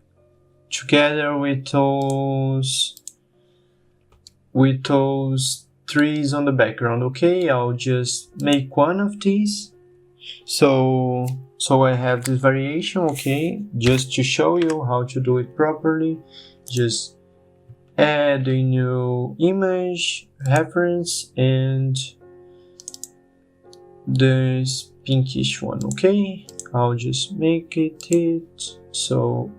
together with those trees on the background, okay? I'll just make one of these so I have this variation, okay? Just to show you how to do it properly, just add a new image reference and this pinkish one, okay? I'll just make it so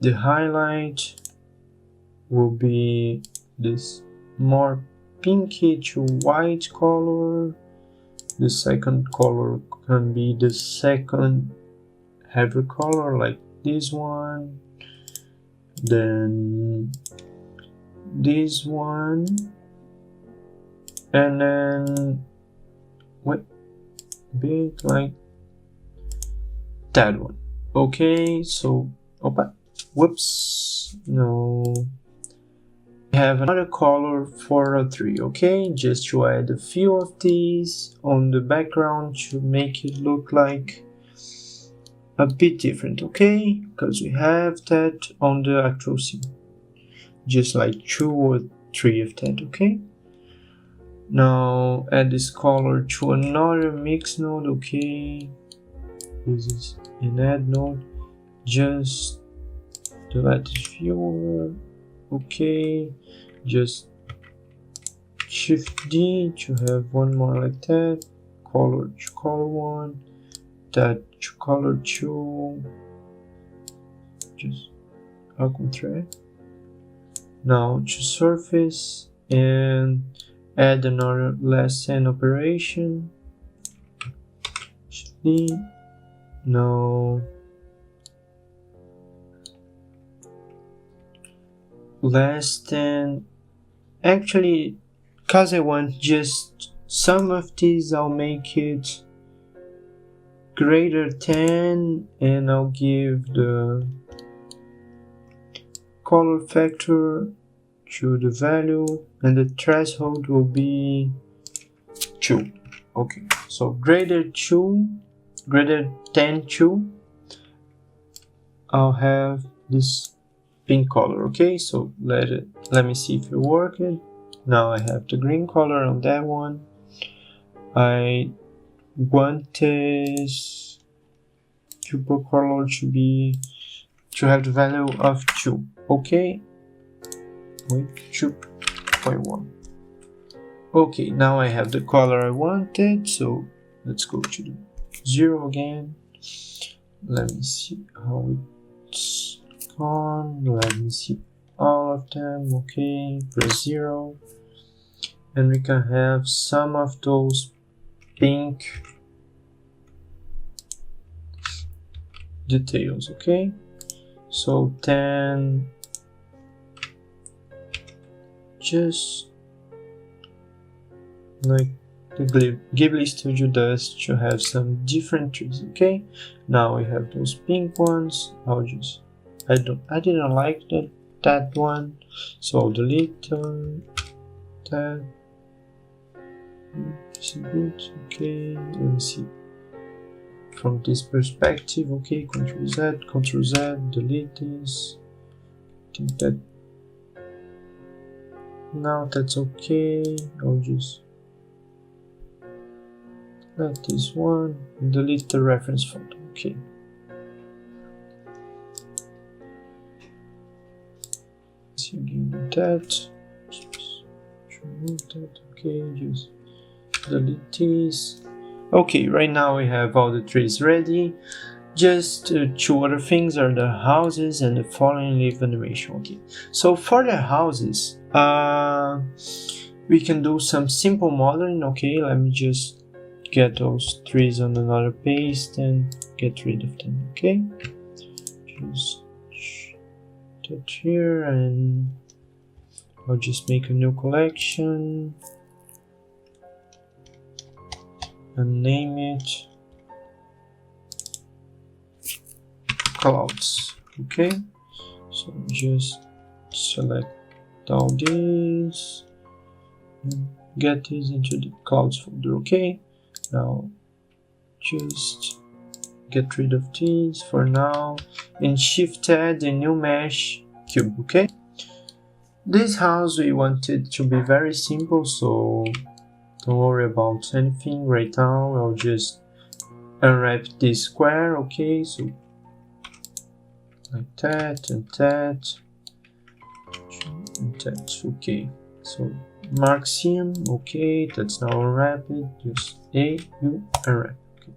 the highlight will be this more pinky to white color. The second color can be the second heavy color, like this one, then this one, and then wait a bit like that one, okay? So whoops, no, we have another color for a tree, okay? Just to add a few of these on the background to make it look like a bit different, okay? Because we have that on the actual scene, just like 2 or 3 of that, okay? Now add this color to another mix node, okay? This is an add node, just to add viewer, okay? Just shift D to have one more like that, color to color 1, that to color 2, just Ctrl. Now to surface and add another less than operation, shift D. Now less than, actually, because I want just some of these, I'll make it greater than, and I'll give the color factor to the value, and the threshold will be 2, okay? So greater than 2, I'll have this pink color, okay? So let me see if it worked. Now I have the green color on that one. I want this purple color to have the value of 2, okay? Wait, 2.1. Okay, now I have the color I wanted, so let's go to the 0 again. Let me see how it's gone. Let me see all of them. Okay, press 0. And we can have some of those pink details, okay? So 10, just like the Ghibli Studio does, to have some different trees, okay? Now we have those pink ones. I didn't like that one, so I'll delete that. Is it good? Okay, let me see. From this perspective, okay, Ctrl Z, delete this. I think that now that's okay. I'll just let this one and delete the reference photo. Okay. See again that. Just remove that. Okay, just delete this. Okay, right now we have all the trees ready. Just two other things are the houses and the falling leaf animation. Okay, so for the houses, we can do some simple modeling. Okay, let me just get those trees on another paste and get rid of them. Okay, just touch here and I'll just make a new collection and name it clouds. Okay, so just select all these and get these into the clouds folder. Okay, now just get rid of these for now and shift add the new mesh cube. Okay, this house we want it to be very simple, so don't worry about anything right now. I'll just unwrap this square. Okay, so like that and that and that. Okay, so mark seam. Okay, that's now unwrapped. Just unwrap. Okay,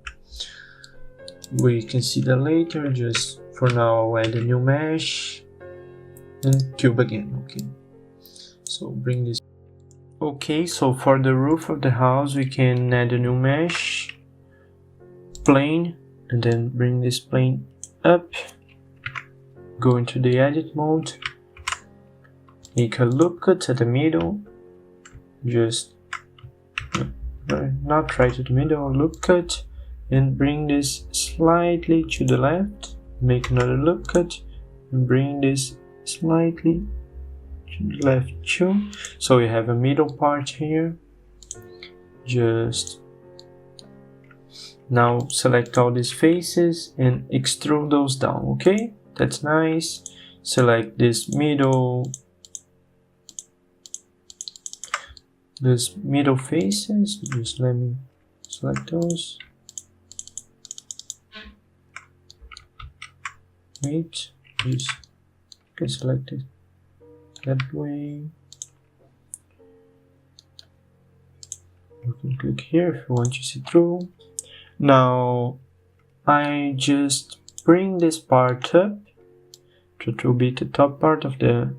we can see that later. Just for now I'll add a new mesh and cube again. Okay, so bring this. Okay, so for the roof of the house we can add a new mesh plane and then bring this plane up, go into the edit mode, make a loop cut at the middle, just not right at the middle, loop cut, and bring this slightly to the left, make another loop cut and bring this slightly left too, so we have a middle part here. Just now select all these faces and extrude those down. Okay, that's nice. Select this middle faces. Just let me select those. Wait, just get selected that way. You can click here if you want to see through. Now I just bring this part up to be the top part of the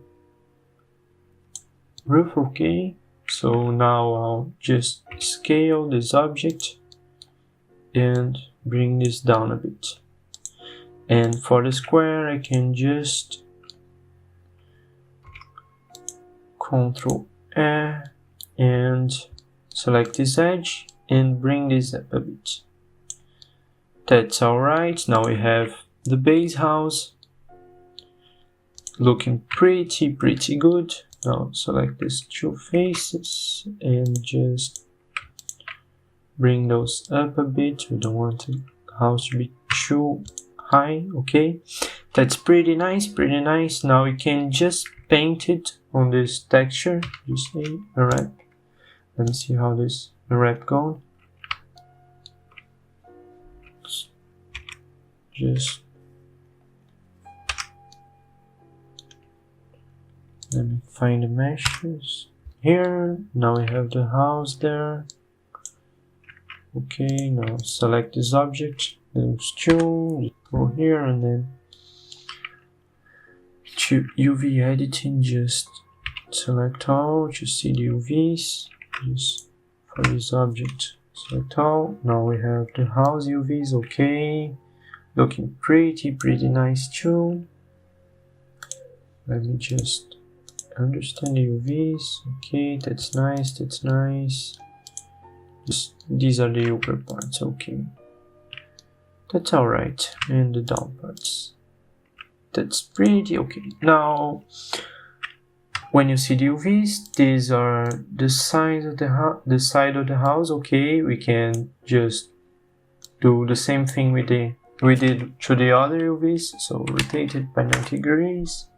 roof. Okay, so now I'll just scale this object and bring this down a bit. And for the square I can just Ctrl A and select this edge and bring this up a bit. That's alright. Now we have the base house looking pretty good. Now select these two faces and just bring those up a bit. We don't want the house to be too high. Okay, that's pretty nice, Now we can just paint it on this texture. Just say unwrap. Let me see how this unwrap goes. Just let me find the meshes here. Now we have the house there. Okay, now select this object, those two, go here and then to UV editing, just select all to see the UVs, just for this object, select all. Now we have the house UVs, okay, looking pretty nice too. Let me just understand the UVs, okay, that's nice, these are the upper parts, okay, that's alright, and the down parts, that's pretty okay. Now when you see the UVs, these are the sides of the side of the house, okay, we can just do the same thing we did to the other UVs, so rotate it by 90 degrees.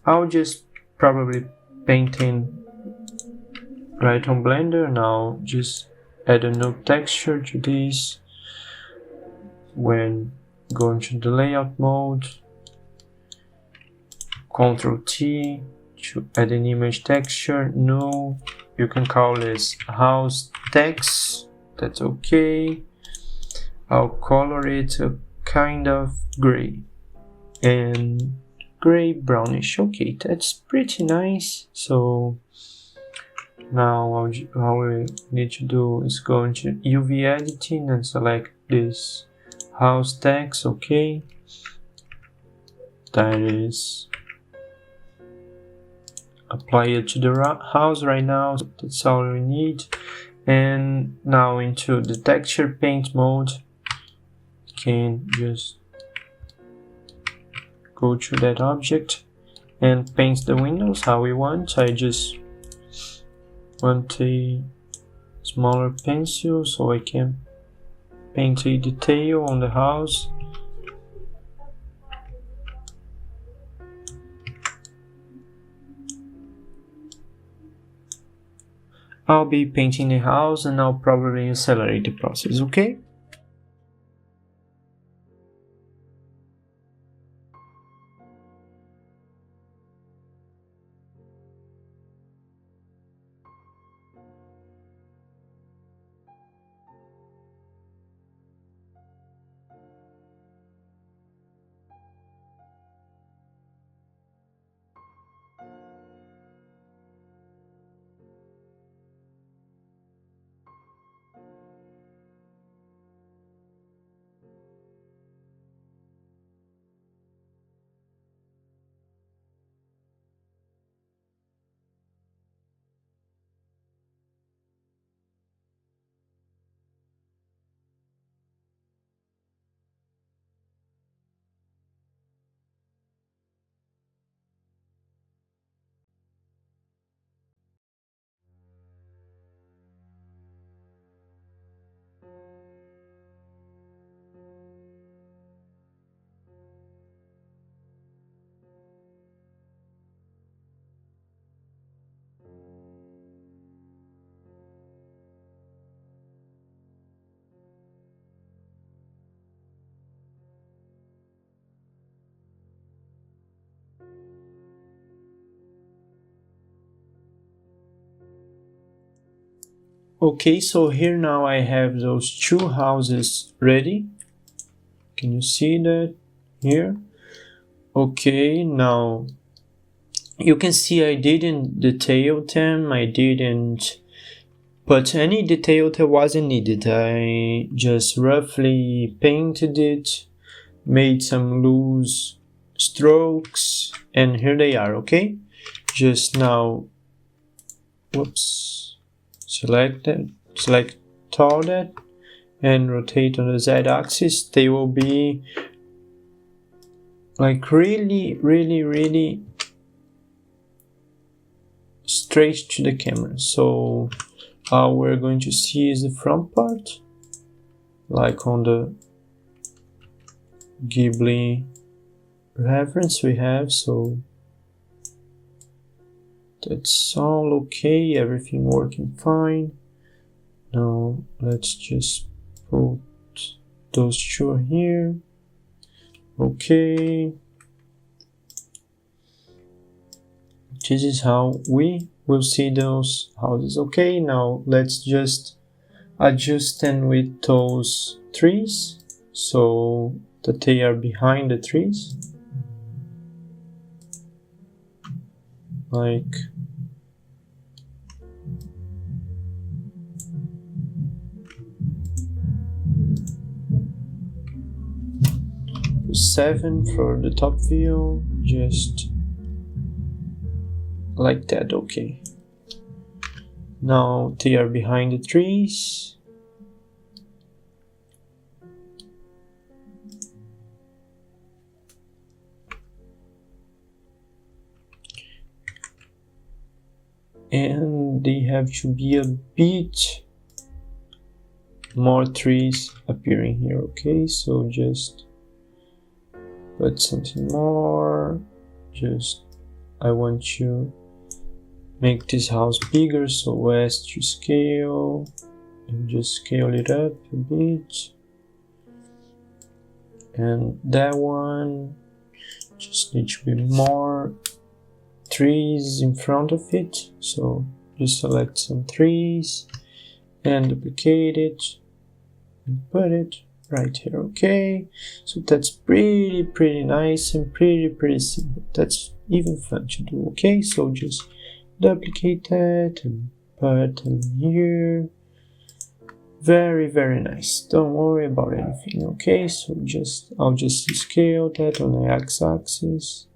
I'll just probably paint in right on Blender. Now just add a new texture to this. When going to the layout mode, Ctrl T to add an image texture, new, you can call this house text, that's okay. I'll color it a kind of gray and gray brownish, okay, that's pretty nice. So now all we need to do is go into UV editing and select this house text, okay, that is, apply it to the house right now, that's all we need. And now into the texture paint mode, you can just go to that object and paint the windows how we want. I just want a smaller pencil so I can paint a detail on the house. I'll be painting the house and I'll probably accelerate the process, okay? Okay, so here now I have those two houses ready. Can you see that here? Okay, now you can see I didn't detail them, I didn't put any detail that wasn't needed. I just roughly painted it, made some loose strokes, and here they are, okay? Just now, whoops. Select all that and rotate on the z-axis. They will be like really straight to the camera. So all we're going to see is the front part, like on the Ghibli reference we have. So that's all okay, everything working fine. Now let's just put those two here. Okay. This is how we we'll see those houses. Okay, now let's just adjust them with those trees so that they are behind the trees, like 7 for the top view, just like that. Okay, now they are behind the trees. And they have to be a bit more trees appearing here. Okay, so just put something more. Just I want to make this house bigger, so as to scale and just scale it up a bit. And that one just needs to be more trees in front of it, so just select some trees and duplicate it and put it right here. Okay, so that's pretty nice and pretty simple. That's even fun to do. Okay, so just duplicate that and put them here. Very nice. Don't worry about anything. Okay, so I'll just scale that on the x-axis.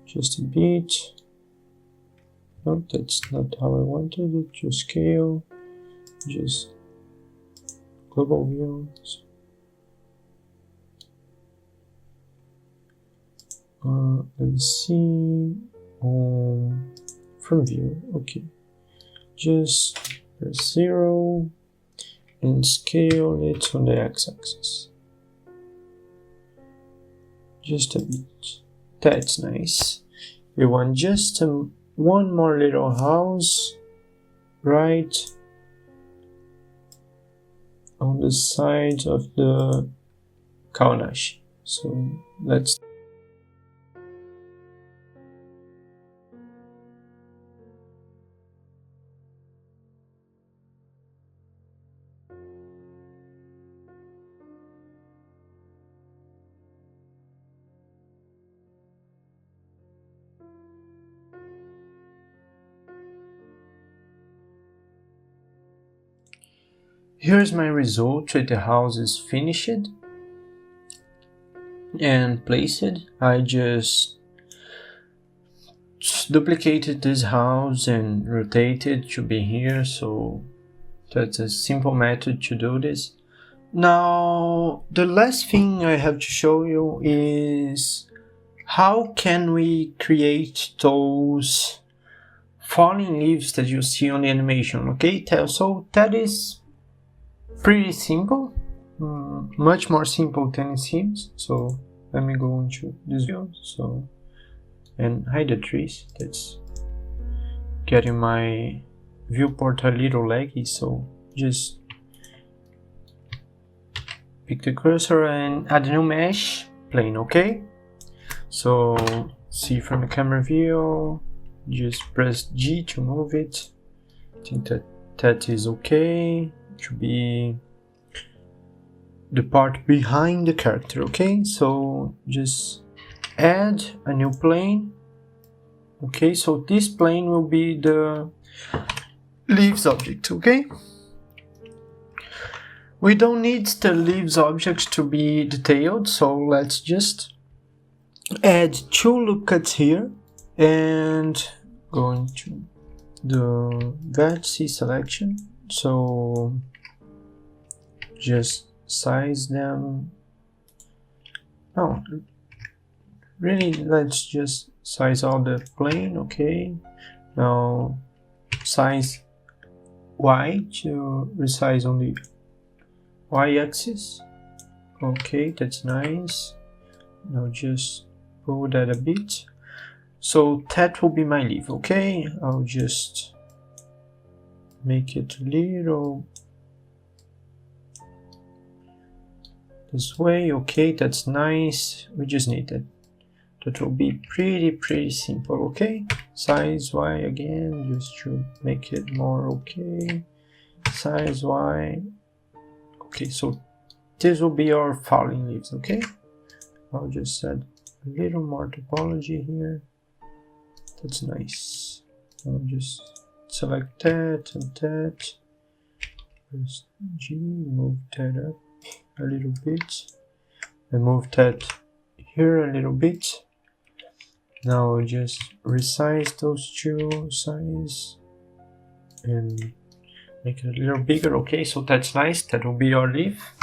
Just a bit. No, that's not how I wanted it to scale. Just global view. Let me see. From view. Okay. Just press 0 and scale it on the x-axis. Just a bit. That's nice. We want just one more little house right on the side of the Kaonashi. So let's here's my result with the houses finished and placed. I just duplicated this house and rotated to be here, so that's a simple method to do this. Now the last thing I have to show you is how can we create those falling leaves that you see on the animation. Okay, so that is pretty simple, much more simple than it seems. So let me go into this view, so and hide the trees. That's getting my viewport a little laggy, so just pick the cursor and add a new mesh plane. Okay, so see from the camera view, just press G to move it. I think that is okay. It should be the part behind the character. Okay, so just add a new plane. Okay, so this plane will be the leaves object. Okay, we don't need the leaves object to be detailed, so let's just add 2 loop cuts here and go into the vertice selection. So just size them. No, really, let's just size all the plane. Okay, now size Y to resize on the y-axis. Okay, that's nice. Now just pull that a bit. So that will be my leaf. Okay, I'll just make it a little this way. Okay, that's nice. We just need that. that will be pretty simple. Okay, size Y again, just to make it more okay. Size Y. Okay, so this will be our falling leaves. Okay, I'll just add a little more topology here. That's nice. I'll just select that and that. Press G, move that up a little bit, and move that here a little bit. Now I'll just resize those two size and make it a little bigger. Okay, so that's nice. That will be our leaf.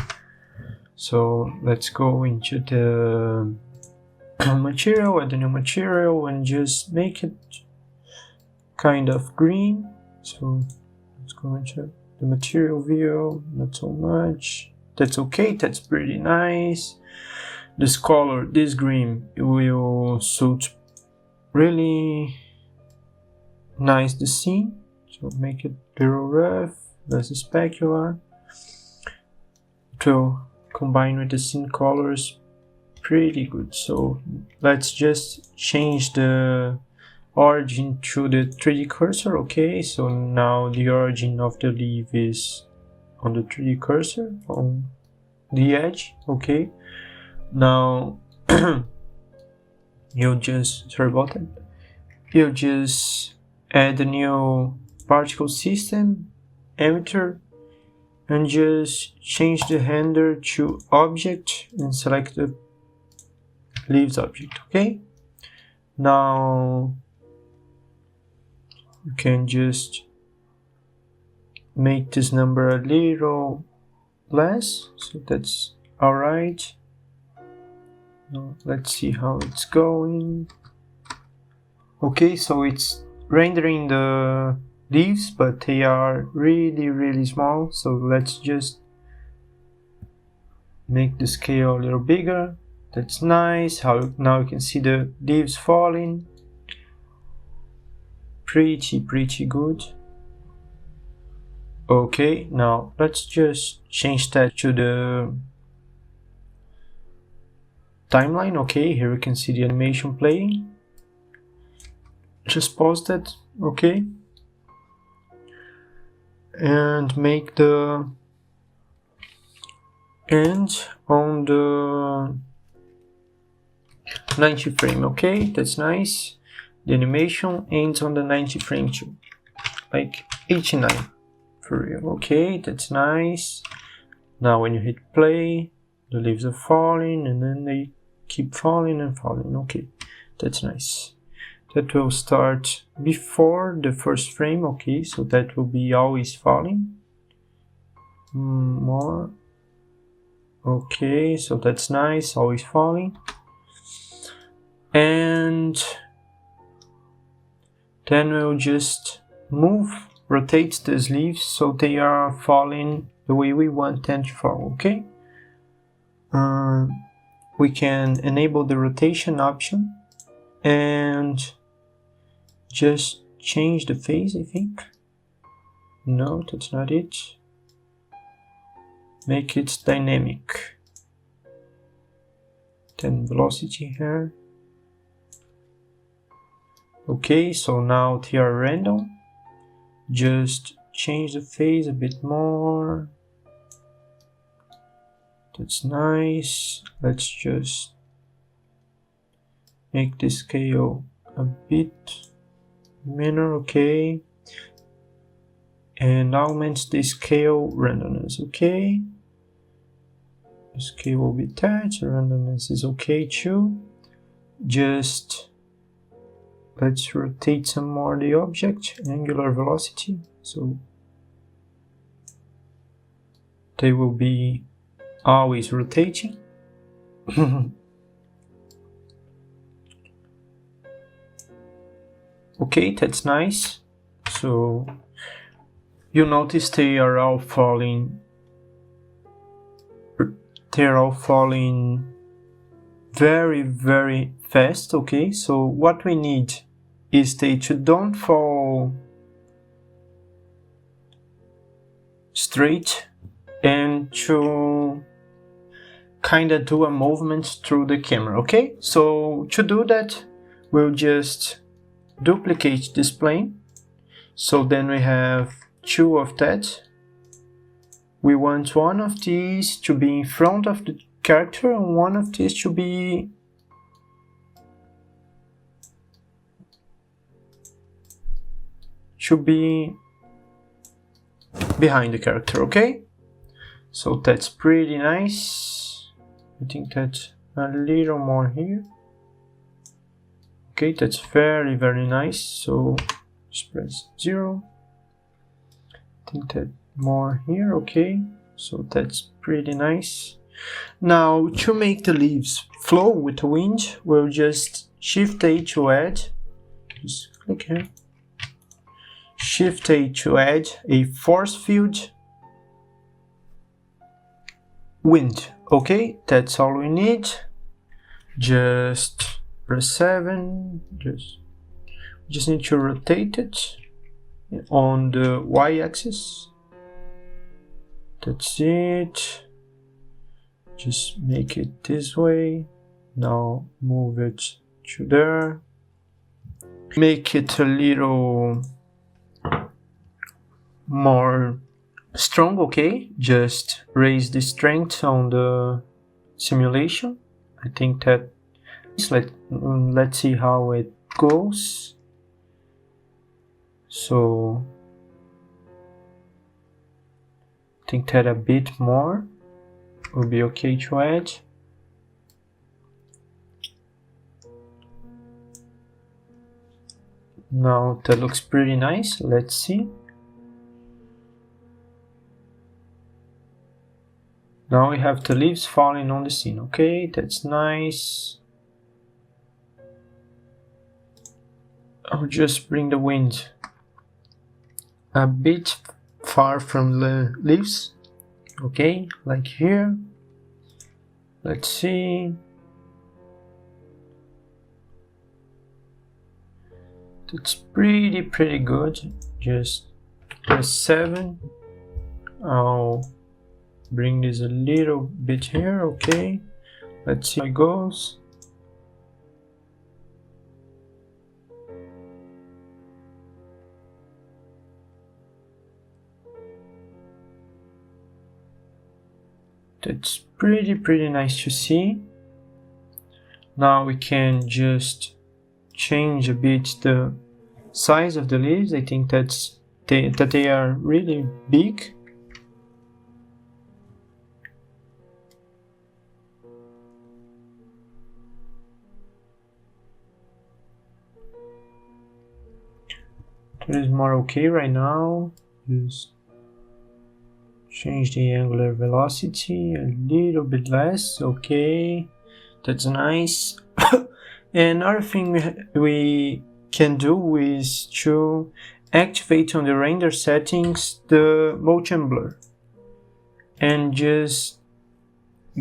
So let's go into the material, add a new material, and just make it kind of green. So let's go into the material view, not so much. That's okay, that's pretty nice. This color, this green, will suit really nice the scene. So make it a little rough, less specular. To combine with the scene colors, pretty good. So let's just change the origin to the 3D cursor. Okay, so now the origin of the leaf is on the 3D cursor on the edge. Okay, now you'll just, sorry about that, you'll just add a new particle system emitter and just change the handler to object and select the leaves object. Okay, now you can just make this number a little less, so that's alright. Now let's see how it's going. Okay, so it's rendering the leaves, but they are really small, so let's just make the scale a little bigger. That's nice. How now you can see the leaves falling. Pretty good. Okay, now let's just change that to the timeline. Okay, here you can see the animation playing. Just pause that. Okay, and make the end on the 90 frame. Okay, that's nice. The animation ends on the 90 frame too, like 89 for real. Okay, that's nice. Now when you hit play, the leaves are falling and then they keep falling and falling. Okay, that's nice. That will start before the first frame. Okay, so that will be always falling. More. Okay, so that's nice, always falling. And then we'll just rotate these leaves so they are falling the way we want them to fall. Okay, we can enable the rotation option and just change the phase, I think. No, that's not it. Make it dynamic. Then velocity here. Okay, so now they are random. Just change the phase a bit more. That's nice. Let's just make the scale a bit minor. Okay, and augment the scale randomness. Okay, the scale will be attached. Randomness is okay too. Just let's rotate some more the object, angular velocity, so they will be always rotating. Okay, that's nice. So you notice they are all falling. They're all falling very fast. Okay, so what we need is they don't fall straight and to kind of do a movement through the camera, okay? So to do that, we'll just duplicate this plane. So then we have 2 of that. We want one of these to be in front of the character and one of these to be behind the character, okay? So that's pretty nice. I think that's a little more here. Okay, that's very, very nice. So just press 0. I think that more here, okay? So that's pretty nice. Now to make the leaves flow with the wind, we'll just Shift A to add. Just click here. Shift A to add a force field wind. Okay, that's all we need. Just press 7. Just need to rotate it on the y-axis. That's it. Just make it this way. Now move it to there. Make it a little more strong, okay? Just raise the strength on the simulation. I think that let's see how it goes. So I think that a bit more will be okay to add. Now that looks pretty nice. Let's see. Now we have the leaves falling on the scene. Okay, that's nice. I'll just bring the wind a bit far from the leaves. Okay, like here. Let's see. That's pretty good. Just press 7. I'll bring this a little bit here. Okay, let's see how it goes. That's pretty nice to see. Now we can just change a bit the size of the leaves. I think that they are really big. That is more okay right now. Just change the angular velocity a little bit less. Okay, that's nice. And another thing we can do is to activate on the render settings the motion blur and just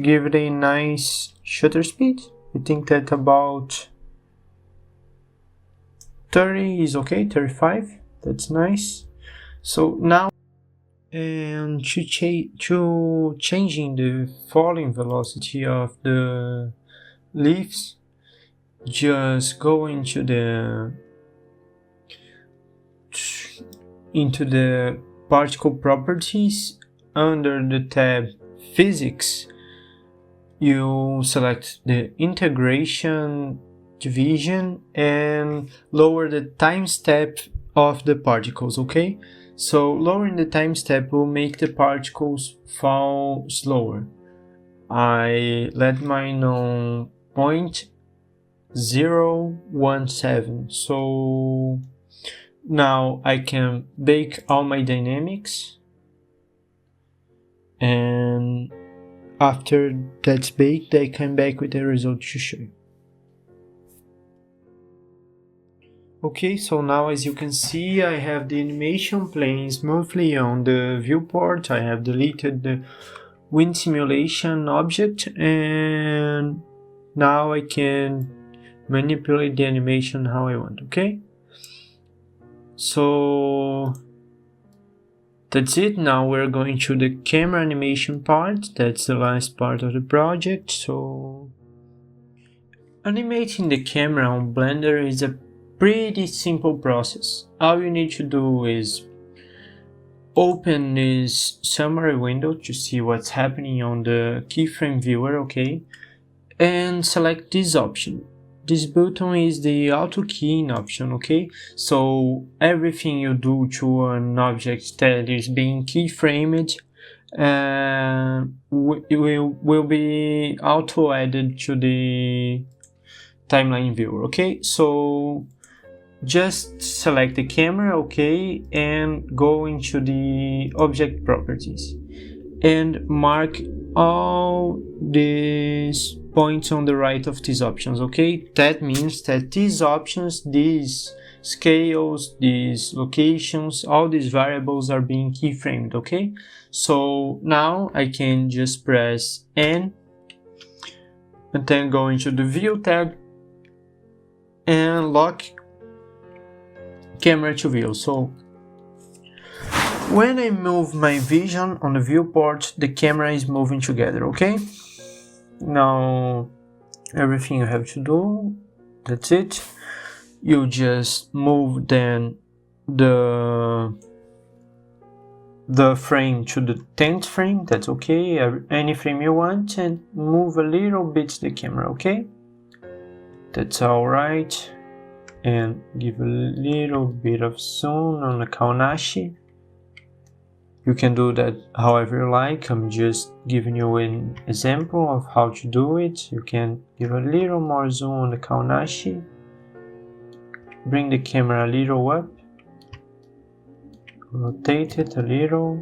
give it a nice shutter speed. I think that about 30 is okay, 35, that's nice. So now, and to changing the falling velocity of the leaves, just go into the particle properties. Under the tab physics, you select the integration division and lower the time step of the particles. Okay, so lowering the time step will make the particles fall slower. I let mine on 0.017, so now I can bake all my dynamics, and after that's baked I come back with the result to show you. Okay, so now as you can see, I have the animation playing smoothly on the viewport. I have deleted the wind simulation object, and now I can manipulate the animation how I want. Okay, so That's it. Now we're going to the camera animation part. That's the last part of the project. So animating the camera on Blender is a pretty simple process. All you need to do is open this summary window to see what's happening on the keyframe viewer, okay? And select this option. This button is the auto keying option, okay? So everything you do to an object that is being keyframed will be auto added to the timeline viewer, okay? So just select the camera, okay, and go into the object properties and mark all these points on the right of these options, okay? That means that these options, these scales, these locations, all these variables are being keyframed, okay? So now I can just press N and then go into the view tab and lock camera to view. So when I move my vision on the viewport, the camera is moving together, okay? Now everything you have to do, that's it. You just move then the frame to the 10th frame, that's okay, any frame you want, and move a little bit the camera, okay? That's alright. And give a little bit of zoom on the Kaunashi. You can do that however you like. I'm just giving you an example of how to do it. You can give a little more zoom on the Kaunashi. Bring the camera a little up. Rotate it a little.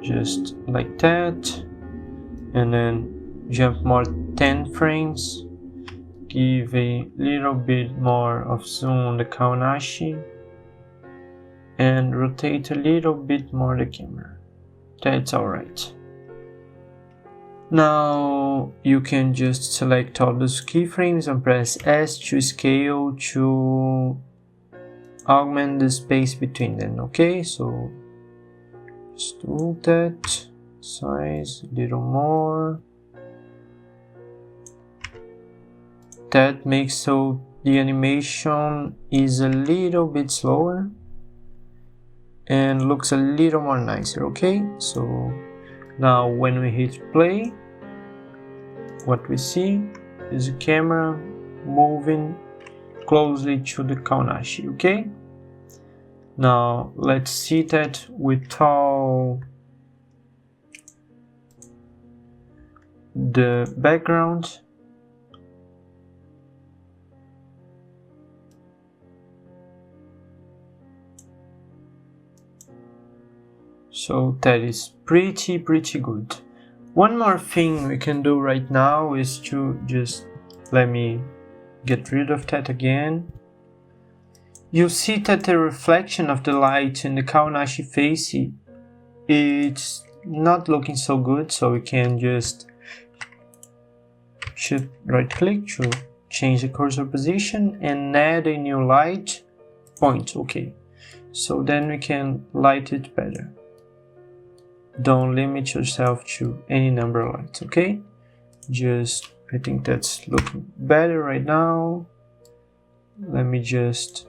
Just like that. And then jump more 10 frames. Give a little bit more of zoom on the Kaunashi and rotate a little bit more the camera. That's alright. Now you can just select all those keyframes and press S to scale to augment the space between them, okay? So just do that, size a little more. That makes so the animation is a little bit slower and looks a little more nicer, okay? So now when we hit play, what we see is the camera moving closely to the Kaunashi, okay? Now let's see that with all the background. So that is pretty good. One more thing we can do right now is to just let me get rid of that again. You see that the reflection of the light in the Kaunashi face, it's not looking so good, so we can just right click to change the cursor position and add a new light point, okay? So then we can light it better. Don't limit yourself to any number of lights, okay? I think that's looking better right now. Let me just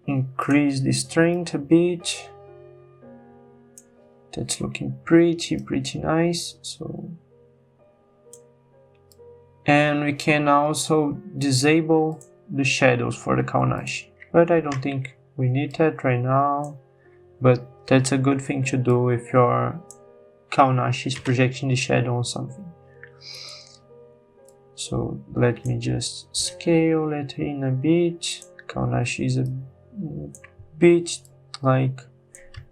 increase the strength a bit. That's looking pretty nice. So, and we can also disable the shadows for the Kaunashi, but I don't think we need that right now, but that's a good thing to do if your Kaunashi is projecting the shadow on something. So let me just scale it in a bit. Kaunashi is a bit like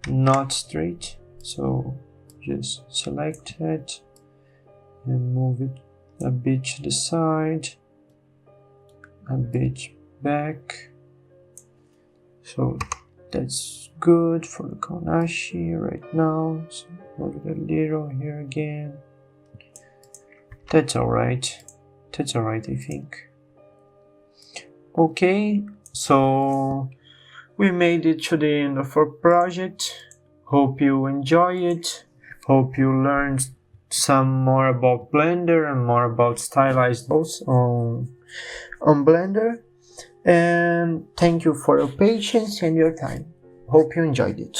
not straight, so just select it and move it a bit to the side, a bit back. So that's good for the Kaunashi right now. So move it a little here again. That's alright. I think. Okay, So we made it to the end of our project. Hope you enjoy it. Hope you learned some more about Blender and more about stylized posts on Blender. And thank you for your patience and your time. Hope you enjoyed it.